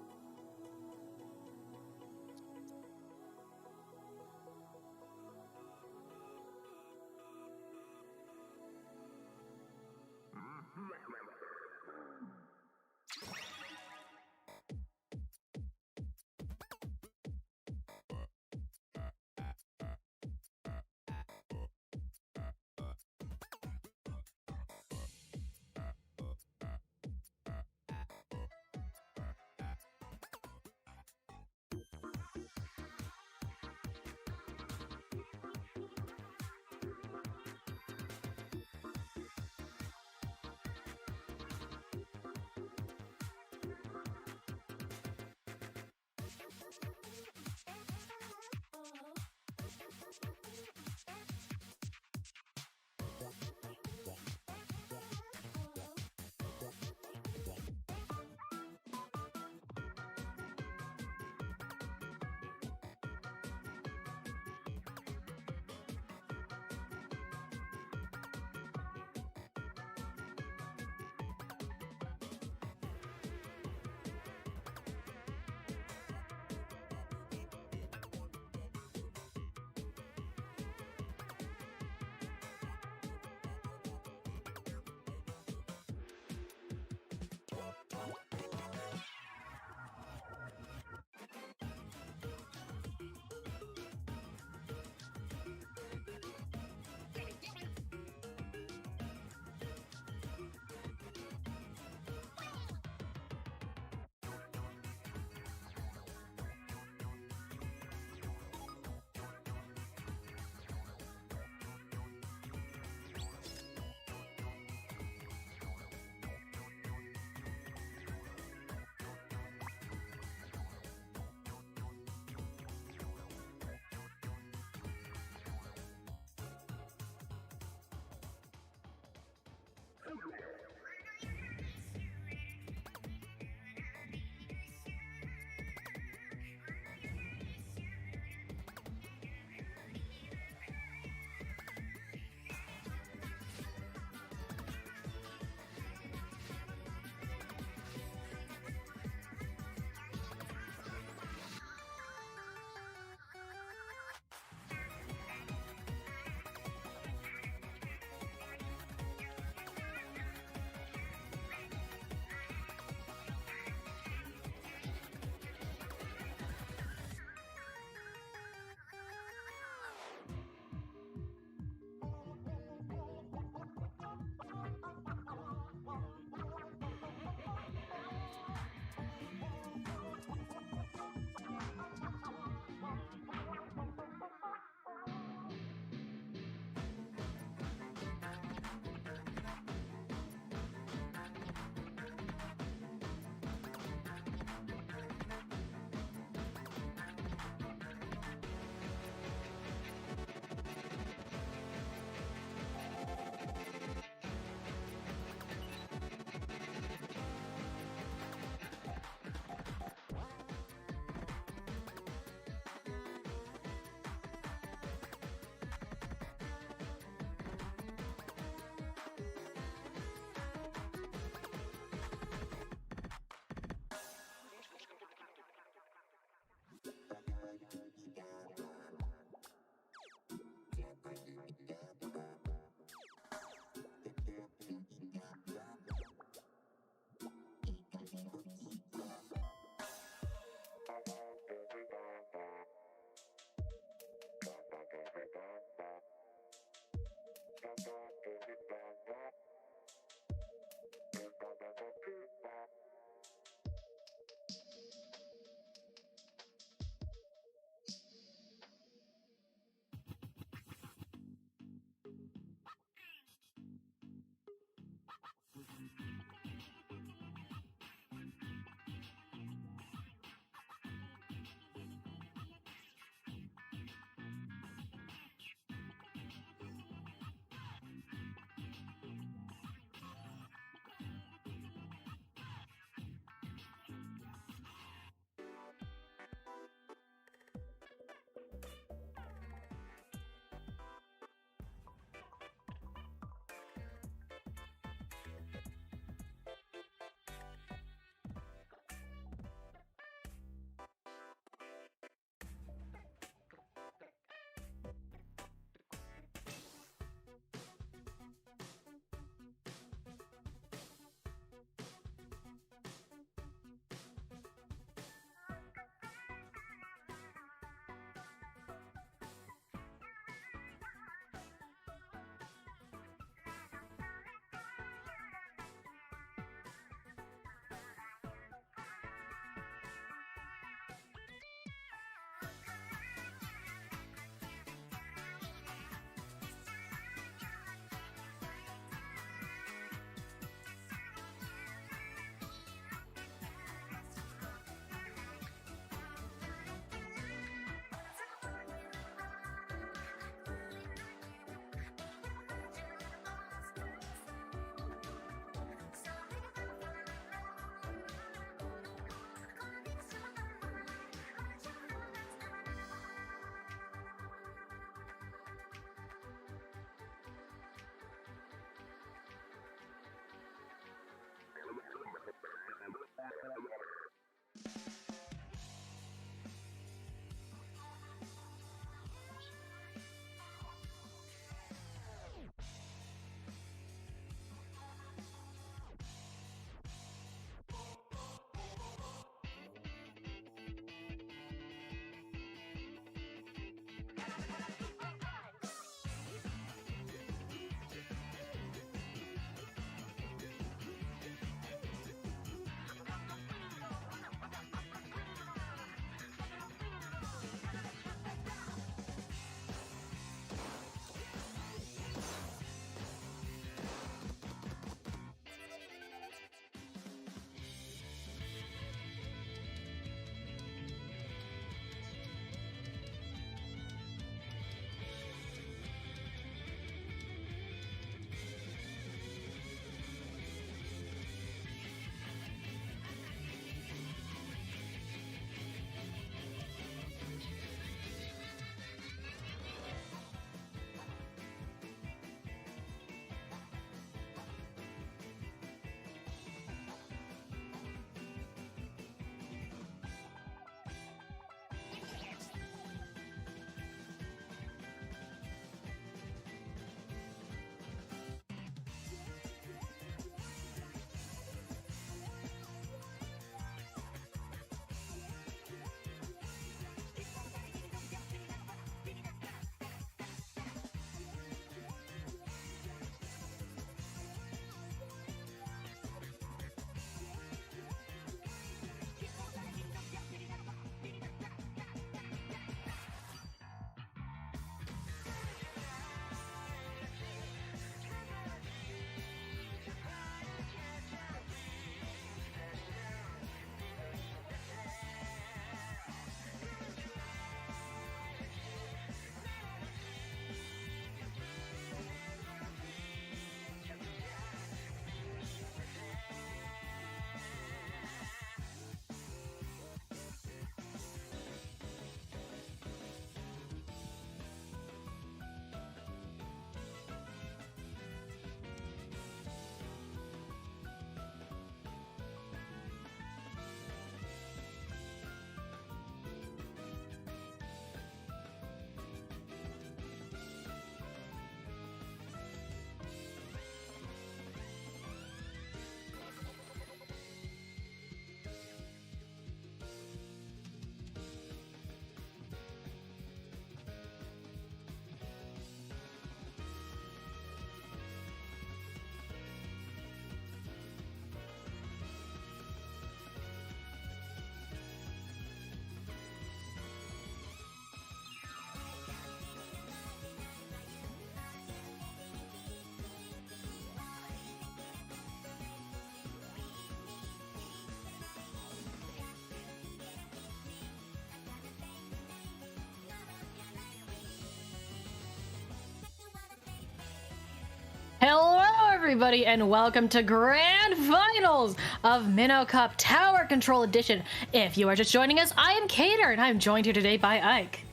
[SPEAKER 6] everybody, and welcome to Grand Finals of Minnow Cup Tower Control Edition. If you are just joining us, I am Cater, and I'm joined here today by Ike.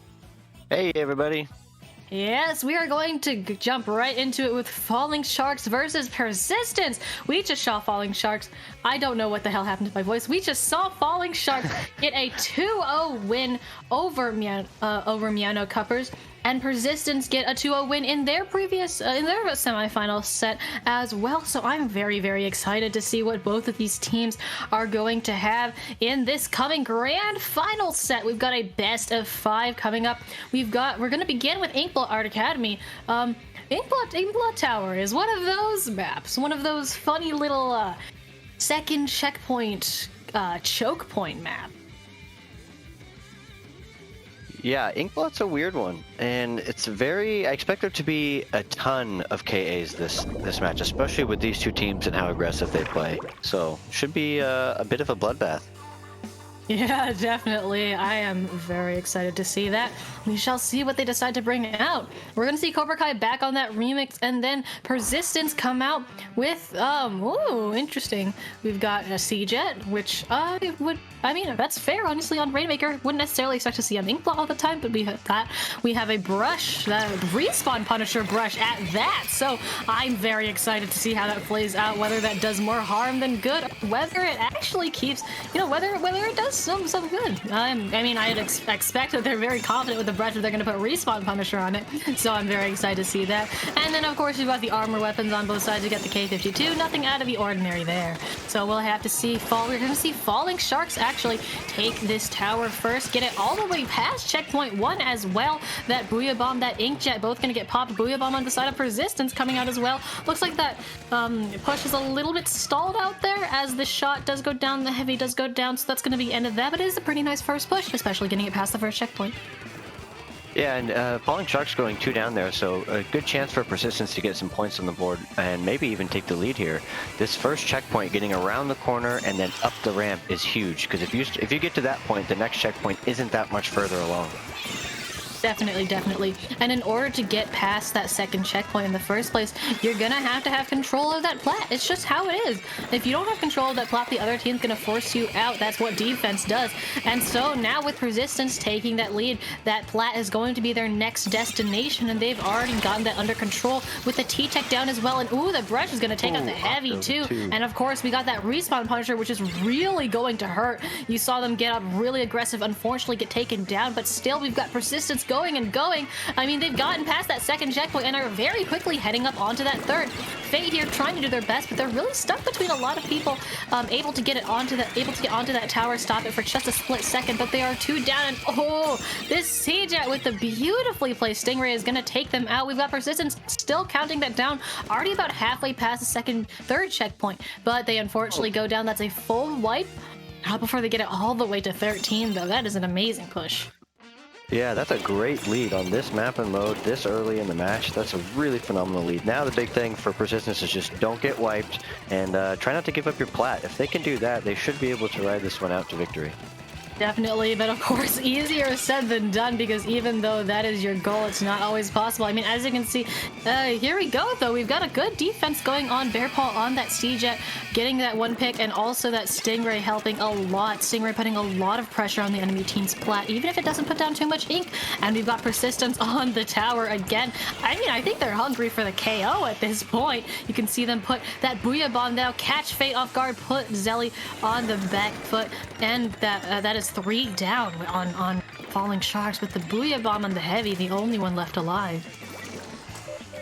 [SPEAKER 7] Hey, everybody.
[SPEAKER 6] Yes, we are going to jump right into it with Falling Sharks versus Persistence. We just saw Falling Sharks. I don't know what the hell happened to my voice. We just saw Falling Sharks get a 2-0 win over Minnow Cuppers, and Persistence get a 2-0 win in their previous semifinal set as well. So I'm very, very excited to see what both of these teams are going to have in this coming grand final set. We've got a best of 5 coming up. We're going to begin with Inkblot Art Academy. Inkblot Tower is one of those maps, one of those funny little second checkpoint choke point map.
[SPEAKER 7] Yeah, Inkblot's a weird one, and it's I expect there to be a ton of KAs this match, especially with these two teams and how aggressive they play. So, should be a bit of a bloodbath.
[SPEAKER 6] Yeah, definitely. I am very excited to see that. We shall see what they decide to bring out. We're going to see Cobra Kai back on that remix, and then Persistence come out with, interesting. We've got a C-Jet, which that's fair, honestly, on Rainmaker. Wouldn't necessarily expect to see an Inkblot all the time, but we have that. We have a brush, that Respawn Punisher brush at that. So I'm very excited to see how that plays out, whether that does more harm than good, whether it actually keeps, whether it does some good. I had expect that they're very confident with the brush that they're going to put Respawn Punisher on it, so I'm very excited to see that. And then, of course, we've got the armor weapons on both sides. We got the K-52, nothing out of the ordinary there. So we'll have to see, we're going to see Falling Sharks actually take this tower first, get it all the way past checkpoint 1 as well. That Booyah Bomb, that Inkjet, both going to get popped. Booyah Bomb on the side of Persistence coming out as well. Looks like that push is a little bit stalled out there as the shot does go down, the heavy does go down, so that's going to be end of that, but it is a pretty nice first push, especially getting it past the first checkpoint.
[SPEAKER 7] Yeah, and Falling Sharks going 2 down there, so a good chance for Persistence to get some points on the board and maybe even take the lead here. This first checkpoint, getting around the corner and then up the ramp, is huge, because if you get to that point, the next checkpoint isn't that much further along.
[SPEAKER 6] Definitely. And in order to get past that second checkpoint in the first place, you're gonna have to have control of that plat. It's just how it is. If you don't have control of that plat, the other team's gonna force you out. That's what defense does. And so now with Persistence taking that lead, that plat is going to be their next destination, and they've already gotten that under control with the T-Tech down as well. And the brush is gonna take out the heavy too. And of course, we got that Respawn Punisher, which is really going to hurt. You saw them get up really aggressive, unfortunately get taken down, but still we've got Persistence going and going. I mean, they've gotten past that second checkpoint and are very quickly heading up onto that third. Fate here trying to do their best, but they're really stuck between a lot of people, able to get onto that tower, stop it for just a split second, but they are 2 down, and this C-Jet with the beautifully placed Stingray is going to take them out. We've got Persistence still counting that down, already about halfway past the third checkpoint, but they unfortunately go down. That's a full wipe. Not before they get it all the way to 13, though. That is an amazing push.
[SPEAKER 7] Yeah, that's a great lead on this map and mode this early in the match. That's a really phenomenal lead. Now the big thing for Persistence is just don't get wiped and try not to give up your plat. If they can do that, they should be able to ride this one out to victory.
[SPEAKER 6] Definitely, but of course easier said than done, because even though that is your goal, it's not always possible. I mean, as you can see, here we go though. We've got a good defense going on. Bear Paw on that C-Jet, getting that 1 pick, and also that Stingray helping a lot. Stingray putting a lot of pressure on the enemy team's plat, even if it doesn't put down too much ink. And we've got Persistence on the tower again. I mean, I think they're hungry for the KO at this point. You can see them put that Booyah Bomb now, catch Fate off guard, put Zelly on the back foot, and that is 3 down on Falling Sharks, with the Booyah Bomb on the heavy, the only one left alive.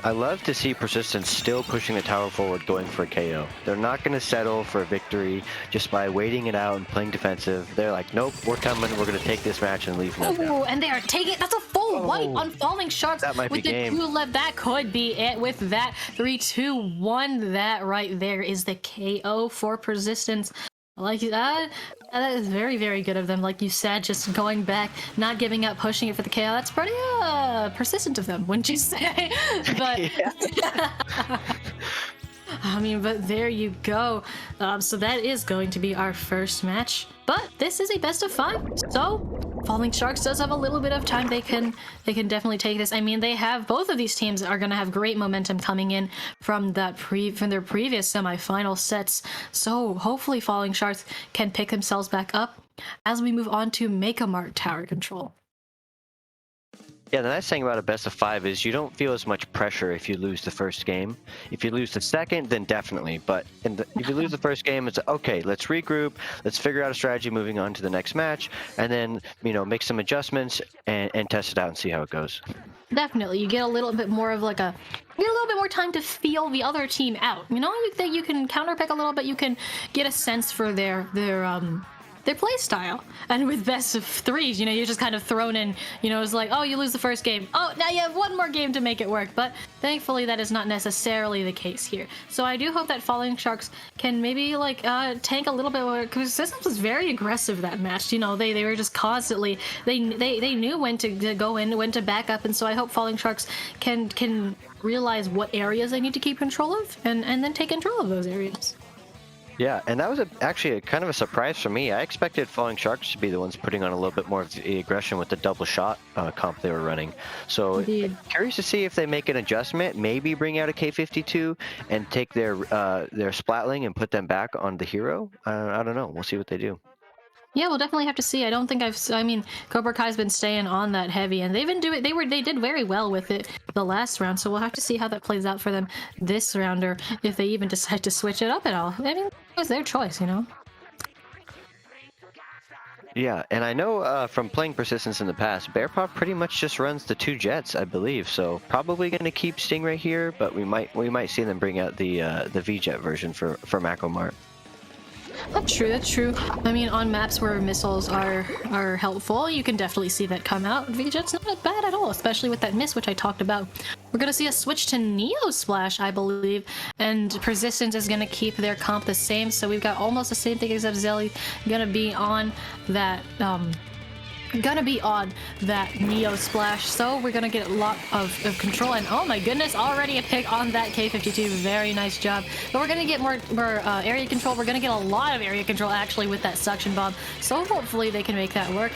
[SPEAKER 7] I love to see Persistence still pushing the tower forward, going for a KO. They're not going to settle for a victory just by waiting it out and playing defensive. They're like, nope, we're coming, we're going to take this match and leave now.
[SPEAKER 6] Oh, and they are taking, that's a full wipe on Falling Sharks.
[SPEAKER 7] That might be
[SPEAKER 6] with the
[SPEAKER 7] game.
[SPEAKER 6] 2 left. That could be it with that 3-2-1. That right there is the KO for Persistence. Like that is very, very good of them. Like you said, just going back, not giving up, pushing it for the KO. That's pretty persistent of them, wouldn't you say? But I mean, but there you go. So that is going to be our first match. But this is a best of 5. So Falling Sharks does have a little bit of time. They can definitely take this. I mean, they have both of these teams are going to have great momentum coming in from their previous semifinal sets. So hopefully Falling Sharks can pick themselves back up as we move on to Mega Mart Tower Control.
[SPEAKER 7] Yeah, the nice thing about a best of 5 is you don't feel as much pressure if you lose the first game. If you lose the second, then definitely. But if you lose the first game, it's okay, let's regroup, let's figure out a strategy moving on to the next match, and then, make some adjustments and test it out and see how it goes.
[SPEAKER 6] Definitely, you get a little bit more of you get a little bit more time to feel the other team out. You can counterpick a little bit, you can get a sense for their play style. And with best of 3s, you're just kind of thrown in, it's like, oh, you lose the first game. Oh, now you have one more game to make it work. But thankfully, that is not necessarily the case here. So I do hope that Falling Sharks can maybe, tank a little bit more, because Systems was very aggressive that match. They were just constantly, they knew when to go in, when to back up, and so I hope Falling Sharks can realize what areas they need to keep control of, and then take control of those areas.
[SPEAKER 7] Yeah, and that was actually kind of a surprise for me. I expected Falling Sharks to be the ones putting on a little bit more of the aggression with the double shot comp they were running. So
[SPEAKER 6] Indeed.
[SPEAKER 7] Curious to see if they make an adjustment, maybe bring out a K52 and take their Splatling and put them back on the hero. I don't know. We'll see what they do.
[SPEAKER 6] Yeah, we'll definitely have to see. I don't think Cobra Kai's been staying on that heavy, and they've been doing. They did very well with it the last round. So we'll have to see how that plays out for them this round, or if they even decide to switch it up at all. I mean, it was their choice,
[SPEAKER 7] Yeah, and I know from playing Persistence in the past, Bear Paw pretty much just runs the 2 jets, I believe. So probably going to keep Stingray here, but we might see them bring out the V-Jet version for Macro Mart.
[SPEAKER 6] That's true. I mean, on maps where missiles are helpful, you can definitely see that come out. V-Jet's not bad at all, especially with that miss, which I talked about. We're going to see a switch to Neo Splash, I believe, and Persistence is going to keep their comp the same, so we've got almost the same thing, except Zelly going to be on that Neo Splash, so we're gonna get a lot of control. And oh my goodness, already a pick on that K52. Very nice job. But we're gonna get more area control. We're gonna get a lot of area control actually with that suction bomb, so hopefully they can make that work.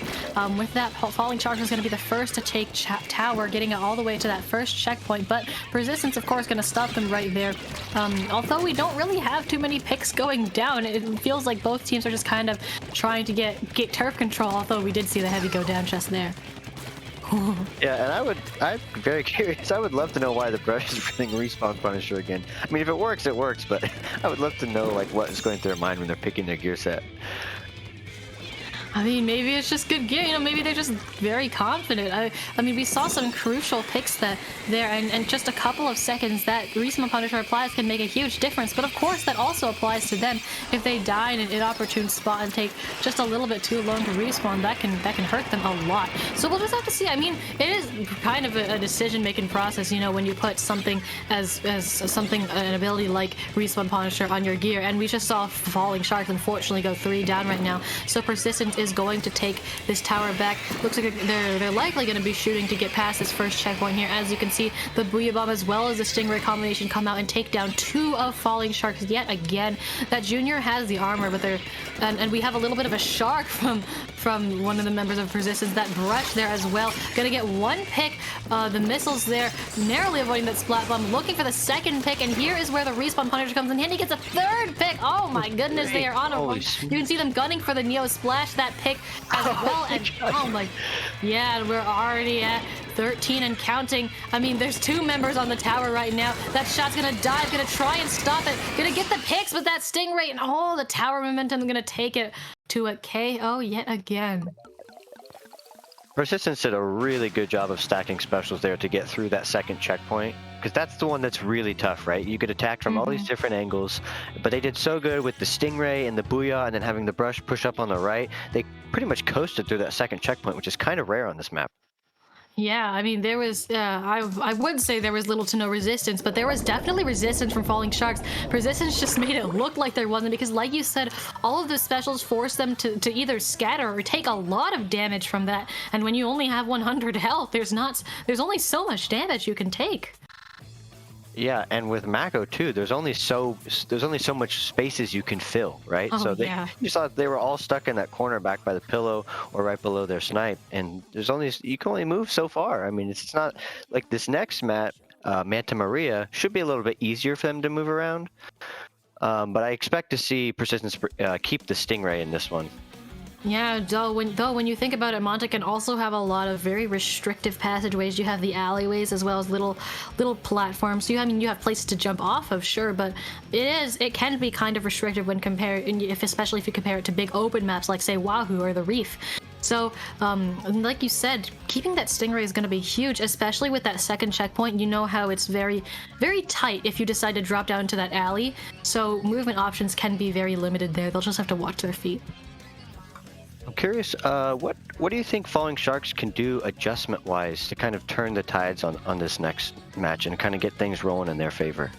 [SPEAKER 6] With that, Falling Sharks is gonna be the first to take tower, getting it all the way to that first checkpoint, but Persistence of course gonna stop them right there. Although we don't really have too many picks going down, it feels like both teams are just kind of trying to get turf control, although we did see the heavy go down just there.
[SPEAKER 7] Yeah, and I'm very curious. I would love to know why the brush is running Respawn Punisher again. I mean, if it works, it works, but I would love to know what is going through their mind when they're picking their gear set.
[SPEAKER 6] I mean, maybe it's just good gear, maybe they're just very confident. I mean, we saw some crucial picks there, and just a couple of seconds that Respawn Punisher applies can make a huge difference, but of course that also applies to them. If they die in an inopportune spot and take just a little bit too long to respawn, that can hurt them a lot. So we'll just have to see. I mean, it is kind of a decision-making process, when you put something an ability like Respawn Punisher on your gear, and we just saw Falling Sharks unfortunately go 3 down right now, so Persistence is going to take this tower back. Looks like they're likely going to be shooting to get past this first checkpoint here. As you can see, the Booyah Bomb as well as the Stingray combination come out and take down 2 of Falling Sharks yet again. That Junior has the armor, but and we have a little bit of a shark from one of the members of Persistence. That brush there as well. Gonna get 1 pick. The missiles there, narrowly avoiding that splat bomb, looking for the second pick, and here is where the Respawn Punisher comes in handy. Gets a 3rd pick. Oh my goodness, they are on a run. You can see them gunning for the Neo Splash. That pick as well, and oh my, yeah, we're already at 13 and counting. I mean, there's 2 members on the tower right now. That shot's gonna dive, gonna try and stop it, gonna get the picks, but that Stingray and the tower momentum gonna take it to a KO yet again.
[SPEAKER 7] Persistence did a really good job of stacking specials there to get through that second checkpoint, because that's the one that's really tough, right? You get attacked from all these different angles, but they did so good with the Stingray and the Booyah, and then having the brush push up on the right. They pretty much coasted through that second checkpoint, which is kind of rare on this map.
[SPEAKER 6] Yeah, I mean, there was, I would say there was little to no resistance, but there was definitely resistance from Falling Sharks. Persistence just made it look like there wasn't, because like you said, all of the specials forced them to either scatter or take a lot of damage from that. And when you only have 100 health, there's only so much damage you can take.
[SPEAKER 7] Yeah, and with Mako too, there's only so much spaces you can fill, right?
[SPEAKER 6] Oh,
[SPEAKER 7] So
[SPEAKER 6] yeah.
[SPEAKER 7] you saw they were all stuck in that corner back by the pillow or right below their snipe, and you can only move so far. I mean, it's not like this next Manta Maria should be a little bit easier for them to move around. But I expect to see Persistence keep the Stingray in this one.
[SPEAKER 6] Yeah, though when you think about it, Manta can also have a lot of very restrictive passageways. You have the alleyways as well as little platforms. So you have places to jump off of, sure, but it can be kind of restrictive when especially if you compare it to big open maps like say Wahoo or the Reef. So, like you said, keeping that Stingray is going to be huge, especially with that second checkpoint. You know how it's very, very tight if you decide to drop down into that alley. So movement options can be very limited there. They'll just have to watch their feet.
[SPEAKER 7] I'm curious, what do you think Falling Sharks can do adjustment-wise to kind of turn the tides on this next match and kind of get things rolling in their favor?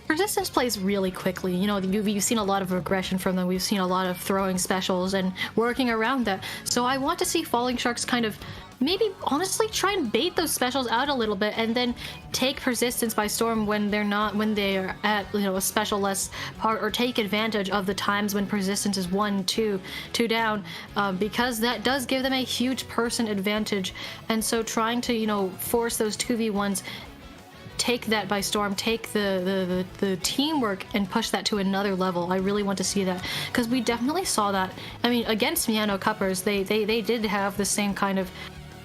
[SPEAKER 6] Persistence plays really quickly. We've seen a lot of aggression from them. We've seen a lot of throwing specials and working around that. So I want to see Falling Sharks kind of maybe honestly try and bait those specials out a little bit and then take Persistence by storm when they're at a special less part, or take advantage of the times when Persistence is 1-2 down, because that does give them a huge person advantage. And so trying to force those 2v1s, take that by storm, take the teamwork and push that to another level. I really want to see that, because we definitely saw that. I mean, against Minnow Cuppers, they did have the same kind of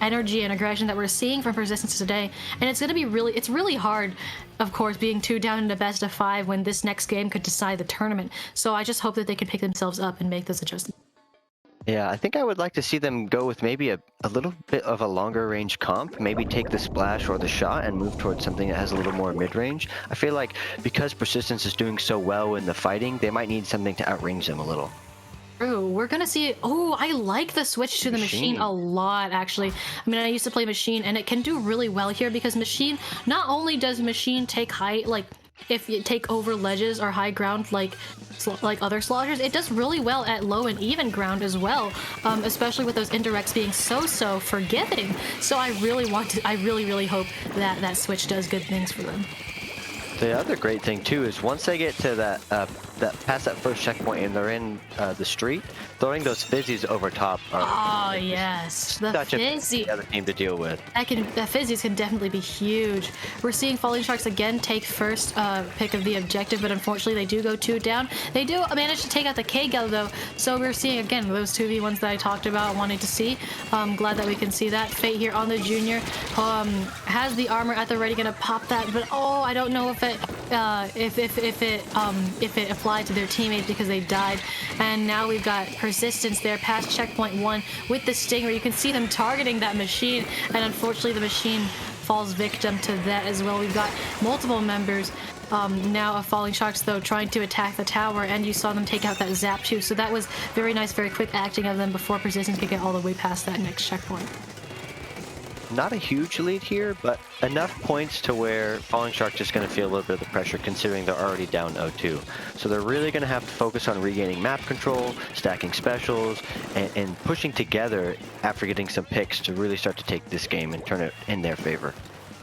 [SPEAKER 6] energy and aggression that we're seeing from Persistence today, and it's really hard, of course, being 2 down in a best of 5 when this next game could decide the tournament. So I just hope that they can pick themselves up and make those adjustments.
[SPEAKER 7] Yeah, I think I would like to see them go with maybe a little bit of a longer range comp, maybe take the splash or the shot and move towards something that has a little more mid-range. I feel like because Persistence is doing so well in the fighting, they might need something to outrange them a little.
[SPEAKER 6] True. We're gonna see it. Oh, I like the switch to the machine a lot, actually. I mean, I used to play Machine, and it can do really well here because Machine, not only does Machine take high, like if you take over ledges or high ground like other sloggers, it does really well at low and even ground as well, especially with those indirects being so forgiving. So I really hope that switch does good things for them.
[SPEAKER 7] The other great thing too is once they get to that past that first checkpoint and they're in the street, throwing those fizzies over top are
[SPEAKER 6] yes, the
[SPEAKER 7] such
[SPEAKER 6] fizzy.
[SPEAKER 7] the other team to deal with.
[SPEAKER 6] The fizzies can definitely be huge. We're seeing Falling Sharks again take first pick of the objective, but unfortunately they do go 2 down. They do manage to take out the K-Gal though, so we're seeing again those 2v1s that I talked about wanting to see. Glad that we can see that. Fate here on the Junior has the armor at the ready, gonna pop that, but I don't know if it applied to their teammates because they died. And now we've got Persistence there past checkpoint 1 with the Stinger. You can see them targeting that machine, and unfortunately the machine falls victim to that as well. We've got multiple members now of Falling Sharks though trying to attack the tower, and you saw them take out that Zap too. So that was very nice, very quick acting of them before Persistence could get all the way past that next checkpoint.
[SPEAKER 7] Not a huge lead here, but enough points to where Falling Sharks is going to feel a little bit of the pressure considering they're already down 0-2. So they're really going to have to focus on regaining map control, stacking specials, and pushing together after getting some picks to really start to take this game and turn it in their favor.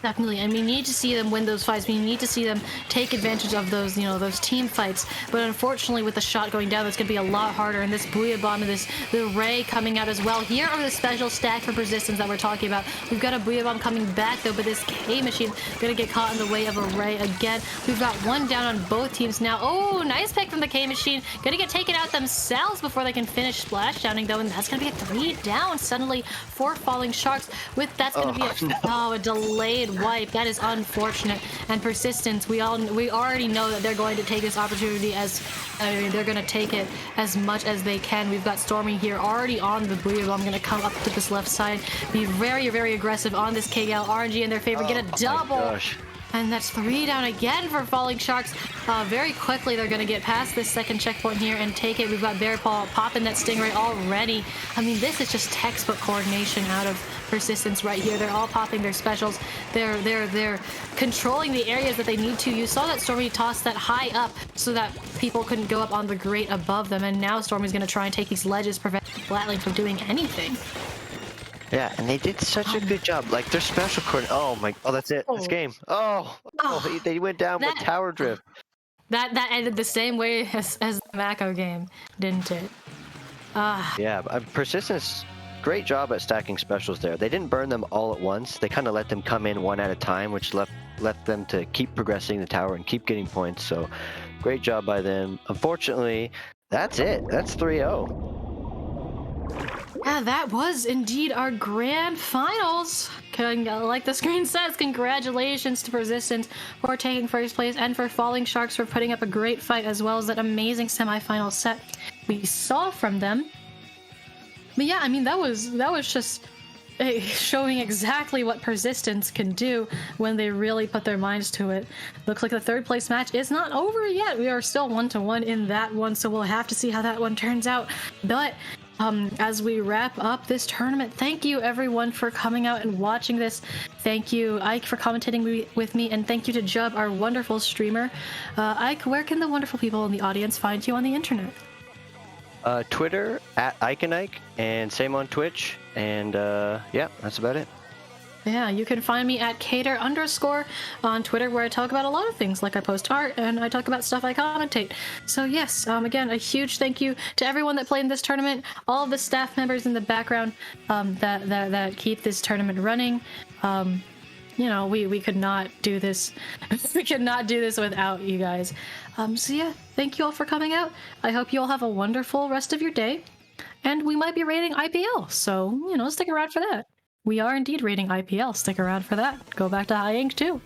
[SPEAKER 6] Definitely, and we need to see them win those fights. We need to see them take advantage of those, those team fights. But unfortunately, with the shot going down, that's going to be a lot harder. And this Booyah Bomb and the Ray coming out as well. Here are the special stack for Persistence that we're talking about. We've got a Booyah Bomb coming back though, but this K machine going to get caught in the way of a Ray again. We've got 1 down on both teams now. Oh, nice pick from the K machine. Going to get taken out themselves before they can finish splashdowning though, and that's going to be a 3 down suddenly for Falling Sharks. With that's going to be a delayed wipe. That is unfortunate. And Persistence, we already know that they're going to take this opportunity they're going to take it as much as they can. We've got Stormy here already on the Booyah Bomb. Going to come up to this left side, be very aggressive on this K-Gal. RNG in their favor, get a double. And that's 3 down again for Falling Sharks. Very quickly, they're going to get past this second checkpoint here and take it. We've got Bear Paw popping that Stingray already. I mean, this is just textbook coordination out of Persistence right here. They're all popping their specials. They're controlling the areas that they need to. You saw that Stormy toss that high up so that people couldn't go up on the grate above them. And now Stormy's going to try and take these ledges, prevent Flatling from doing anything.
[SPEAKER 7] Yeah, and they did such a good job. Like their special court. Oh my! Oh, that's it. This game. They went down with tower drift.
[SPEAKER 6] That ended the same way as the Mako game, didn't it?
[SPEAKER 7] Yeah, Persistence. Great job at stacking specials there. They didn't burn them all at once. They kind of let them come in one at a time, which left them to keep progressing the tower and keep getting points. So, great job by them. Unfortunately, that's it. That's 3-0.
[SPEAKER 6] Yeah, that was indeed our grand finals. Like the screen says, congratulations to Persistence for taking first place and for Falling Sharks for putting up a great fight, as well as that amazing semifinal set we saw from them. But yeah, I mean, that was just showing exactly what Persistence can do when they really put their minds to it. Looks like the third place match is not over yet. We are still 1-1 in that one, so we'll have to see how that one turns out. But as we wrap up this tournament, thank you everyone for coming out and watching this. Thank you, Ike, for commentating with me, and thank you to Jub, our wonderful streamer. Ike, where can the wonderful people in the audience find you on the internet?
[SPEAKER 7] Twitter at Ike and Ike, and same on Twitch. And yeah, that's about it.
[SPEAKER 6] Yeah, you can find me at Cater_ on Twitter, where I talk about a lot of things, like I post art and I talk about stuff I commentate. So yes, again, a huge thank you to everyone that played in this tournament, all of the staff members in the background that keep this tournament running. You know, we could not do this. We could not do this without you guys. So yeah, thank you all for coming out. I hope you all have a wonderful rest of your day. And we might be rating IPL, so, you know, stick around for that. We are indeed rating IPL. Stick around for that. Go back to High Ink too.